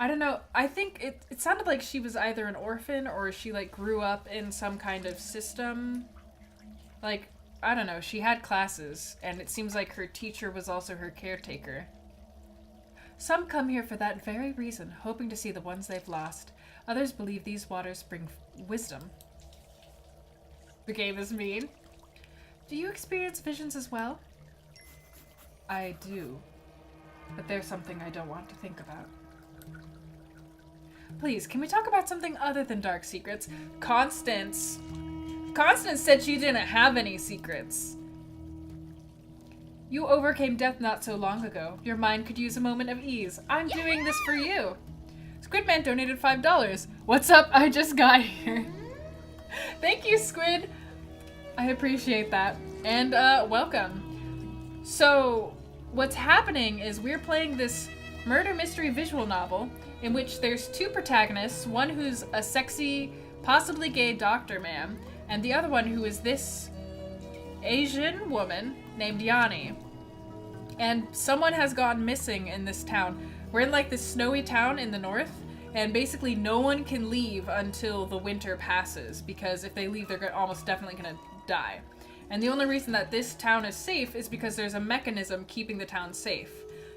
I don't know. I think it sounded like she was either an orphan or she like grew up in some kind of system. Like, I don't know, she had classes, and it seems like her teacher was also her caretaker. Some come here for that very reason, hoping to see the ones they've lost. Others believe these waters bring wisdom. The game is mean. Do you experience visions as well? I do. But there's something I don't want to think about. Please, can we talk about something other than dark secrets? Constance said she didn't have any secrets. You overcame death not so long ago. Your mind could use a moment of ease. I'm doing this for you. Squidman donated $5. What's up? I just got here. Thank you, Squid. I appreciate that. And welcome. So, what's happening is we're playing this murder mystery visual novel in which there's two protagonists, one who's a sexy, possibly gay doctor man, and the other one who is this Asian woman named Yani. And someone has gone missing in this town. We're in like this snowy town in the north, and basically no one can leave until the winter passes, because if they leave, they're almost definitely gonna die. And the only reason that this town is safe is because there's a mechanism keeping the town safe.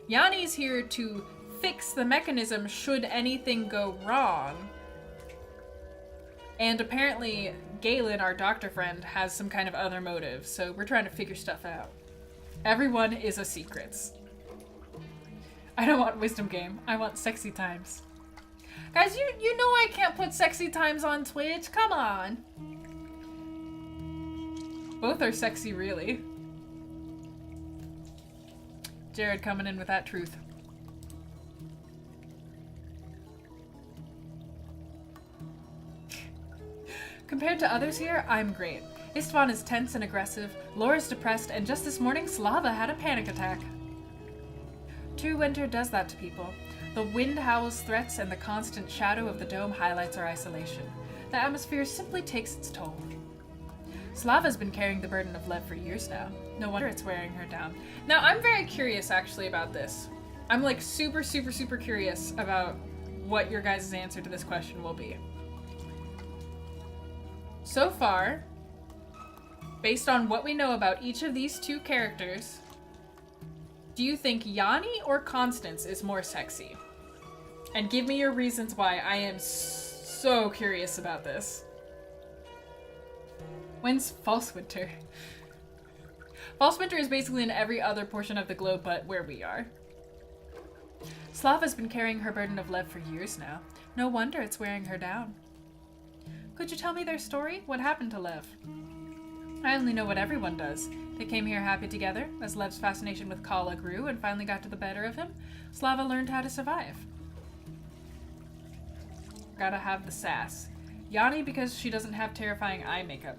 Yanni's here to fix the mechanism should anything go wrong. And apparently Galen, our doctor friend, has some kind of other motive, so we're trying to figure stuff out. Everyone is a secrets. I don't want wisdom game. I want sexy times. Guys, you know I can't put sexy times on Twitch. Come on. Both are sexy, really. Jared coming in with that truth. Compared to others here, I'm great. Istvan is tense and aggressive, Laura's depressed, and just this morning, Slava had a panic attack. True winter does that to people. The wind howls threats and the constant shadow of the dome highlights our isolation. The atmosphere simply takes its toll. Slava's been carrying the burden of Lev for years now. No wonder it's wearing her down. Now, I'm very curious, actually, about this. I'm, like, super, super, super curious about what your guys' answer to this question will be. So far, based on what we know about each of these two characters, do you think Yani or Constance is more sexy? And give me your reasons why. I am so curious about this. When's False Winter? False Winter is basically in every other portion of the globe but where we are. Slava's been carrying her burden of Lev for years now. No wonder it's wearing her down. Could you tell me their story? What happened to Lev? I only know what everyone does. They came here happy together. As Lev's fascination with Kala grew and finally got to the better of him, Slava learned how to survive. Gotta have the sass. Yani because she doesn't have terrifying eye makeup.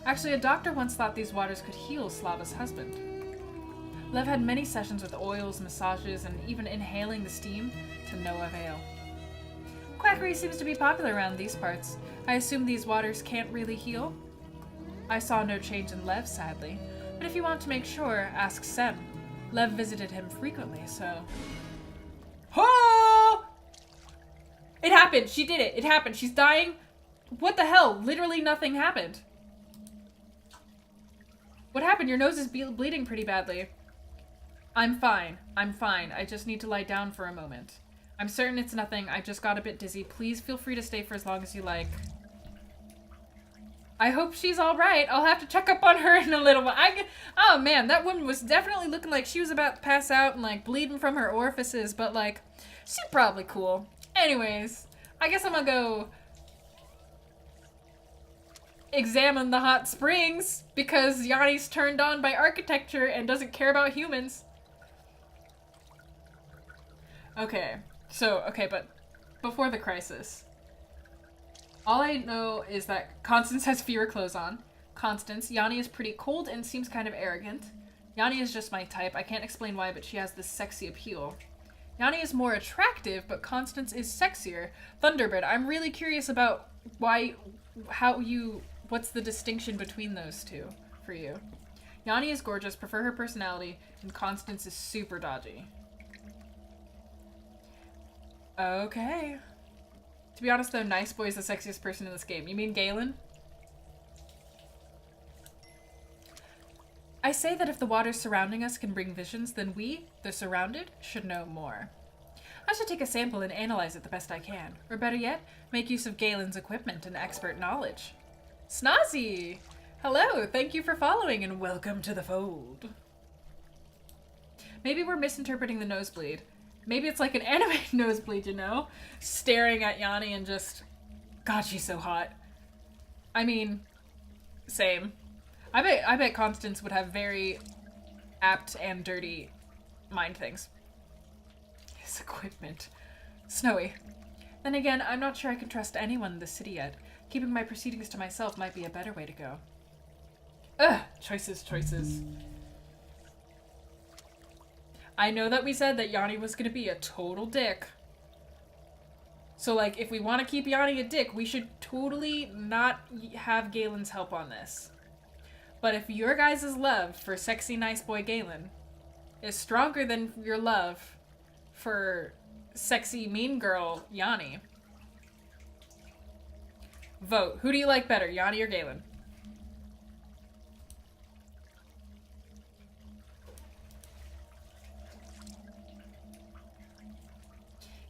Actually, a doctor once thought these waters could heal Slava's husband. Lev had many sessions with oils, massages, and even inhaling the steam to no avail. Quackery seems to be popular around these parts. I assume these waters can't really heal? I saw no change in Lev, sadly, but if you want to make sure, ask Sem. Lev visited him frequently, so... Oh! It happened! She did it! It happened! She's dying! What the hell? Literally nothing happened. What happened? Your nose is bleeding pretty badly. I'm fine. I'm fine. I just need to lie down for a moment. I'm certain it's nothing. I just got a bit dizzy. Please feel free to stay for as long as you like. I hope she's alright. I'll have to check up on her in a little while. Oh man, that woman was definitely looking like she was about to pass out and like bleeding from her orifices, but like, she's probably cool. Anyways, I guess I'm gonna go examine the hot springs because Yanni's turned on by architecture and doesn't care about humans. Okay, but before the crisis, all I know is that Constance has fewer clothes on. Constance, Yani is pretty cold and seems kind of arrogant. Yani is just my type. I can't explain why, but she has this sexy appeal. Yani is more attractive, but Constance is sexier. Thunderbird, I'm really curious about what's the distinction between those two for you? Yani is gorgeous, prefer her personality, and Constance is super dodgy. Okay. To be honest though, Nice Boy is the sexiest person in this game. You mean Galen? I say that if the waters surrounding us can bring visions, then we, the surrounded, should know more. I should take a sample and analyze it the best I can. Or better yet, make use of Galen's equipment and expert knowledge. Snazzy! Hello, thank you for following and welcome to the fold. Maybe we're misinterpreting the nosebleed. Maybe it's like an anime nosebleed, you know? Staring at Yani and just... God, she's so hot. I mean, same. I bet Constance would have very apt and dirty mind things. His equipment. Snowy. Then again, I'm not sure I can trust anyone in this city yet. Keeping my proceedings to myself might be a better way to go. Ugh, choices. I know that we said that Yani was gonna be a total dick. So, like, if we want to keep Yani a dick, we should totally not have Galen's help on this. But if your guys' love for sexy nice boy Galen is stronger than your love for sexy mean girl Yani, vote. Who do you like better, Yani or Galen?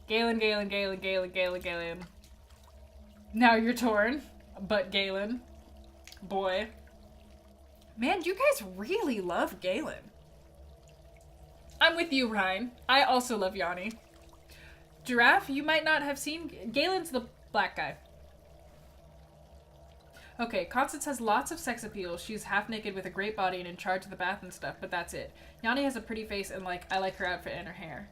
Galen. Now you're torn, but Galen. Boy. Man, you guys really love Galen. I'm with you, Ryan. I also love Yani. Giraffe, you might not have seen... Galen's the black guy. Okay, Constance has lots of sex appeal. She's half naked with a great body and in charge of the bath and stuff, but that's it. Yani has a pretty face and, like, I like her outfit and her hair.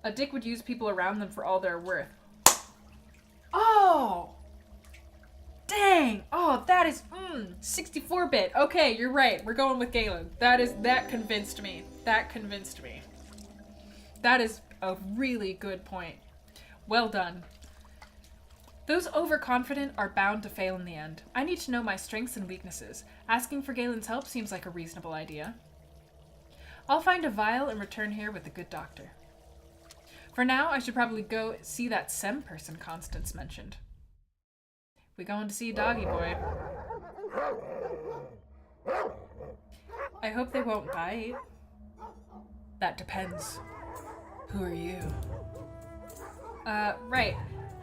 A dick would use people around them for all they're worth. Oh! Dang! Oh, that is 64-bit. Okay, you're right. We're going with Galen. That convinced me. That convinced me. That is a really good point. Well done. Those overconfident are bound to fail in the end. I need to know my strengths and weaknesses. Asking for Galen's help seems like a reasonable idea. I'll find a vial and return here with a good doctor. For now, I should probably go see that Sem person Constance mentioned. We going to see Doggy Boy. I hope they won't bite. That depends. Who are you? Right.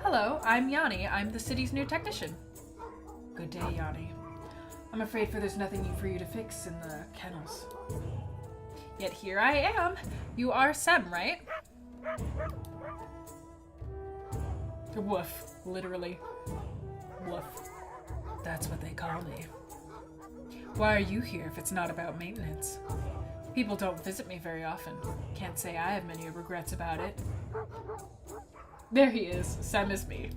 Hello, I'm Yani. I'm the city's new technician. Good day, Yani. I'm afraid there's nothing for you to fix in the kennels. Yet here I am. You are Sem, right? Woof. Literally. Woof. That's what they call me. Why are you here if it's not about maintenance? People don't visit me very often. Can't say I have many regrets about it. There he is. Sem is me.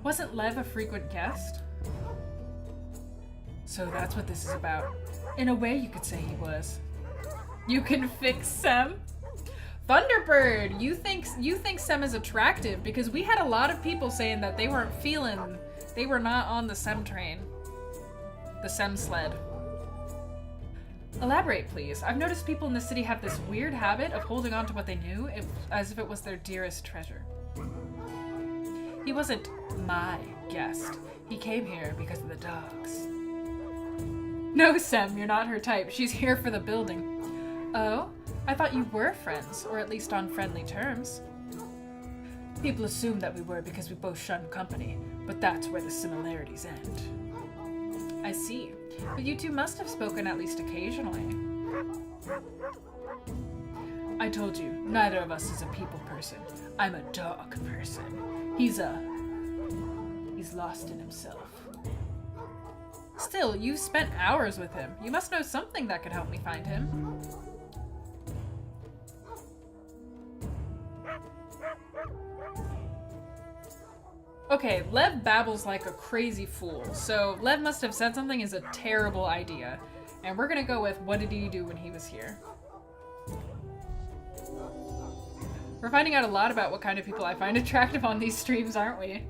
Wasn't Lev a frequent guest? So that's what this is about. In a way, you could say he was. You can fix Sem? Thunderbird, you think Sem is attractive because we had a lot of people saying that they were not on the Sem train. The Sem sled. Elaborate, please. I've noticed people in the city have this weird habit of holding on to what they knew as if it was their dearest treasure. He wasn't my guest. He came here because of the dogs. No, Sem, you're not her type. She's here for the building. Oh? I thought you were friends, or at least on friendly terms. People assume that we were because we both shunned company, but that's where the similarities end. I see. But you two must have spoken at least occasionally. I told you, neither of us is a people person. I'm a dog person. He's lost in himself. Still, you've spent hours with him. You must know something that could help me find him. Okay, Lev babbles like a crazy fool, so Lev must have said something is a terrible idea. And we're gonna go with, what did he do when he was here? We're finding out a lot about what kind of people I find attractive on these streams, aren't we?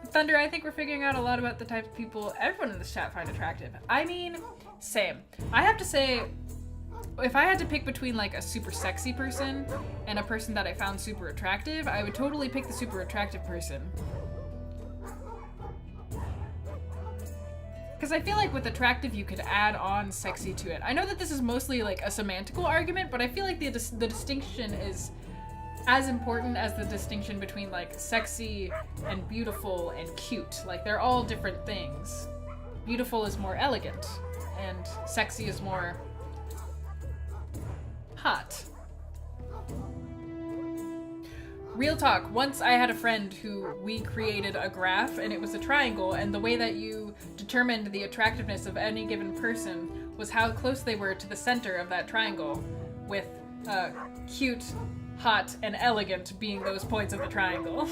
Thunder, I think we're figuring out a lot about the type of people everyone in this chat find attractive. I mean, same. I have to say, if I had to pick between like a super sexy person and a person that I found super attractive, I would totally pick the super attractive person. Because I feel like with attractive, you could add on sexy to it. I know that this is mostly like a semantical argument, but I feel like the distinction is as important as the distinction between like sexy and beautiful and cute. Like they're all different things. Beautiful is more elegant and sexy is more hot. Real talk, once I had a friend who we created a graph and it was a triangle, and the way that you determined the attractiveness of any given person was how close they were to the center of that triangle, with cute, hot, and elegant being those points of the triangle.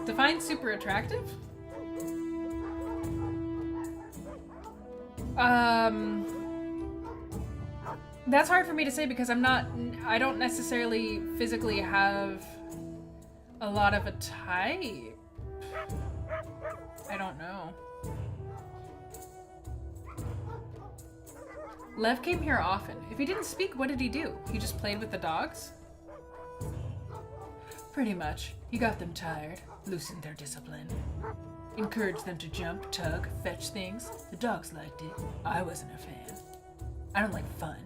Define super attractive? That's hard for me to say because I don't necessarily physically have a lot of a type. I don't know. Lev came here often. If he didn't speak, what did he do? He just played with the dogs? Pretty much. He got them tired, loosened their discipline, encouraged them to jump, tug, fetch things. The dogs liked it. I wasn't a fan. I don't like fun.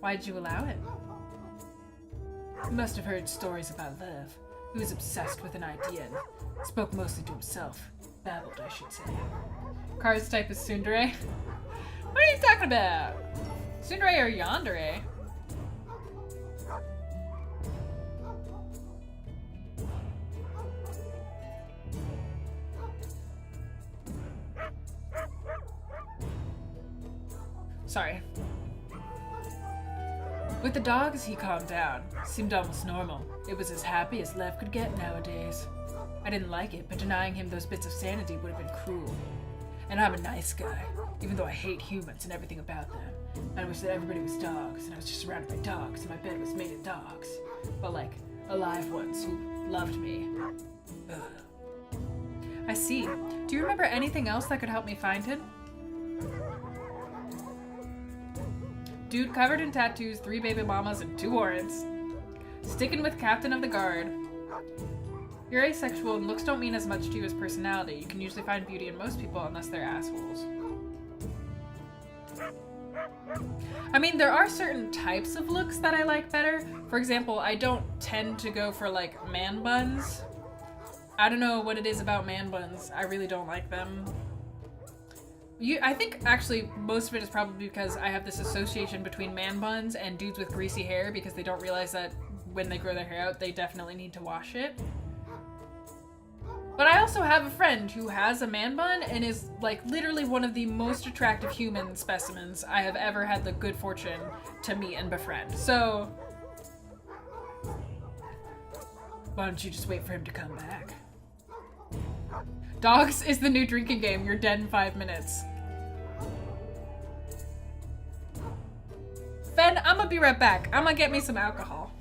Why'd you allow it? You must have heard stories about Lev. He was obsessed with an idea and spoke mostly to himself. Babbled, I should say. Cara's type is tsundere. What are you talking about? Tsundere or yandere? Sorry. With the dogs, he calmed down. Seemed almost normal. It was as happy as Lev could get nowadays. I didn't like it, but denying him those bits of sanity would have been cruel. And I'm a nice guy, even though I hate humans and everything about them. I wish that everybody was dogs, and I was just surrounded by dogs, and my bed was made of dogs. But like, alive ones who loved me. Ugh. I see. Do you remember anything else that could help me find him? Dude covered in tattoos, 3 baby mamas, and 2 warrants. Sticking with Captain of the Guard. You're asexual and looks don't mean as much to you as personality. You can usually find beauty in most people unless they're assholes. I mean, there are certain types of looks that I like better. For example, I don't tend to go for like man buns. I don't know what it is about man buns. I really don't like them. I think actually most of it is probably because I have this association between man buns and dudes with greasy hair because they don't realize that when they grow their hair out, they definitely need to wash it. But I also have a friend who has a man bun and is like literally one of the most attractive human specimens I have ever had the good fortune to meet and befriend. So why don't you just wait for him to come back? Dogs is the new drinking game. You're dead in 5 minutes. Fen, I'm gonna be right back. I'm gonna get me some alcohol.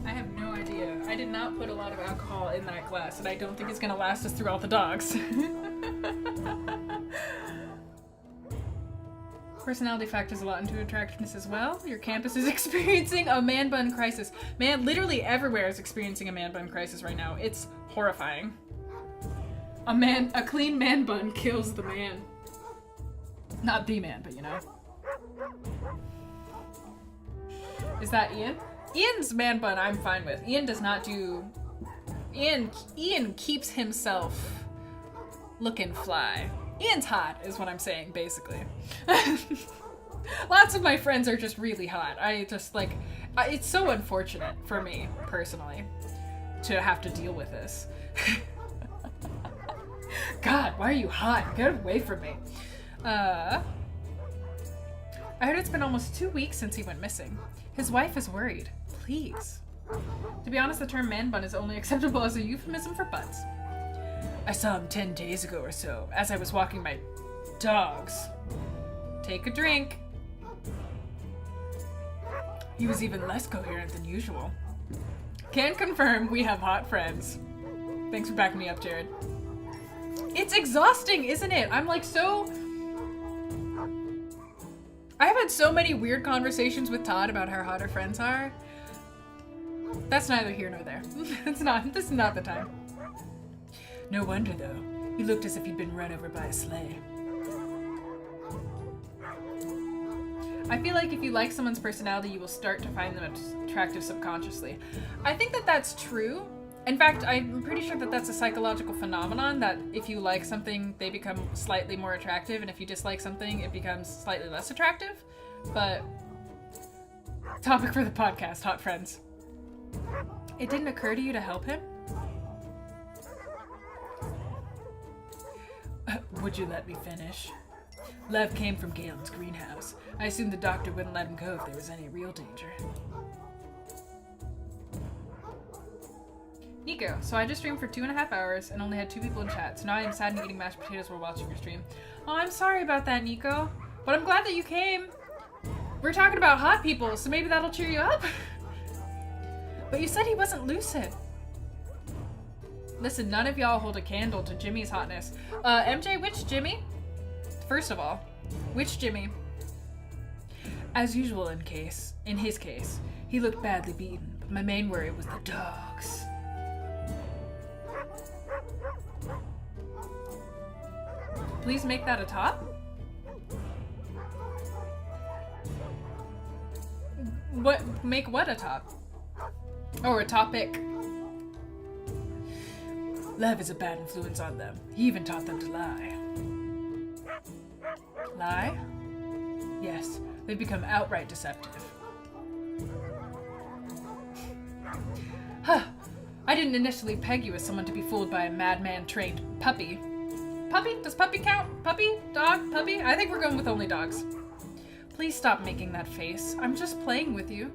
I have no idea. I did not put a lot of alcohol in that glass, and I don't think it's gonna last us through all the dogs. Personality factors a lot into attractiveness as well. Your campus is experiencing a man bun crisis. Man, literally everywhere is experiencing a man bun crisis right now. It's horrifying. A clean man bun kills the man. Not the man, but you know. Is that Ian? Ian's man bun I'm fine with. Ian does not do... Ian keeps himself looking fly. Ian's hot is what I'm saying, basically. Lots of my friends are just really hot. I just like... it's so unfortunate for me, personally, to have to deal with this. God, why are you hot? Get away from me. I heard it's been almost 2 weeks since he went missing. His wife is worried. Please. To be honest, the term man bun is only acceptable as a euphemism for butts. I saw him 10 days ago or so, as I was walking my dogs. Take a drink. He was even less coherent than usual. Can confirm we have hot friends. Thanks for backing me up, Jared. It's exhausting, isn't it? I'm like so... I've had so many weird conversations with Todd about how hot our friends are. That's neither here nor there. This is not the time. No wonder, though. He looked as if he'd been run over by a sleigh. I feel like if you like someone's personality, you will start to find them attractive subconsciously. I think that that's true. In fact, I'm pretty sure that that's a psychological phenomenon, that if you like something, they become slightly more attractive, and if you dislike something, it becomes slightly less attractive. But topic for the podcast, hot friends. It didn't occur to you to help him? Would you let me finish? Lev came from Galen's greenhouse. I assumed the doctor wouldn't let him go if there was any real danger. Nico, so I just streamed for 2.5 hours and only had 2 people in chat, so now I am sad and eating mashed potatoes while watching your stream. Oh, I'm sorry about that, Nico. But I'm glad that you came. We're talking about hot people, so maybe that'll cheer you up? But you said he wasn't lucid. Listen, none of y'all hold a candle to Jimmy's hotness. MJ, which Jimmy? First of all, Which Jimmy? As usual in his case, he looked badly beaten, but my main worry was the dogs. Please make that a top? Make what a top? Or a topic? Lev is a bad influence on them. He even taught them to lie. Lie? Yes, they've become outright deceptive. Huh. I didn't initially peg you as someone to be fooled by a madman-trained puppy. Puppy? Does puppy count? Puppy? Dog? Puppy? I think we're going with only dogs. Please stop making that face. I'm just playing with you.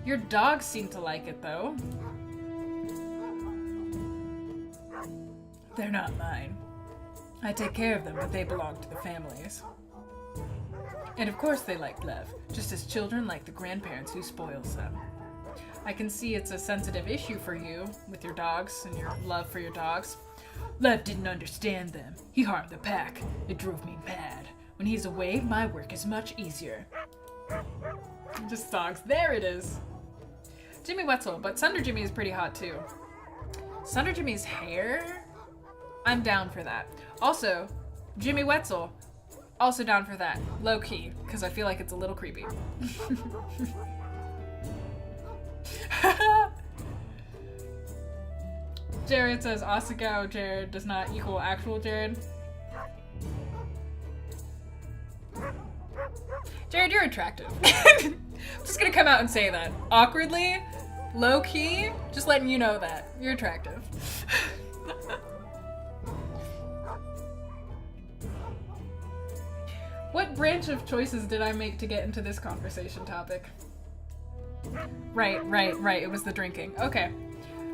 Your dogs seem to like it, though. They're not mine. I take care of them, but they belong to the families. And of course they like Lev, just as children like the grandparents who spoils them. I can see it's a sensitive issue for you, with your dogs and your love for your dogs. Lev didn't understand them. He harmed the pack. It drove me mad. When he's away, my work is much easier. Just dogs. There it is. Jimmy Wetzel, but Sunder Jimmy is pretty hot too. Sunder Jimmy's hair? I'm down for that. Also, Jimmy Wetzel, also down for that. Low key, because I feel like it's a little creepy. Jared says Asagao Jared does not equal actual Jared. Jared, you're attractive. I'm just gonna come out and say that. Awkwardly, low key, just letting you know that. You're attractive. What branch of choices did I make to get into this conversation topic? Right. It was the drinking. Okay.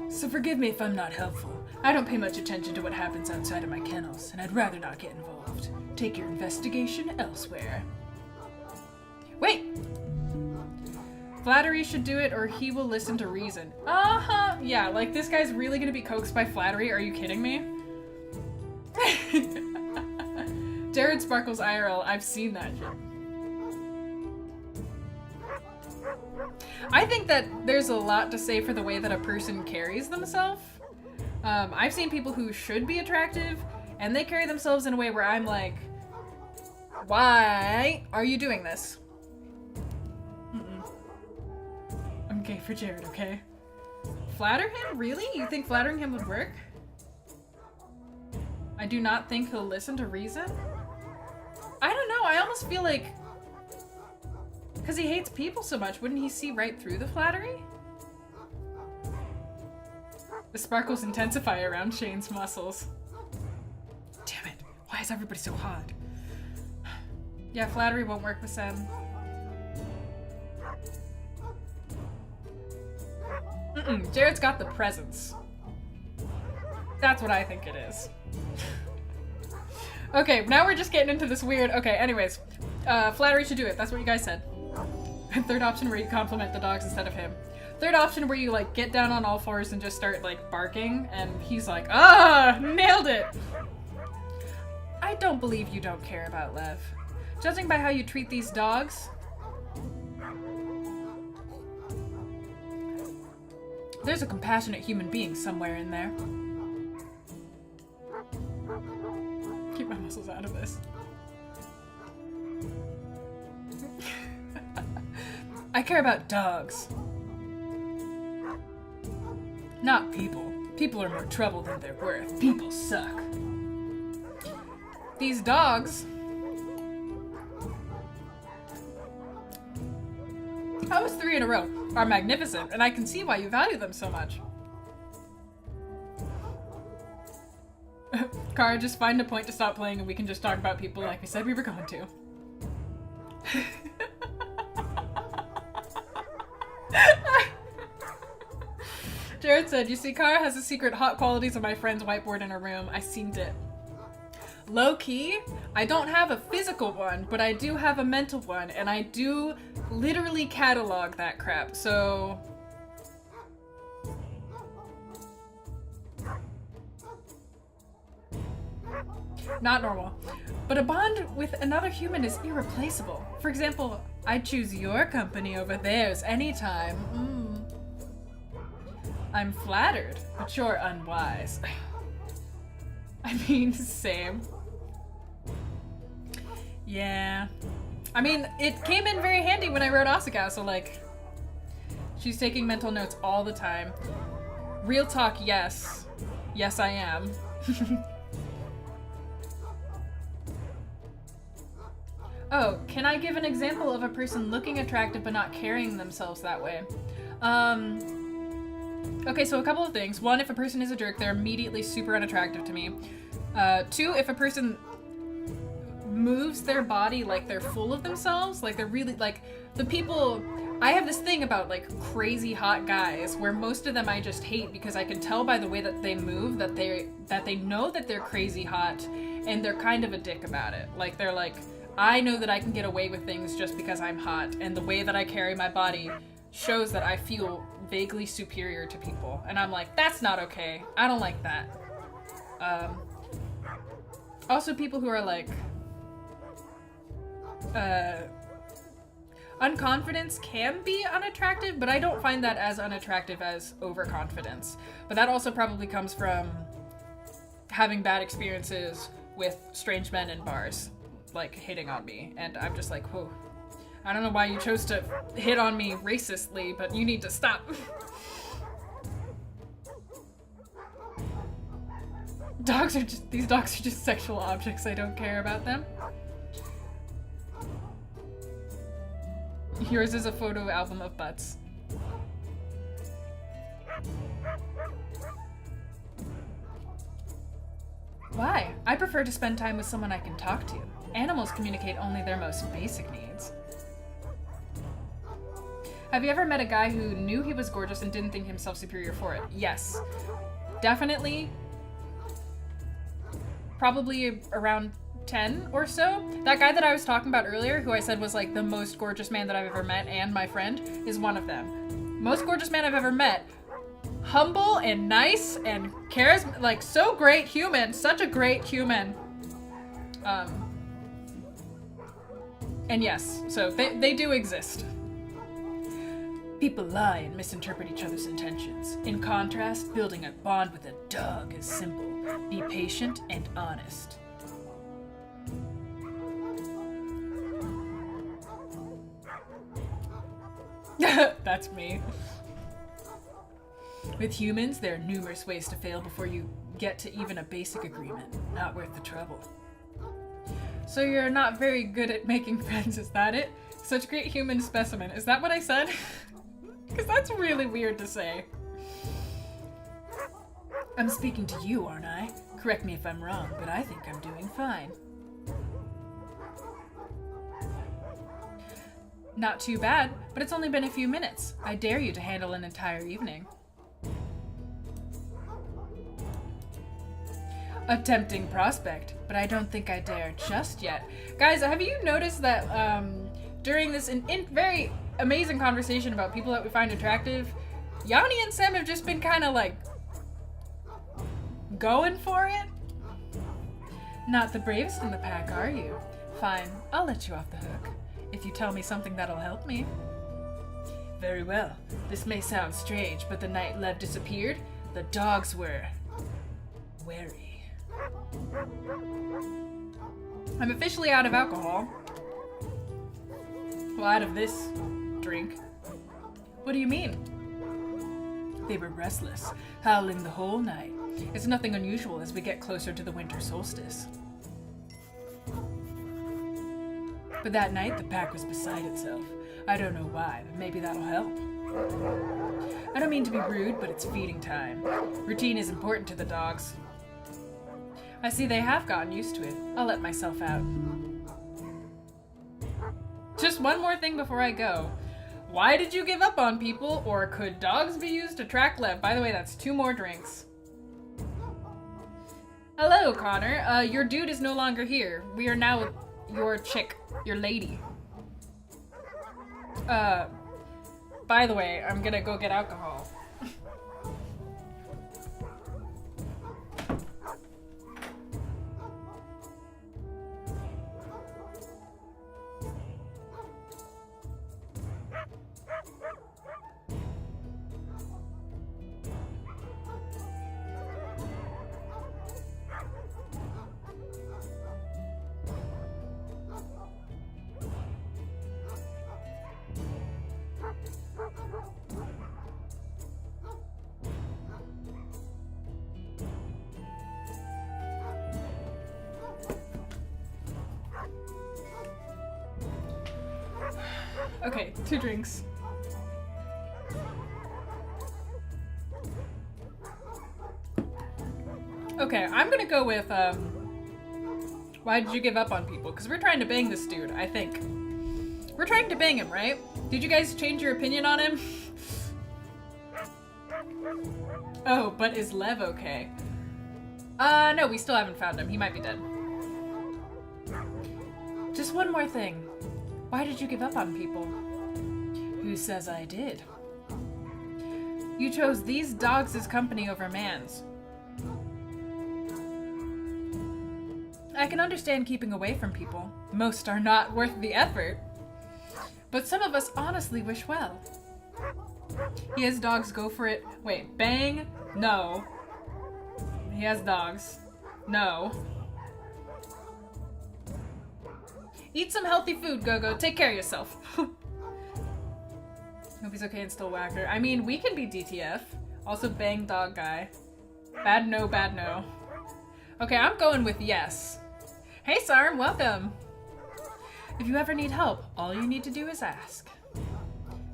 So forgive me if I'm not helpful. I don't pay much attention to what happens outside of my kennels, and I'd rather not get involved. Take your investigation elsewhere. Wait! Flattery should do it, or he will listen to reason. Uh-huh! Yeah, like this guy's really gonna be coaxed by flattery? Are you kidding me? Jared Sparkles IRL, I've seen that shit. I think that there's a lot to say for the way that a person carries themselves. I've seen people who should be attractive, and they carry themselves in a way where I'm like, why are you doing this? I'm gay for Jared, okay? Flatter him? Really? You think flattering him would work? I do not think he'll listen to reason? I don't know, I almost feel like because he hates people so much, wouldn't he see right through the flattery? The sparkles intensify around Shane's muscles. Damn it, why is everybody so hot? Yeah, flattery won't work with Sam. Jared's got the presence. That's what I think it is. Okay, now we're just getting into this weird... Okay, anyways. Flattery should do it. That's what you guys said. Third option where you compliment the dogs instead of him. Third option where you, like, get down on all fours and just start, like, barking. And he's like, ah, nailed it! I don't believe you don't care about Lev. Judging by how you treat these dogs... There's a compassionate human being somewhere in there. Keep my muscles out of this. I care about dogs. Not people. People are more trouble than they're worth. People suck. These dogs... That was 3 in a row. Are magnificent, and I can see why you value them so much. Cara, just find a point to stop playing and we can just talk about people like we said we were going to. Jared said, you see, Cara has the secret hot qualities of my friend's whiteboard in her room. I seen it. Low key, I don't have a physical one, but I do have a mental one, and I do literally catalog that crap, so... Not normal. But a bond with another human is irreplaceable. For example, I'd choose your company over theirs anytime. I'm flattered, but you're unwise. I mean, same. Yeah. I mean, it came in very handy when I wrote Asuka, so like, she's taking mental notes all the time. Real talk, yes. Yes, I am. Oh, can I give an example of a person looking attractive but not carrying themselves that way? Okay, so a couple of things. One, if a person is a jerk, they're immediately super unattractive to me. Two, if a person moves their body like they're full of themselves, like they're really, like, the people... I have this thing about, like, crazy hot guys, where most of them I just hate because I can tell by the way that they move that they know that they're crazy hot, and they're kind of a dick about it. Like, they're like, I know that I can get away with things just because I'm hot, and the way that I carry my body shows that I feel vaguely superior to people. And I'm like, that's not okay. I don't like that. Also people who are like, unconfidence can be unattractive, but I don't find that as unattractive as overconfidence. But that also probably comes from having bad experiences with strange men in bars, like hitting on me. And I'm just like, whoa. I don't know why you chose to hit on me racistly, but you need to stop. These dogs are just sexual objects. I don't care about them. Yours is a photo album of butts. Why? I prefer to spend time with someone I can talk to. Animals communicate only their most basic needs. Have you ever met a guy who knew he was gorgeous and didn't think himself superior for it? Yes. Definitely. Probably around 10 or so. That guy that I was talking about earlier, who I said was like the most gorgeous man that I've ever met, and my friend, is one of them. Most gorgeous man I've ever met. Humble and nice and charismatic, like so great human, such a great human. And yes, so they do exist. People lie and misinterpret each other's intentions. In contrast, building a bond with a dog is simple. Be patient and honest. That's me. With humans, there are numerous ways to fail before you get to even a basic agreement. Not worth the trouble. So you're not very good at making friends, is that it? Such great human specimen. Is that what I said? Because that's really weird to say. I'm speaking to you, aren't I? Correct me if I'm wrong, but I think I'm doing fine. Not too bad, but it's only been a few minutes. I dare you to handle an entire evening. A tempting prospect, but I don't think I dare just yet. Guys, have you noticed that during this very amazing conversation about people that we find attractive, Yani and Sam have just been kind of like going for it? Not the bravest in the pack, are you? Fine, I'll let you off the hook. If you tell me something that'll help me. Very well. This may sound strange, but the night Lev disappeared, the dogs were wary. I'm officially out of alcohol. Well, out of this drink. What do you mean? They were restless, howling the whole night. It's nothing unusual as we get closer to the winter solstice. But that night, the pack was beside itself. I don't know why, but maybe that'll help. I don't mean to be rude, but it's feeding time. Routine is important to the dogs. I see they have gotten used to it. I'll let myself out. Just one more thing before I go. Why did you give up on people, or could dogs be used to track Lev? By the way, that's 2 more drinks. Hello, Connor. Your dude is no longer here. We are now your chick, your lady. By the way, I'm gonna go get alcohol. Okay, 2 drinks. Okay, I'm gonna go with, why did you give up on people? Because we're trying to bang this dude, I think. We're trying to bang him, right? Did you guys change your opinion on him? Oh, but is Lev okay? No, we still haven't found him. He might be dead. Just one more thing. Why did you give up on people? Who says I did? You chose these dogs as company over man's. I can understand keeping away from people. Most are not worth the effort. But some of us honestly wish well. He has dogs, go for it. Wait, bang? No. He has dogs. No. Eat some healthy food, Go-Go. Take care of yourself. Hope he's okay and still whacker. I mean, we can be DTF. Also bang dog guy. Bad no, bad no. Okay, I'm going with yes. Hey, Sarm, welcome. If you ever need help, all you need to do is ask.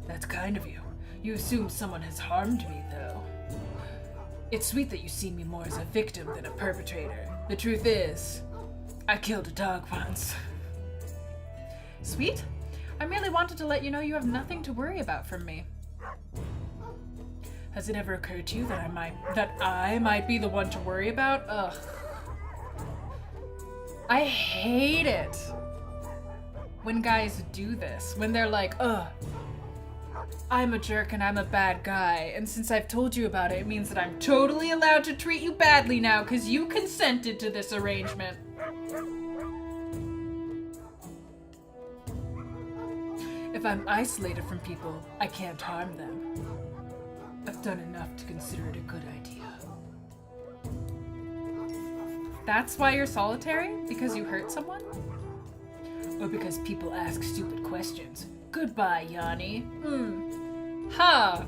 That's kind of you. You assume someone has harmed me, though. It's sweet that you see me more as a victim than a perpetrator. The truth is, I killed a dog once. Sweet? I merely wanted to let you know you have nothing to worry about from me. Has it ever occurred to you that I might be the one to worry about? Ugh. I hate it when guys do this. When they're like, ugh, I'm a jerk and I'm a bad guy, and since I've told you about it, it means that I'm totally allowed to treat you badly now because you consented to this arrangement. If I'm isolated from people, I can't harm them. I've done enough to consider it a good idea. That's why you're solitary? Because you hurt someone? Or because people ask stupid questions. Goodbye, Yani. Ha!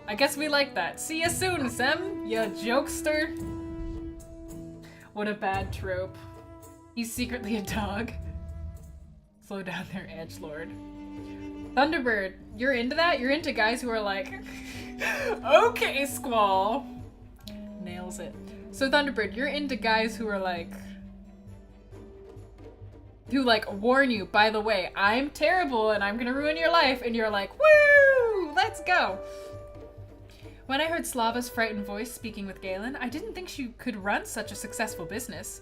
I guess we like that. See ya soon, Sem, ya jokester. What a bad trope. He's secretly a dog. Slow down there, edgelord. Thunderbird, you're into that? You're into guys who are like, okay, Squall. Nails it. So Thunderbird, you're into guys who are like, who like warn you, by the way, I'm terrible and I'm gonna ruin your life, and you're like, woo, let's go. When I heard Slava's frightened voice speaking with Galen, I didn't think she could run such a successful business.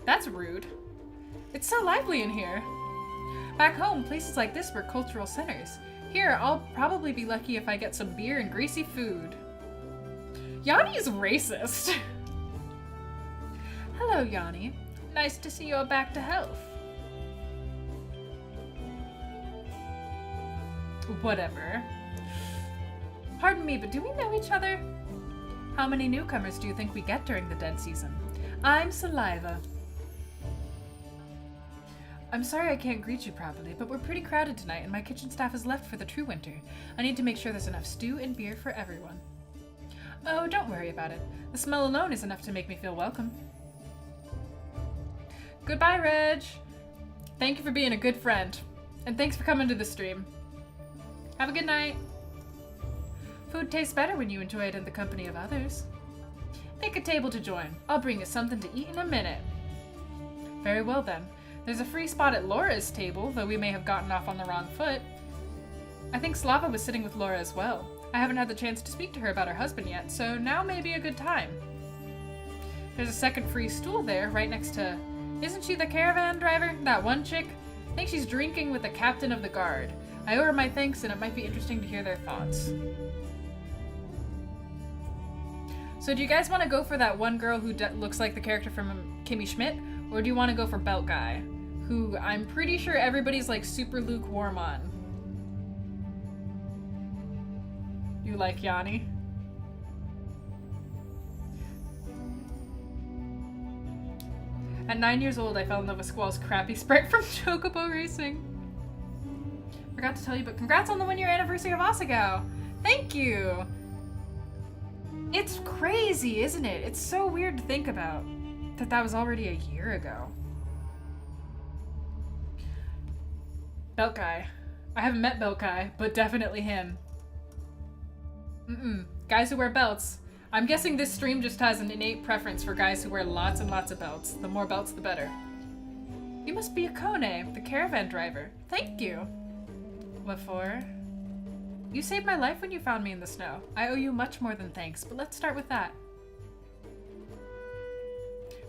That's rude. It's so lively in here. Back home, places like this were cultural centers. Here, I'll probably be lucky if I get some beer and greasy food. Yanni's racist. Hello, Yani. Nice to see you're back to health. Whatever. Pardon me, but do we know each other? How many newcomers do you think we get during the dead season? I'm Saliva. I'm sorry I can't greet you properly, but we're pretty crowded tonight and my kitchen staff has left for the true winter. I need to make sure there's enough stew and beer for everyone. Oh, don't worry about it. The smell alone is enough to make me feel welcome. Goodbye, Reg. Thank you for being a good friend. And thanks for coming to the stream. Have a good night. Food tastes better when you enjoy it in the company of others. Pick a table to join. I'll bring you something to eat in a minute. Very well then. There's a free spot at Laura's table, though we may have gotten off on the wrong foot. I think Slava was sitting with Laura as well. I haven't had the chance to speak to her about her husband yet, so now may be a good time. There's a second free stool there, right next to... Isn't she the caravan driver? That one chick? I think she's drinking with the captain of the guard. I owe her my thanks, and it might be interesting to hear their thoughts. So do you guys want to go for that one girl who looks like the character from Kimmy Schmidt? Or do you want to go for Belt Guy? Who I'm pretty sure everybody's like super lukewarm on. You like Yanni? At 9 years old, I fell in love with Squall's crappy sprite from Chocobo Racing. Forgot to tell you, but congrats on the 1-year anniversary of Asagao! Thank you! It's crazy, isn't it? It's so weird to think about. That was already a year ago. Belt Guy. I haven't met Belt Guy, but definitely him. Guys who wear belts. I'm guessing this stream just has an innate preference for guys who wear lots and lots of belts. The more belts, the better. You must be Akone, the caravan driver. Thank you. What for? You saved my life when you found me in the snow. I owe you much more than thanks, but let's start with that.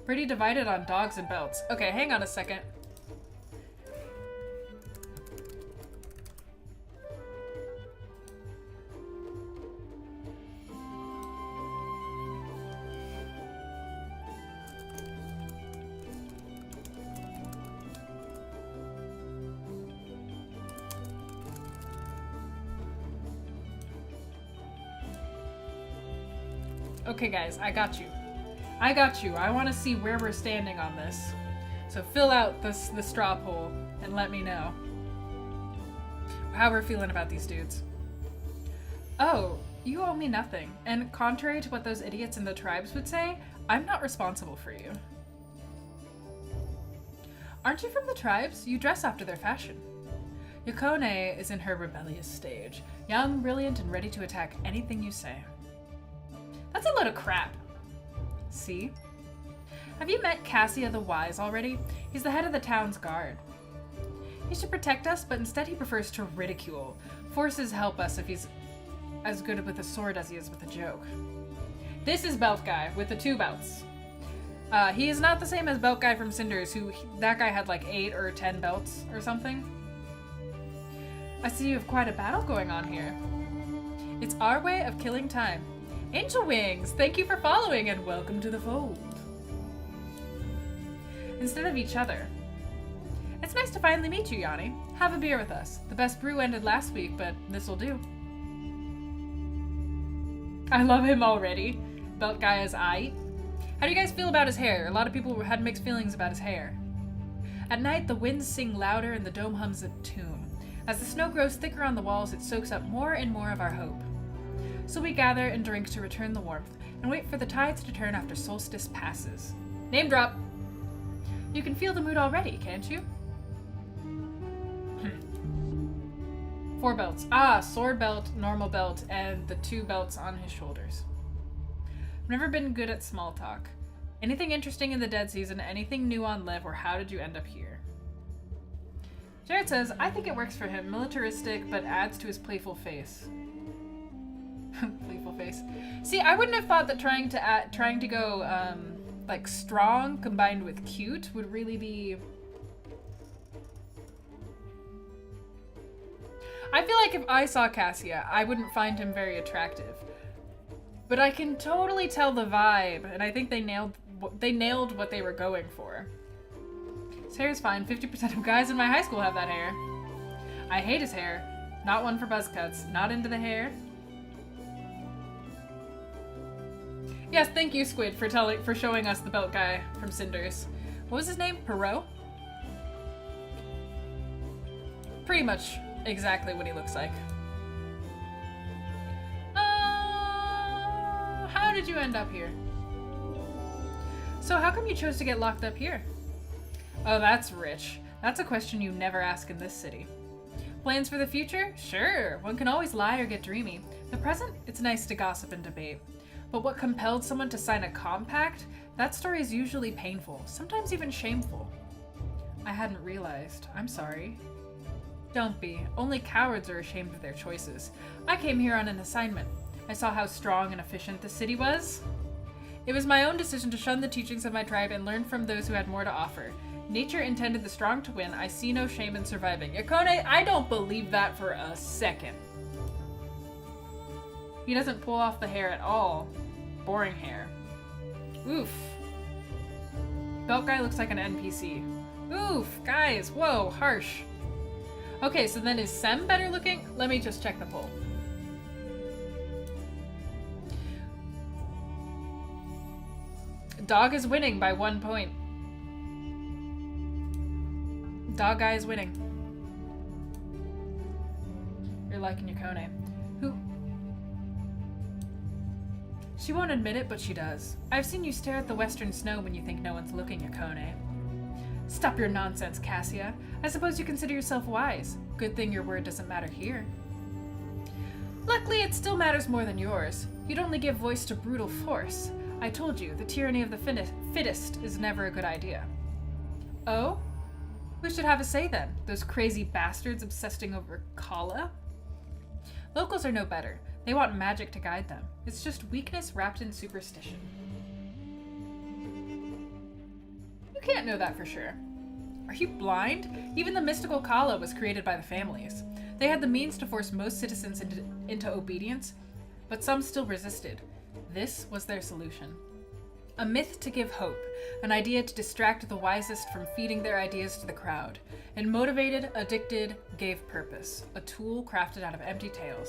Pretty divided on dogs and belts. Okay, hang on a second. Okay guys, I got you. I got you. I want to see where we're standing on this. So fill out the straw poll and let me know how we're feeling about these dudes. Oh, you owe me nothing. And contrary to what those idiots in the tribes would say, I'm not responsible for you. Aren't you from the tribes? You dress after their fashion. Yakone is in her rebellious stage. Young, brilliant, and ready to attack anything you say. That's a load of crap. See? Have you met Cassia the Wise already? He's the head of the town's guard. He should protect us, but instead he prefers to ridicule. Forces help us if he's as good with a sword as he is with a joke. This is Belt Guy with the 2 belts. He is not the same as Belt Guy from Cinders, that guy had like 8 or 10 belts or something. I see you have quite a battle going on here. It's our way of killing time. Angel Wings, thank you for following and welcome to the fold. Instead of each other. It's nice to finally meet you, Yani. Have a beer with us. The best brew ended last week, but this'll do. I love him already. Belt Guy is aight. How do you guys feel about his hair? A lot of people had mixed feelings about his hair. At night, the winds sing louder and the dome hums a tune. As the snow grows thicker on the walls, it soaks up more and more of our hope. So we gather and drink to return the warmth, and wait for the tides to turn after Solstice passes. Name drop! You can feel the mood already, can't you? 4 belts. Ah, sword belt, normal belt, and the 2 belts on his shoulders. I've never been good at small talk. Anything interesting in the dead season, anything new on Liv, or how did you end up here? Jared says, I think it works for him, militaristic, but adds to his playful face. Playful face. See, I wouldn't have thought that trying to go like strong combined with cute would really be. I feel like if I saw Cassia, I wouldn't find him very attractive. But I can totally tell the vibe, and I think they nailed what they were going for. His hair is fine. 50% of guys in my high school have that hair. I hate his hair. Not one for buzz cuts. Not into the hair. Yes, thank you, Squid, for showing us the belt guy from Cinders. What was his name? Perot? Pretty much exactly what he looks like. How did you end up here? So how come you chose to get locked up here? Oh, that's rich. That's a question you never ask in this city. Plans for the future? Sure, one can always lie or get dreamy. The present? It's nice to gossip and debate. But what compelled someone to sign a compact? That story is usually painful, sometimes even shameful. I hadn't realized. I'm sorry. Don't be. Only cowards are ashamed of their choices. I came here on an assignment. I saw how strong and efficient the city was. It was my own decision to shun the teachings of my tribe and learn from those who had more to offer. Nature intended the strong to win. I see no shame in surviving. Yakone, I don't believe that for a second. He doesn't pull off the hair at all. Boring hair. Oof. Belt guy looks like an NPC. Oof, guys, whoa, harsh. Okay, so then is Sem better looking? Let me just check the poll. Dog is winning by 1 point. Dog guy is winning. You're liking Yakone. Who? She won't admit it, but she does. I've seen you stare at the western snow when you think no one's looking, Yakone. Stop your nonsense, Cassia. I suppose you consider yourself wise. Good thing your word doesn't matter here. Luckily, it still matters more than yours. You'd only give voice to brutal force. I told you, the tyranny of the fittest is never a good idea. Oh? Who should have a say then? Those crazy bastards obsessing over Kala? Locals are no better. They want magic to guide them. It's just weakness wrapped in superstition. You can't know that for sure. Are you blind? Even the mystical Kala was created by the families. They had the means to force most citizens into obedience, but some still resisted. This was their solution. A myth to give hope, an idea to distract the wisest from feeding their ideas to the crowd. And motivated, addicted, gave purpose, a tool crafted out of empty tales.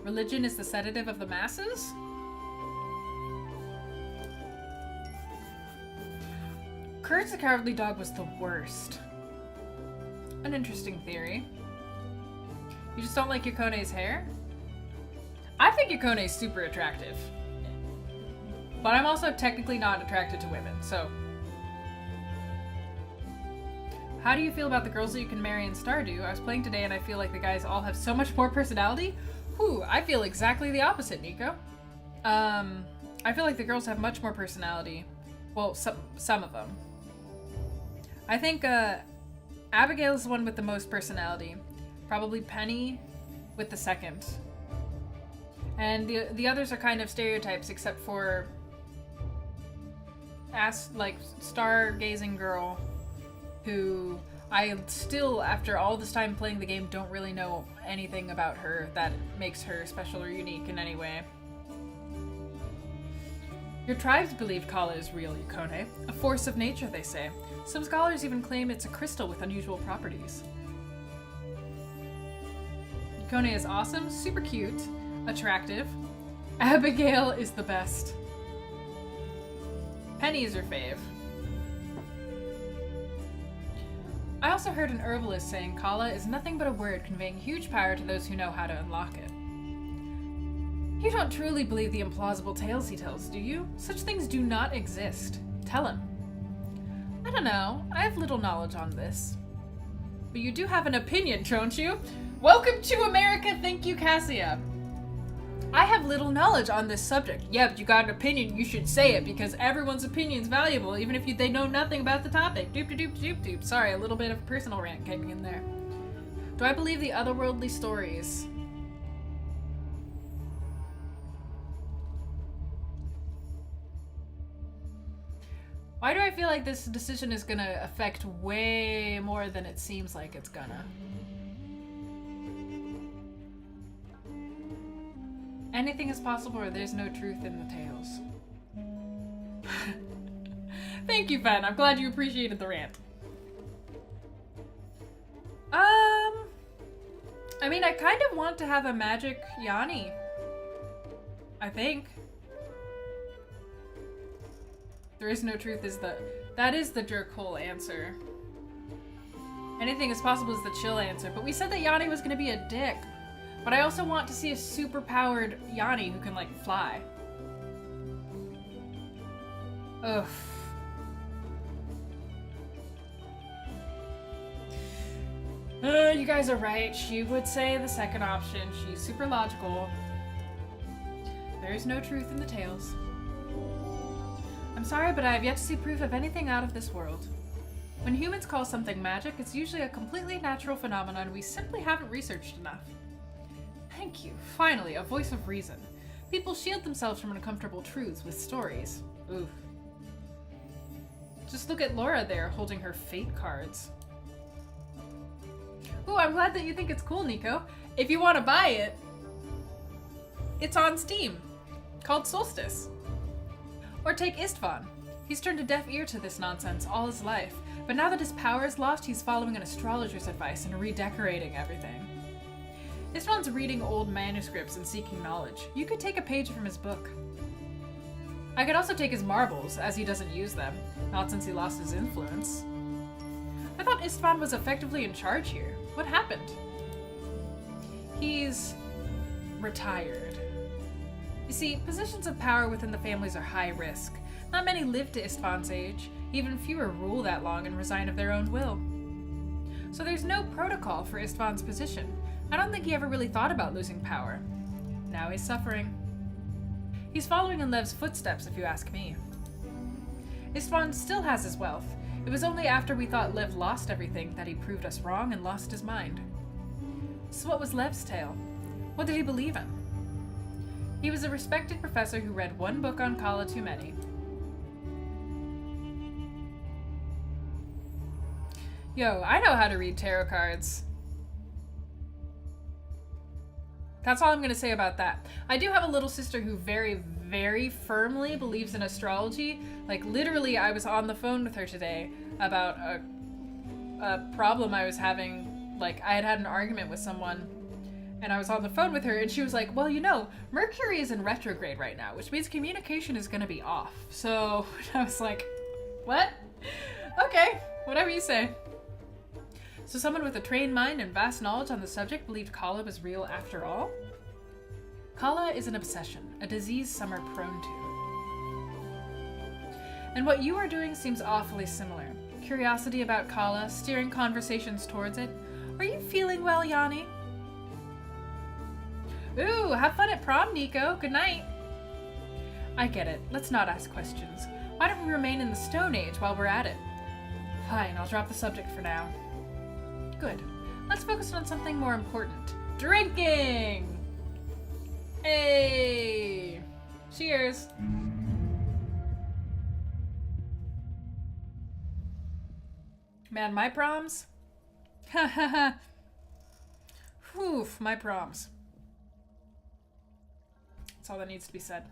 Religion is the sedative of the masses? Courage the Cowardly Dog was the worst. An interesting theory. You just don't like Yakone's hair? I think Yakone's super attractive. But I'm also technically not attracted to women, so... How do you feel about the girls that you can marry in Stardew? I was playing today and I feel like the guys all have so much more personality. Whew, I feel exactly the opposite, Nico. I feel like the girls have much more personality. Well, some of them. I think Abigail is the one with the most personality. Probably Penny with the second. And the others are kind of stereotypes except for stargazing girl who I still, after all this time playing the game, don't really know anything about her that makes her special or unique in any way. Your tribes believe Kala is real, Yakone. A force of nature, they say. Some scholars even claim it's a crystal with unusual properties. Yakone is awesome, super cute, attractive. Abigail is the best. Penny is her fave. I also heard an herbalist saying Kala is nothing but a word conveying huge power to those who know how to unlock it. You don't truly believe the implausible tales he tells, do you? Such things do not exist. Tell him. I don't know. I have little knowledge on this. But you do have an opinion, don't you? Welcome to America, thank you, Cassia. I have little knowledge on this subject. Yeah, but you got an opinion, you should say it, because everyone's opinion's valuable, even if they know nothing about the topic. Doop doop doop doop doop. Sorry, a little bit of personal rant came in there. Do I believe the otherworldly stories? Why do I feel like this decision is gonna affect way more than it seems like it's gonna? Anything is possible or there's no truth in the tales. Thank you, Ben. I'm glad you appreciated the rant. I mean, I kind of want to have a magic Yani. I think. There is no truth that is the jerk hole answer. Anything is possible is the chill answer, but we said that Yani was gonna be a dick. But I also want to see a super powered Yani who can like fly. Ugh. You guys are right. She would say the second option. She's super logical. There is no truth in the tales. I'm sorry, but I have yet to see proof of anything out of this world. When humans call something magic, it's usually a completely natural phenomenon we simply haven't researched enough. Thank you. Finally, a voice of reason. People shield themselves from uncomfortable truths with stories. Oof. Just look at Laura there, holding her fate cards. Ooh, I'm glad that you think it's cool, Nico. If you want to buy it, it's on Steam, called Solstice. Or take Istvan. He's turned a deaf ear to this nonsense all his life, but now that his power is lost, he's following an astrologer's advice and redecorating everything. Istvan's reading old manuscripts and seeking knowledge. You could take a page from his book. I could also take his marbles, as he doesn't use them, not since he lost his influence. I thought Istvan was effectively in charge here. What happened? He's retired. You see, positions of power within the families are high risk. Not many live to Istvan's age. Even fewer rule that long and resign of their own will. So there's no protocol for Istvan's position. I don't think he ever really thought about losing power. Now he's suffering. He's following in Lev's footsteps, if you ask me. Istvan still has his wealth. It was only after we thought Lev lost everything that he proved us wrong and lost his mind. So what was Lev's tale? What did he believe in? He was a respected professor who read one book on Kala too many. Yo, I know how to read tarot cards. That's all I'm going to say about that. I do have a little sister who very, very firmly believes in astrology. Like, literally, I was on the phone with her today about a problem I was having. Like, I had an argument with someone, and I was on the phone with her, and she was like, well, you know, Mercury is in retrograde right now, which means communication is going to be off. So I was like, what? Okay, whatever you say. So someone with a trained mind and vast knowledge on the subject believed Kala was real after all? Kala is an obsession, a disease some are prone to. And what you are doing seems awfully similar. Curiosity about Kala, steering conversations towards it. Are you feeling well, Yani? Ooh, have fun at prom, Nico. Good night. I get it. Let's not ask questions. Why don't we remain in the Stone Age while we're at it? Fine, I'll drop the subject for now. Good. Let's focus on something more important. Drinking! Hey! Cheers! Man, my proms? Ha ha ha. Whew, my proms. That's all that needs to be said.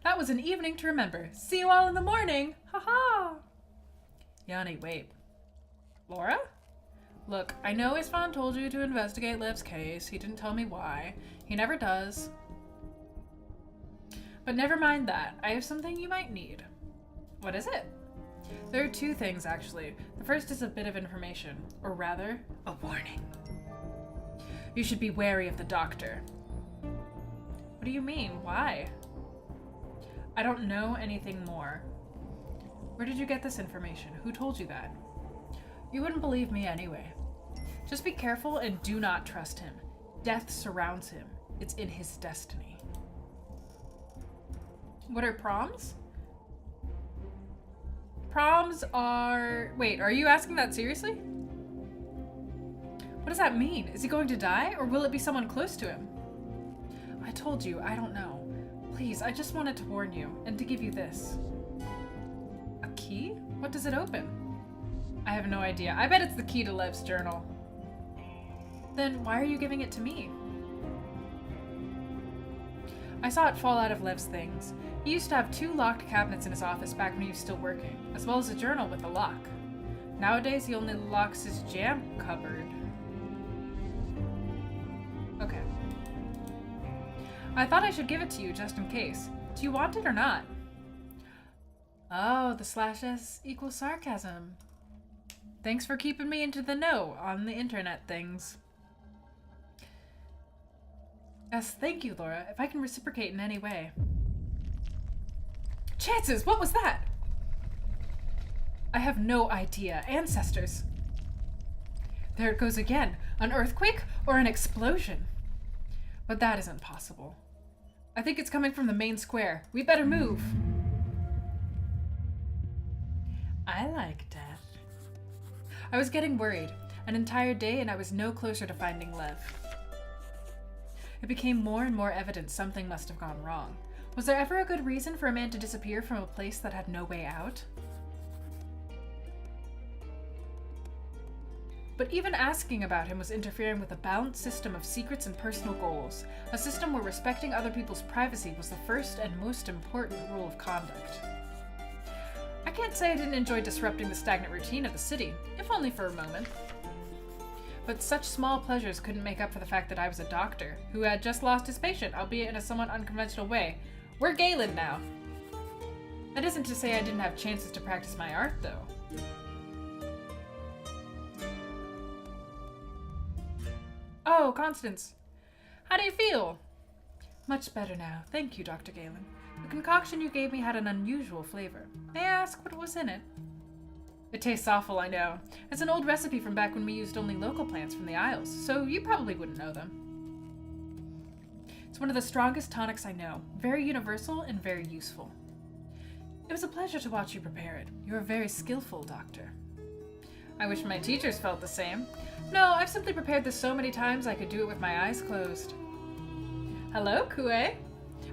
That was an evening to remember. See you all in the morning! Ha ha! Yani, wait. Laura? Look, I know Istvan told you to investigate Lev's case. He didn't tell me why. He never does. But never mind that. I have something you might need. What is it? There are two things, actually. The first is a bit of information. Or rather, a warning. You should be wary of the doctor. What do you mean? Why? I don't know anything more. Where did you get this information? Who told you that? You wouldn't believe me anyway. Just be careful and do not trust him. Death surrounds him. It's in his destiny. What are proms? Proms are... Wait, are you asking that seriously? What does that mean? Is he going to die, or will it be someone close to him? I told you, I don't know. Please, I just wanted to warn you, and to give you this. A key? What does it open? I have no idea. I bet it's the key to Lev's journal. Then why are you giving it to me? I saw it fall out of Lev's things. He used to have 2 locked cabinets in his office back when he was still working, as well as a journal with a lock. Nowadays, he only locks his jam cupboard. Okay. I thought I should give it to you just in case. Do you want it or not? Oh, the /s equals sarcasm. Thanks for keeping me into the know on the internet things. Yes, thank you, Laura. If I can reciprocate in any way. Chances! What was that? I have no idea. Ancestors. There it goes again. An earthquake or an explosion? But that isn't possible. I think it's coming from the main square. We better move. I like death. I was getting worried. An entire day and I was no closer to finding Lev. It became more and more evident something must have gone wrong. Was there ever a good reason for a man to disappear from a place that had no way out? But even asking about him was interfering with a balanced system of secrets and personal goals, a system where respecting other people's privacy was the first and most important rule of conduct. I can't say I didn't enjoy disrupting the stagnant routine of the city, if only for a moment. But such small pleasures couldn't make up for the fact that I was a doctor, who had just lost his patient, albeit in a somewhat unconventional way. We're Galen now. That isn't to say I didn't have chances to practice my art, though. Oh, Constance. How do you feel? Much better now. Thank you, Dr. Galen. The The concoction you gave me had an unusual flavor. May I ask what was in it? It tastes awful, I know. It's an old recipe from back when we used only local plants from the Isles, so you probably wouldn't know them. It's one of the strongest tonics I know. Very universal and very useful. It was a pleasure to watch you prepare it. You're a very skillful doctor. I wish my teachers felt the same. No, I've simply prepared this so many times I could do it with my eyes closed. Hello, Kue.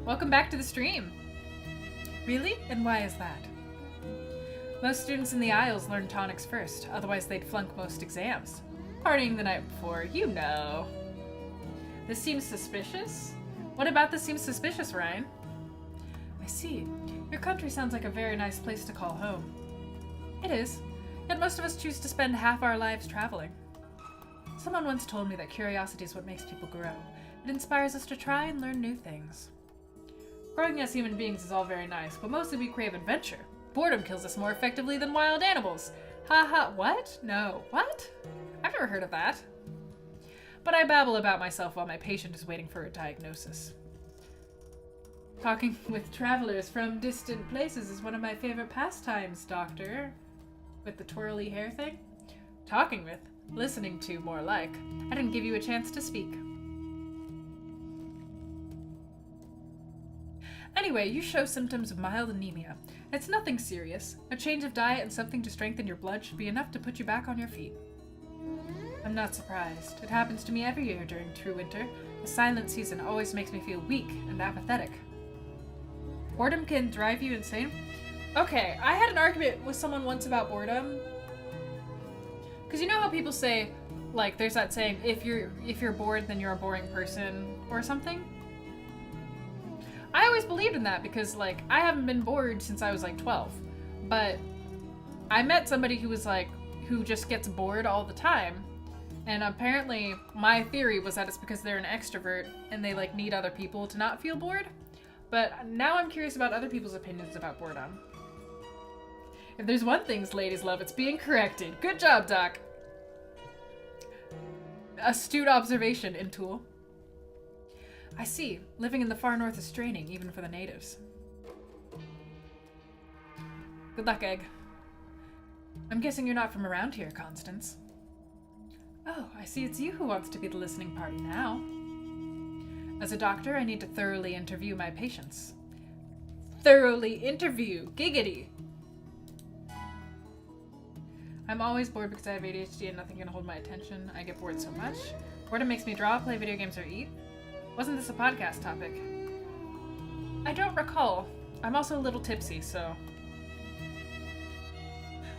Welcome back to the stream. Really? And why is that? Most students in the Isles learn tonics first, otherwise they'd flunk most exams. Partying the night before, you know. This seems suspicious? What about this seems suspicious, Ryan? I see. Your country sounds like a very nice place to call home. It is, yet most of us choose to spend half our lives traveling. Someone once told me that curiosity is what makes people grow. It inspires us to try and learn new things. Growing as human beings is all very nice, but mostly we crave adventure. Boredom kills us more effectively than wild animals. Ha ha, what? No, what? I've never heard of that. But I babble about myself while my patient is waiting for a diagnosis. Talking with travelers from distant places is one of my favorite pastimes, Doctor. With the twirly hair thing? Talking with, listening to, more like. I didn't give you a chance to speak. Anyway, you show symptoms of mild anemia. It's nothing serious. A change of diet and something to strengthen your blood should be enough to put you back on your feet. I'm not surprised. It happens to me every year during true winter. The silent season always makes me feel weak and apathetic. Boredom can drive you insane? Okay, I had an argument with someone once about boredom. Because you know how people say, like, there's that saying, if you're bored, then you're a boring person, or something? I always believed in that because, like, I haven't been bored since I was, like, 12. But I met somebody who was, like, who just gets bored all the time. And apparently, my theory was that it's because they're an extrovert and they, like, need other people to not feel bored. But now I'm curious about other people's opinions about boredom. If there's one thing ladies love, it's being corrected. Good job, Doc. Astute observation, Intool. I see. Living in the far north is straining, even for the natives. Good luck, Egg. I'm guessing you're not from around here, Constance. Oh, I see it's you who wants to be the listening party now. As a doctor, I need to thoroughly interview my patients. Thoroughly interview! Giggity! I'm always bored because I have ADHD and nothing can hold my attention. I get bored so much. Boredom makes me draw, play video games, or eat. Wasn't this a podcast topic? I don't recall. I'm also a little tipsy, so...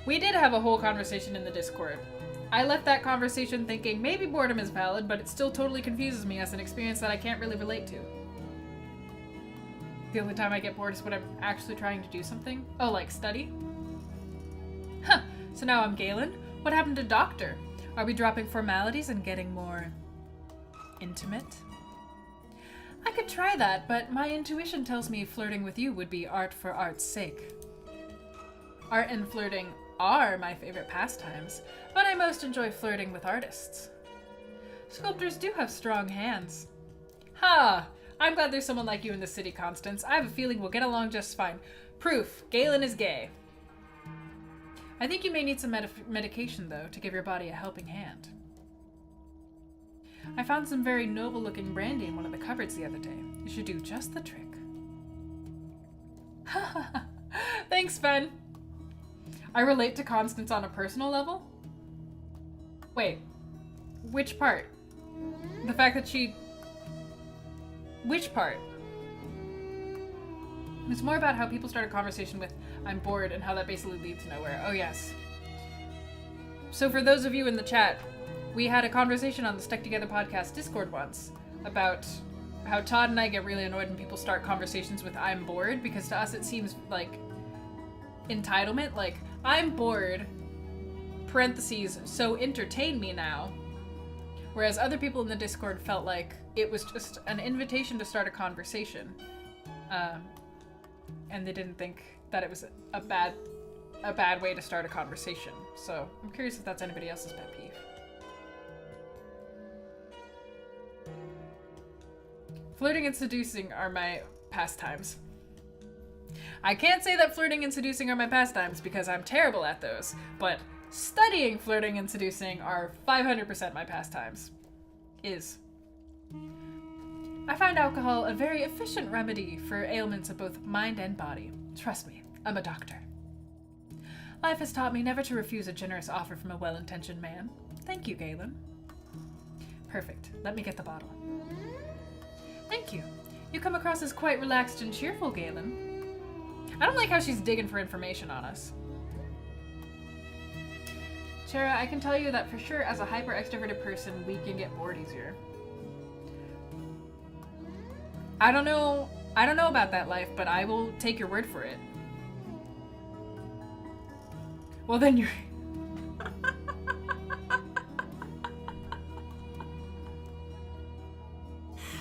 We did have a whole conversation in the Discord. I left that conversation thinking maybe boredom is valid, but it still totally confuses me as an experience that I can't really relate to. The only time I get bored is when I'm actually trying to do something. Oh, like study? Huh, so now I'm Galen? What happened to Doctor? Are we dropping formalities and getting more... intimate? I could try that, but my intuition tells me flirting with you would be art for art's sake. Art and flirting are my favorite pastimes, but I most enjoy flirting with artists. Sculptors do have strong hands. Ha! I'm glad there's someone like you in the city, Constance. I have a feeling we'll get along just fine. Proof, Galen is gay. I think you may need some medication, though, to give your body a helping hand. I found some very noble-looking brandy in one of the cupboards the other day. You should do just the trick. Thanks, Ben. I relate to Constance on a personal level? Wait, which part? The fact that she... Which part? It's more about how people start a conversation with, I'm bored, and how that basically leads nowhere. Oh, yes. So for those of you in the chat, we had a conversation on the Stuck Together podcast Discord once about how Todd and I get really annoyed when people start conversations with I'm bored, because to us it seems like entitlement, like, I'm bored, parentheses, so entertain me now. Whereas other people in the Discord felt like it was just an invitation to start a conversation. And they didn't think that it was a bad way to start a conversation. So I'm curious if that's anybody else's pet peeve. Flirting and seducing are my pastimes. I can't say that flirting and seducing are my pastimes because I'm terrible at those, but studying flirting and seducing are 500% my pastimes. I find alcohol a very efficient remedy for ailments of both mind and body. Trust me, I'm a doctor. Life has taught me never to refuse a generous offer from a well-intentioned man. Thank you, Galen. Perfect. Let me get the bottle. Thank you. You come across as quite relaxed and cheerful, Galen. I don't like how she's digging for information on us. Cara, I can tell you that for sure as a hyper-extroverted person, we can get bored easier. I don't know about that life, but I will take your word for it. Well, then you're...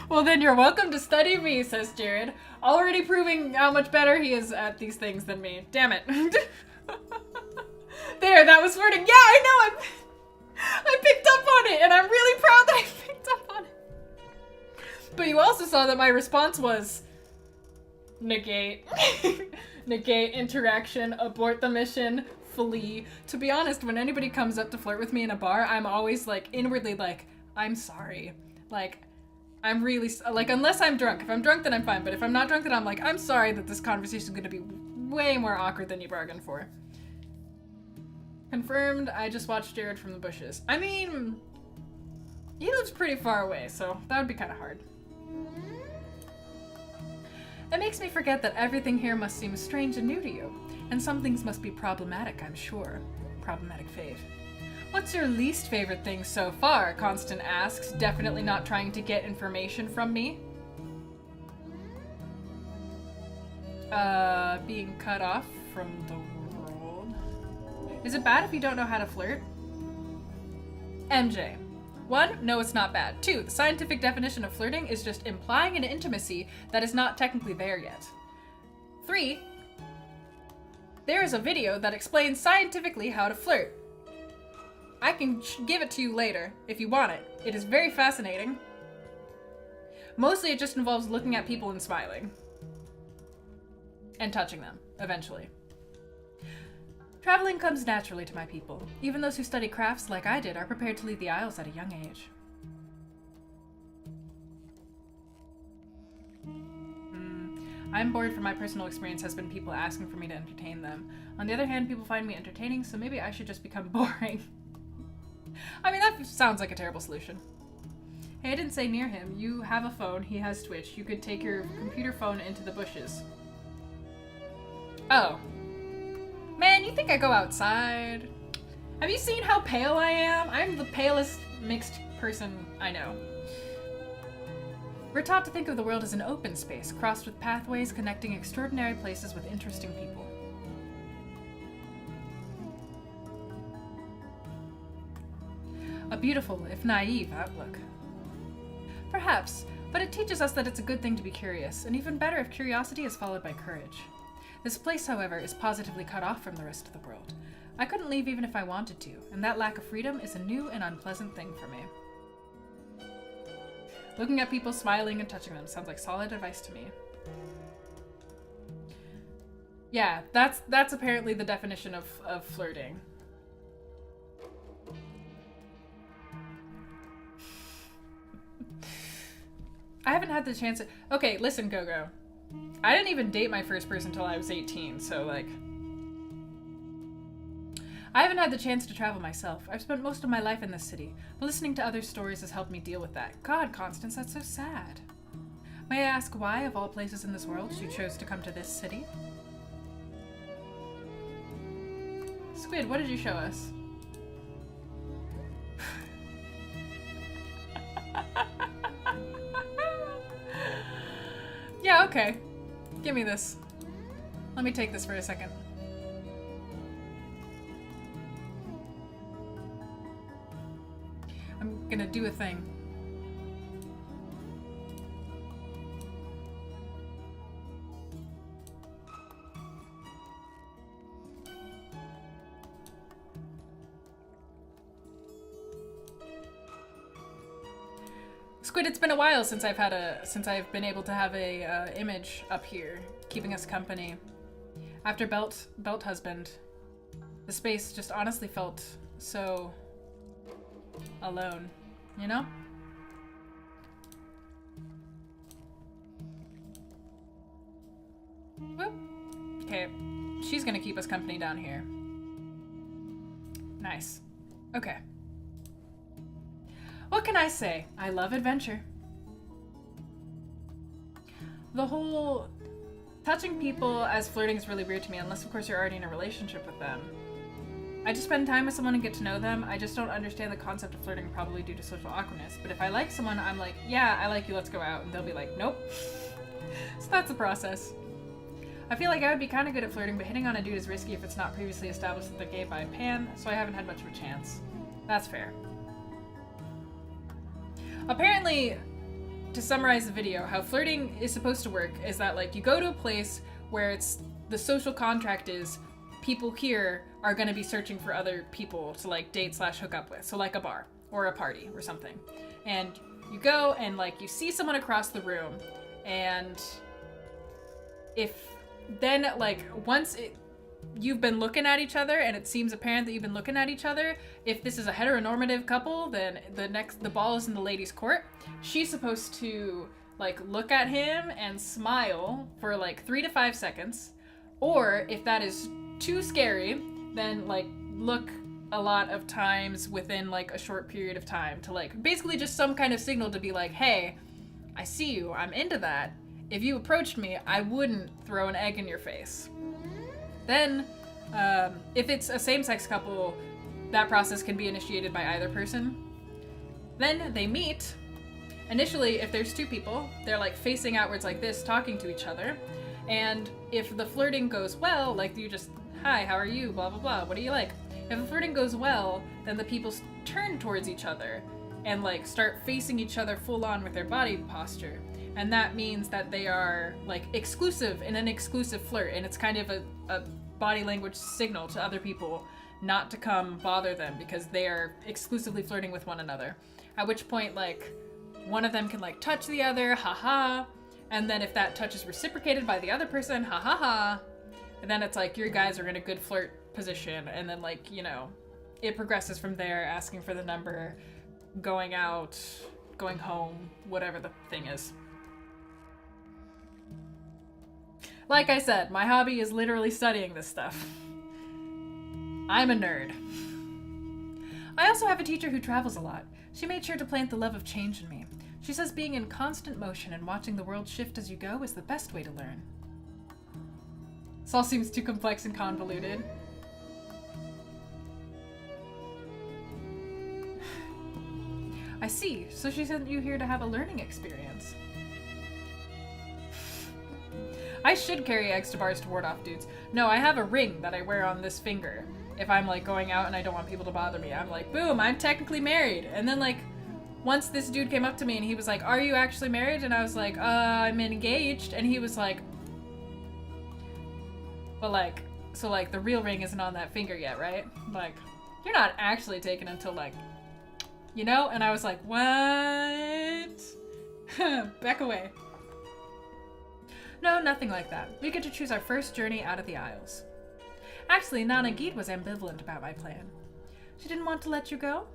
Well, then you're welcome to study me, says Jared, already proving how much better he is at these things than me. Damn it. There, that was flirting. Yeah, I know, I picked up on it, and I'm really proud that I picked up on it. But you also saw that my response was negate. Negate interaction, abort the mission, flee. To be honest, when anybody comes up to flirt with me in a bar, I'm always like inwardly like, I'm sorry. Like, I'm really, like, unless I'm drunk. If I'm drunk, then I'm fine. But if I'm not drunk, then I'm like, I'm sorry that this conversation is going to be way more awkward than you bargained for. Confirmed, I just watched Jared from the bushes. I mean, he lives pretty far away, so that would be kind of hard. It makes me forget that everything here must seem strange and new to you. And some things must be problematic, I'm sure. Problematic fave. What's your least favorite thing so far? Constant asks, definitely not trying to get information from me. Being cut off from the world. Is it bad if you don't know how to flirt? MJ. 1, no, it's not bad. 2, the scientific definition of flirting is just implying an intimacy that is not technically there yet. 3, there is a video that explains scientifically how to flirt. I can give it to you later, if you want it. It is very fascinating. Mostly it just involves looking at people and smiling. And touching them, eventually. Traveling comes naturally to my people. Even those who study crafts like I did are prepared to leave the Isles at a young age. I'm bored from my personal experience has been people asking for me to entertain them. On the other hand, people find me entertaining, so maybe I should just become boring. I mean, that sounds like a terrible solution. Hey, I didn't say near him. You have a phone, he has Twitch. You could take your computer phone into the bushes. Oh. Man, you think I go outside? Have you seen how pale I am? I'm the palest mixed person I know. We're taught to think of the world as an open space, crossed with pathways connecting extraordinary places with interesting people. A beautiful, if naive, outlook. Perhaps, but it teaches us that it's a good thing to be curious, and even better if curiosity is followed by courage. This place, however, is positively cut off from the rest of the world. I couldn't leave even if I wanted to, and that lack of freedom is a new and unpleasant thing for me. Looking at people, smiling, and touching them sounds like solid advice to me. Yeah, that's apparently the definition of flirting. I haven't had the chance to... Okay, listen, Gogo. I didn't even date my first person until I was 18, so, like... I haven't had the chance to travel myself. I've spent most of my life in this city, but listening to other stories has helped me deal with that. God, Constance, that's so sad. May I ask why, of all places in this world, you chose to come to this city? Squid, what did you show us? Yeah, okay. Give me this. Let me take this for a second. I'm gonna do a thing. Squid, it's been a while since I've been able to have a image up here, keeping us company. After Belt Husband, the space just honestly felt so alone, you know? Whoop. Okay, she's gonna keep us company down here. Nice. Okay. What can I say? I love adventure. The whole touching people as flirting is really weird to me, unless of course you're already in a relationship with them. I just spend time with someone and get to know them. I just don't understand the concept of flirting, probably due to social awkwardness. But if I like someone, I'm like, yeah, I like you, let's go out. And they'll be like, nope. So that's the process. I feel like I would be kind of good at flirting, but hitting on a dude is risky if it's not previously established that they're gay by pan, so I haven't had much of a chance. That's fair. Apparently, to summarize the video, how flirting is supposed to work is that, like, you go to a place where it's the social contract is people here are going to be searching for other people to, like, date / hook up with. So, like, a bar or a party or something. And you go and, like, you see someone across the room, and if then, like, you've been looking at each other and it seems apparent that you've been looking at each other, if this is a heteronormative couple, then the ball is in the lady's court. She's supposed to, like, look at him and smile for, like, 3 to 5 seconds. Or if that is too scary, then, like, look a lot of times within, like, a short period of time to, like, basically just some kind of signal to be like, hey, I see you, I'm into that. If you approached me, I wouldn't throw an egg in your face. Then, if it's a same-sex couple, that process can be initiated by either person. Then they meet. Initially, if there's 2 people, they're, like, facing outwards like this, talking to each other. And if the flirting goes well, like, you just, hi, how are you, blah, blah, blah, what do you like? If the flirting goes well, then the people turn towards each other and, like, start facing each other full-on with their body posture. And that means that they are, like, exclusive in an exclusive flirt, and it's kind of a body language signal to other people not to come bother them because they are exclusively flirting with one another. At which point, like, one of them can, like, touch the other, haha, and then if that touch is reciprocated by the other person, ha ha ha, and then it's like, your guys are in a good flirt position, and then, like, you know, it progresses from there, asking for the number, going out, going home, whatever the thing is. Like I said, my hobby is literally studying this stuff. I'm a nerd. I also have a teacher who travels a lot. She made sure to plant the love of change in me. She says being in constant motion and watching the world shift as you go is the best way to learn. This all seems too complex and convoluted. I see. So she sent you here to have a learning experience. I should carry eggs to bars to ward off dudes. No, I have a ring that I wear on this finger. If I'm, like, going out and I don't want people to bother me, I'm like, boom, I'm technically married. And then, like, once this dude came up to me and he was like, are you actually married? And I was like, I'm engaged. And he was like, but, like, so, like, the real ring isn't on that finger yet, right? Like, you're not actually taken until, like, you know? And I was like, what? Back away. No, nothing like that. We get to choose our first journey out of the Isles. Actually, Nana Geet was ambivalent about my plan. She didn't want to let you go?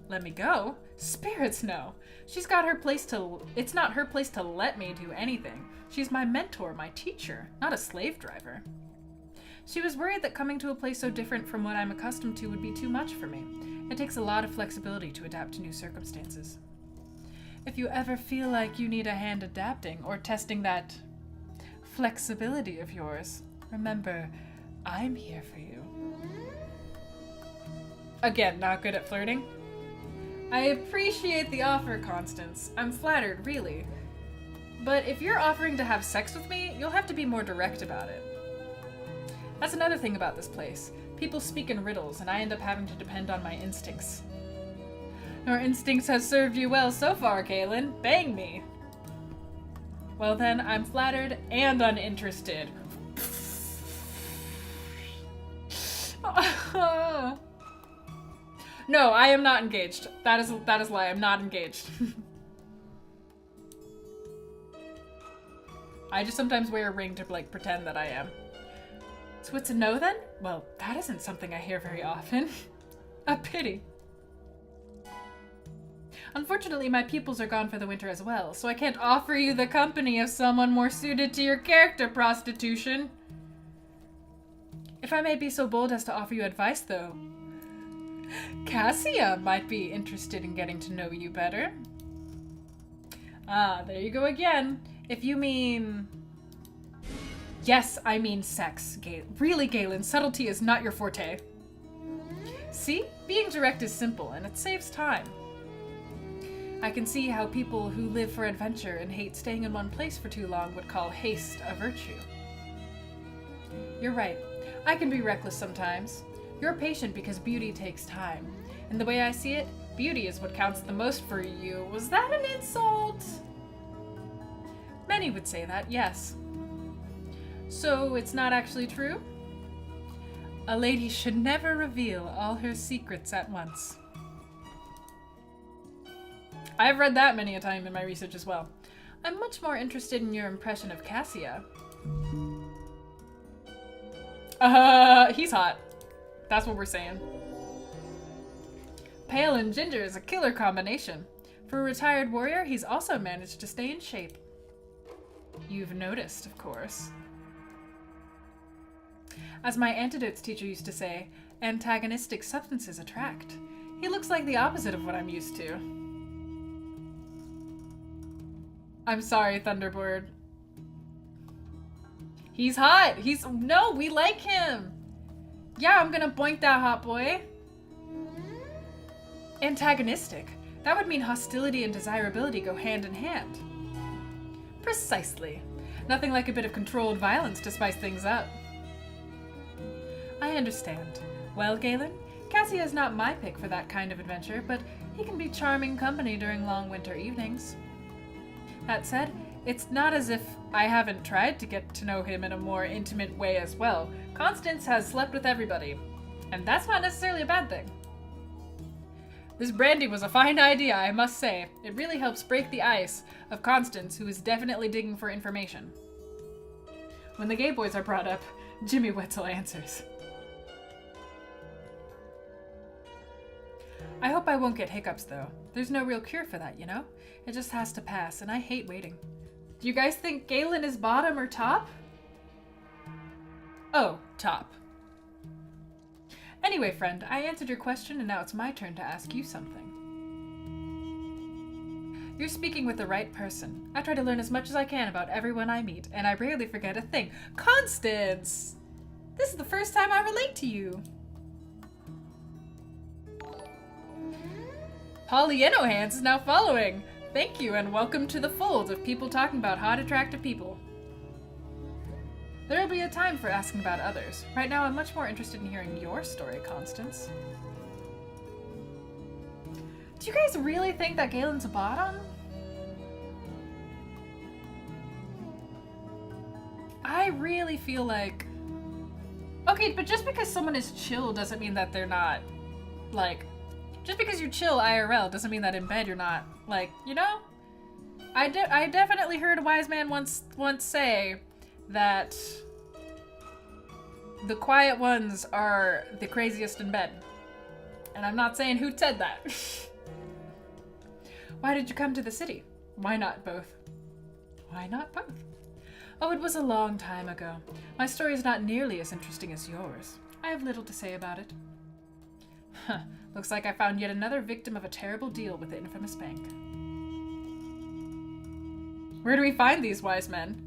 Let me go? Spirits, no. It's not her place to let me do anything. She's my mentor, my teacher, not a slave driver. She was worried that coming to a place so different from what I'm accustomed to would be too much for me. It takes a lot of flexibility to adapt to new circumstances. If you ever feel like you need a hand adapting or testing that flexibility of yours, remember, I'm here for you. Again, not good at flirting. I appreciate the offer, Constance. I'm flattered, really. But if you're offering to have sex with me, you'll have to be more direct about it. That's another thing about this place. People speak in riddles, and I end up having to depend on my instincts. Your instincts have served you well so far, Galen. Bang me! Well then, I'm flattered and uninterested. No, I am not engaged. That is a lie. I'm not engaged. I just sometimes wear a ring to, like, pretend that I am. So it's a no then? Well, that isn't something I hear very often. A pity. Unfortunately, my pupils are gone for the winter as well, so I can't offer you the company of someone more suited to your character, prostitution. If I may be so bold as to offer you advice, though, Cassia might be interested in getting to know you better. Ah, there you go again. If you mean... Yes, I mean sex. Really, Galen, subtlety is not your forte. See? Being direct is simple, and it saves time. I can see how people who live for adventure and hate staying in one place for too long would call haste a virtue. You're right. I can be reckless sometimes. You're patient because beauty takes time. And the way I see it, beauty is what counts the most for you. Was that an insult? Many would say that, yes. So it's not actually true? A lady should never reveal all her secrets at once. I've read that many a time in my research as well. I'm much more interested in your impression of Cassia. He's hot. That's what we're saying. Pale and ginger is a killer combination. For a retired warrior, he's also managed to stay in shape. You've noticed, of course. As my antidotes teacher used to say, antagonistic substances attract. He looks like the opposite of what I'm used to. I'm sorry, Thunderbird. He's hot. No, we like him. Yeah, I'm gonna boink that hot boy. Antagonistic. That would mean hostility and desirability go hand in hand. Precisely. Nothing like a bit of controlled violence to spice things up. I understand. Well, Galen, Cassia is not my pick for that kind of adventure, but he can be charming company during long winter evenings. That said, it's not as if I haven't tried to get to know him in a more intimate way as well. Constance has slept with everybody, and that's not necessarily a bad thing. This brandy was a fine idea, I must say. It really helps break the ice of Constance, who is definitely digging for information. When the gay boys are brought up, Jimmy Wetzel answers. I hope I won't get hiccups, though. There's no real cure for that, you know? It just has to pass, and I hate waiting. Do you guys think Galen is bottom or top? Oh, top. Anyway, friend, I answered your question, and now it's my turn to ask you something. You're speaking with the right person. I try to learn as much as I can about everyone I meet, and I rarely forget a thing. Constance! This is the first time I relate to you. Pollyanno Hands is now following. Thank you, and welcome to the fold of people talking about hot, attractive people. There'll be a time for asking about others. Right now, I'm much more interested in hearing your story, Constance. Do you guys really think that Galen's a bottom? I really feel like... Okay, but just because someone is chill doesn't mean that they're not, like... Just because you're chill IRL doesn't mean that in bed you're not, like, you know? I definitely heard a wise man once say that the quiet ones are the craziest in bed. And I'm not saying who said that. Why did you come to the city? Why not both? Why not both? Oh, it was a long time ago. My story is not nearly as interesting as yours. I have little to say about it. Huh. Looks like I found yet another victim of a terrible deal with the infamous bank. Where do we find these wise men?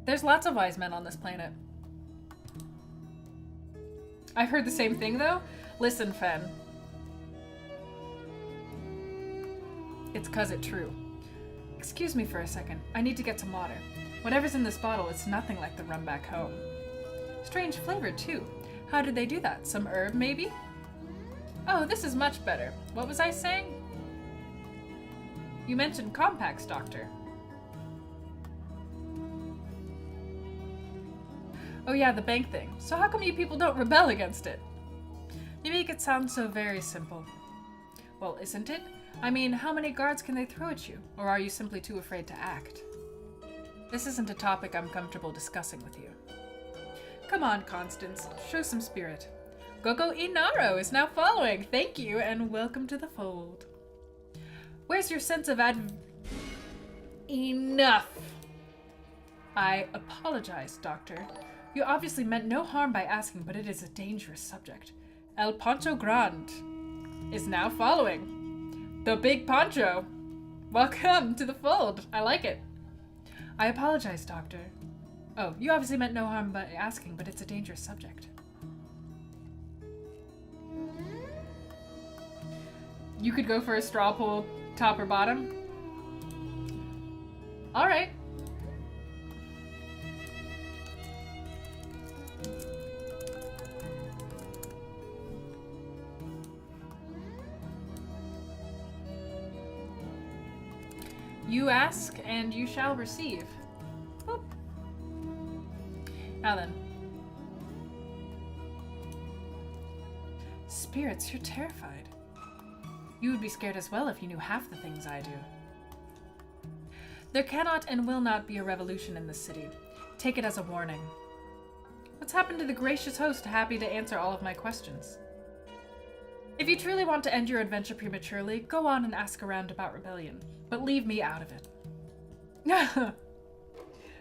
There's lots of wise men on this planet. I've heard the same thing, though. Listen, Fen. It's 'cause it's true. Excuse me for a second. I need to get some water. Whatever's in this bottle is nothing like the rum back home. Strange flavor, too. How did they do that? Some herb, maybe? Oh, this is much better. What was I saying? You mentioned compacts, Doctor. Oh yeah, the bank thing. So how come you people don't rebel against it? You make it sound so very simple. Well, isn't it? I mean, how many guards can they throw at you? Or are you simply too afraid to act? This isn't a topic I'm comfortable discussing with you. Come on, Constance. Show some spirit. Gogo Inaro is now following. Thank you, and welcome to the fold. Where's your sense of Enough! I apologize, Doctor. You obviously meant no harm by asking, but it is a dangerous subject. El Poncho Grande is now following. The Big Poncho. Welcome to the fold. I like it. I apologize, Doctor. Oh, you obviously meant no harm by asking, but it's a dangerous subject. You could go for a straw poll, top or bottom. All right. You ask, and you shall receive. Boop. Now then. Spirits, you're terrified. You would be scared as well if you knew half the things I do. There cannot and will not be a revolution in this city. Take it as a warning. What's happened to the gracious host happy to answer all of my questions? If you truly want to end your adventure prematurely, go on and ask around about rebellion, but leave me out of it.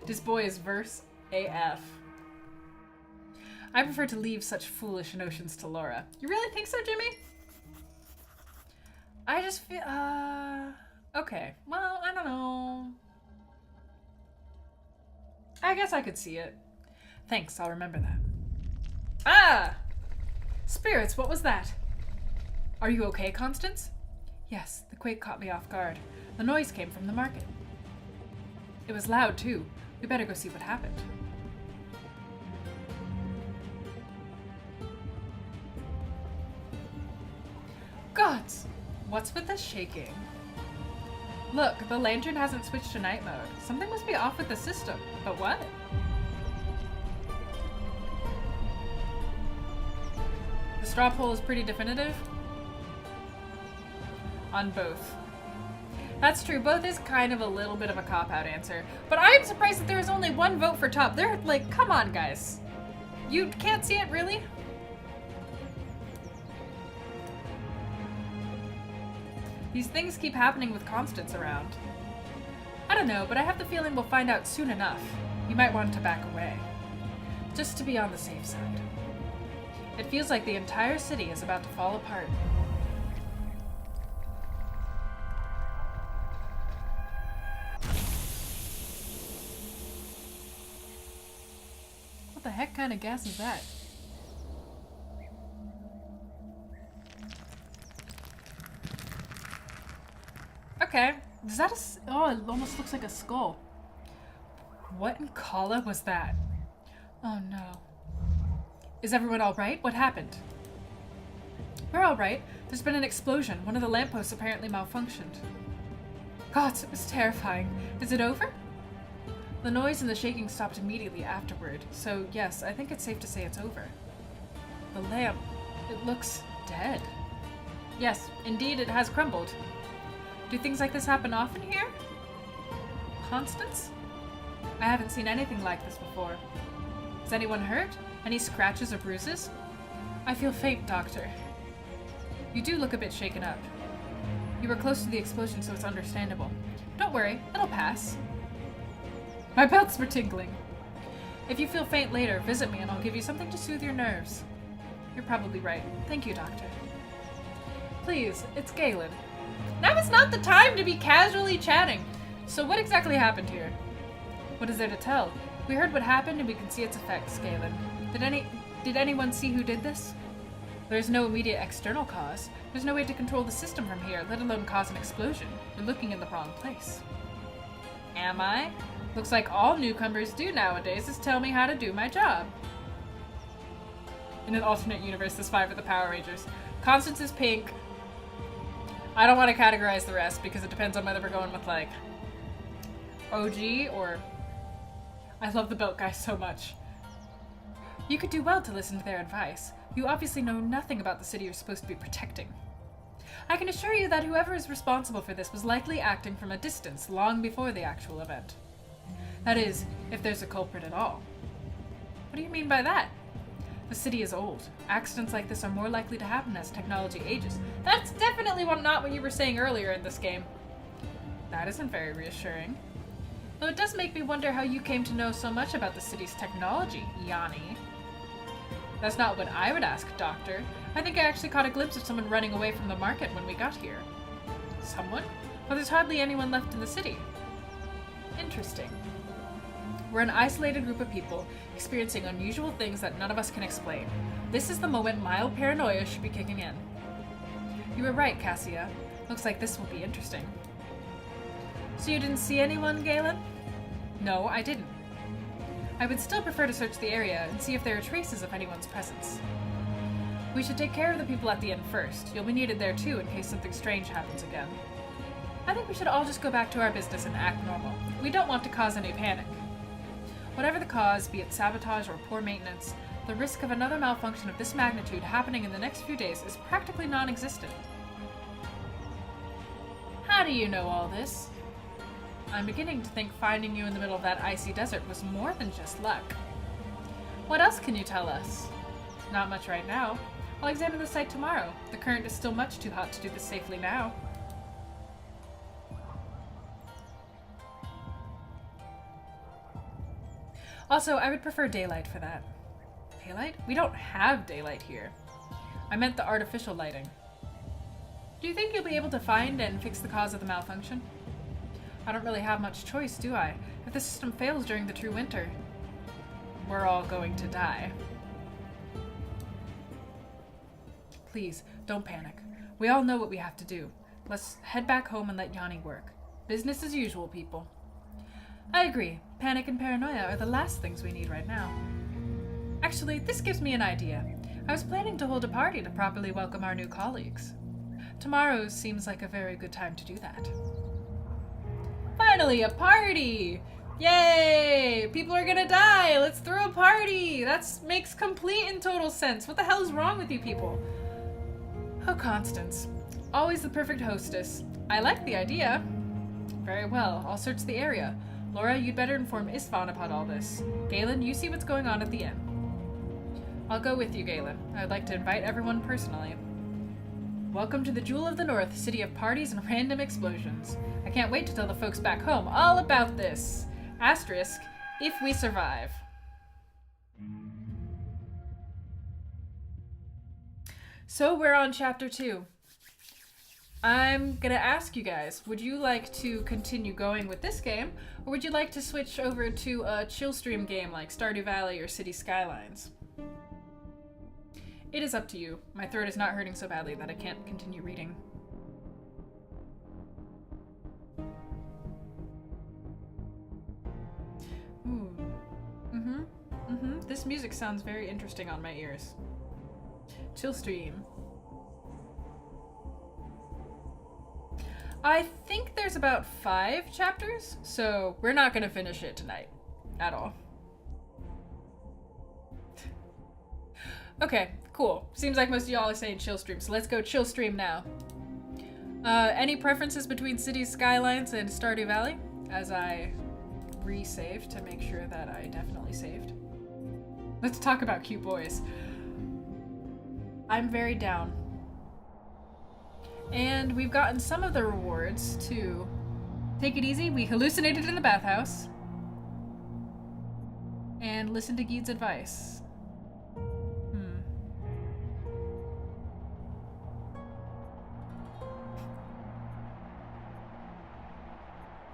This boy is verse AF. I prefer to leave such foolish notions to Laura. You really think so, Jimmy? I just feel, okay. Well, I don't know. I guess I could see it. Thanks, I'll remember that. Ah! Spirits, what was that? Are you okay, Constance? Yes, the quake caught me off guard. The noise came from the market. It was loud, too. We better go see what happened. Gods! What's with this shaking? Look, the lantern hasn't switched to night mode. Something must be off with the system. But what? The straw poll is pretty definitive. On both. That's true. Both is kind of a little bit of a cop-out answer. But I'm surprised that there is only one vote for top. They're like, come on, guys. You can't see it, really? These things keep happening with Constance around. I don't know, but I have the feeling we'll find out soon enough. You might want to back away. Just to be on the safe side. It feels like the entire city is about to fall apart. What the heck kind of gas is that? Okay. Is that oh, it almost looks like a skull. What in Kala was that? Oh no. Is everyone alright? What happened? We're alright. There's been an explosion. One of the lampposts apparently malfunctioned. Gods, it was terrifying. Is it over? The noise and the shaking stopped immediately afterward, so yes, I think it's safe to say it's over. The lamp, it looks dead. Yes, indeed it has crumbled. Do things like this happen often here? Constance? I haven't seen anything like this before. Is anyone hurt? Any scratches or bruises? I feel faint, Doctor. You do look a bit shaken up. You were close to the explosion, so it's understandable. Don't worry, it'll pass. My belts were tingling. If you feel faint later, visit me and I'll give you something to soothe your nerves. You're probably right. Thank you, Doctor. Please, it's Galen. Now is not the time to be casually chatting. So what exactly happened here? What is there to tell? We heard what happened and we can see its effects, Galen. Did anyone see who did this? There's no immediate external cause. There's no way to control the system from here, let alone cause an explosion. You're looking in the wrong place. Am I? Looks like all newcomers do nowadays is tell me how to do my job. In an alternate universe, there's 5 of the Power Rangers. Constance is pink. I don't want to categorize the rest because it depends on whether we're going with like OG or... I love the belt guys so much. You could do well to listen to their advice. You obviously know nothing about the city you're supposed to be protecting. I can assure you that whoever is responsible for this was likely acting from a distance long before the actual event. That is, if there's a culprit at all. What do you mean by that? The city is old. Accidents like this are more likely to happen as technology ages. That's definitely not what you were saying earlier in this game. That isn't very reassuring. Though it does make me wonder how you came to know so much about the city's technology, Yani. That's not what I would ask, Doctor. I think I actually caught a glimpse of someone running away from the market when we got here. Someone? Well, there's hardly anyone left in the city. Interesting. We're an isolated group of people, experiencing unusual things that none of us can explain. This is the moment mild paranoia should be kicking in. You were right, Cassia. Looks like this will be interesting. So you didn't see anyone, Galen? No, I didn't. I would still prefer to search the area and see if there are traces of anyone's presence. We should take care of the people at the inn first. You'll be needed there too in case something strange happens again. I think we should all just go back to our business and act normal. We don't want to cause any panic. Whatever the cause, be it sabotage or poor maintenance, the risk of another malfunction of this magnitude happening in the next few days is practically non-existent. How do you know all this? I'm beginning to think finding you in the middle of that icy desert was more than just luck. What else can you tell us? Not much right now. I'll examine the site tomorrow. The current is still much too hot to do this safely now. Also, I would prefer daylight for that. Daylight? We don't have daylight here. I meant the artificial lighting. Do you think you'll be able to find and fix the cause of the malfunction? I don't really have much choice, do I? If the system fails during the true winter, we're all going to die. Please, don't panic. We all know what we have to do. Let's head back home and let Yani work. Business as usual, people. I agree. Panic and paranoia are the last things we need right now. Actually, this gives me an idea. I was planning to hold a party to properly welcome our new colleagues. Tomorrow seems like a very good time to do that. Finally, a party! Yay! People are gonna die! Let's throw a party! That makes complete and total sense. What the hell is wrong with you people? Oh, Constance. Always the perfect hostess. I like the idea. Very well, I'll search the area. Laura, you'd better inform Isfan about all this. Galen, you see what's going on at the inn. I'll go with you, Galen. I'd like to invite everyone personally. Welcome to the Jewel of the North, city of parties and random explosions. I can't wait to tell the folks back home all about this. Asterisk, if we survive. So we're on chapter 2. I'm gonna ask you guys, would you like to continue going with this game, or would you like to switch over to a chill stream game like Stardew Valley or City Skylines? It is up to you. My throat is not hurting so badly that I can't continue reading. Ooh. This music sounds very interesting on my ears. Chill stream. I think there's about 5 chapters, so we're not gonna finish it tonight. At all. Okay, cool. Seems like most of y'all are saying chill stream, so let's go chill stream now. Any preferences between Cities Skylines and Stardew Valley? As I re-saved to make sure that I definitely saved. Let's talk about cute boys. I'm very down. And we've gotten some of the rewards to take it easy. We hallucinated in the bathhouse. And listened to Gede's advice.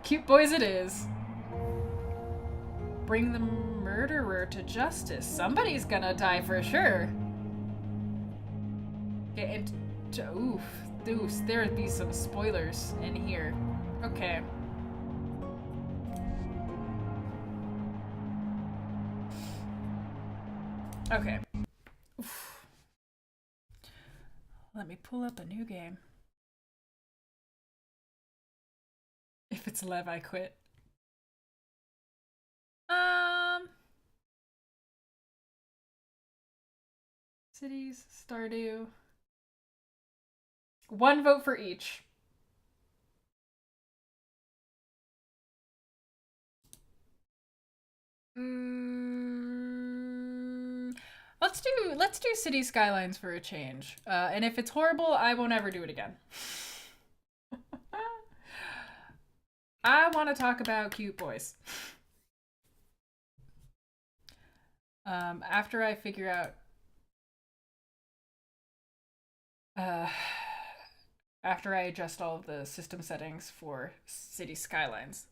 Cute boys it is. Bring the murderer to justice. Somebody's gonna die for sure. Get into... Oof. Deuce. There'd be some spoilers in here. Okay. Okay. Oof. Let me pull up a new game. If it's Lev, I quit. Cities, Stardew. One vote for each. Mm, let's do city skylines for a change. And if it's horrible, I won't ever do it again. I want to talk about cute boys. After I figure out, uh, after I adjust all of the system settings for city skylines.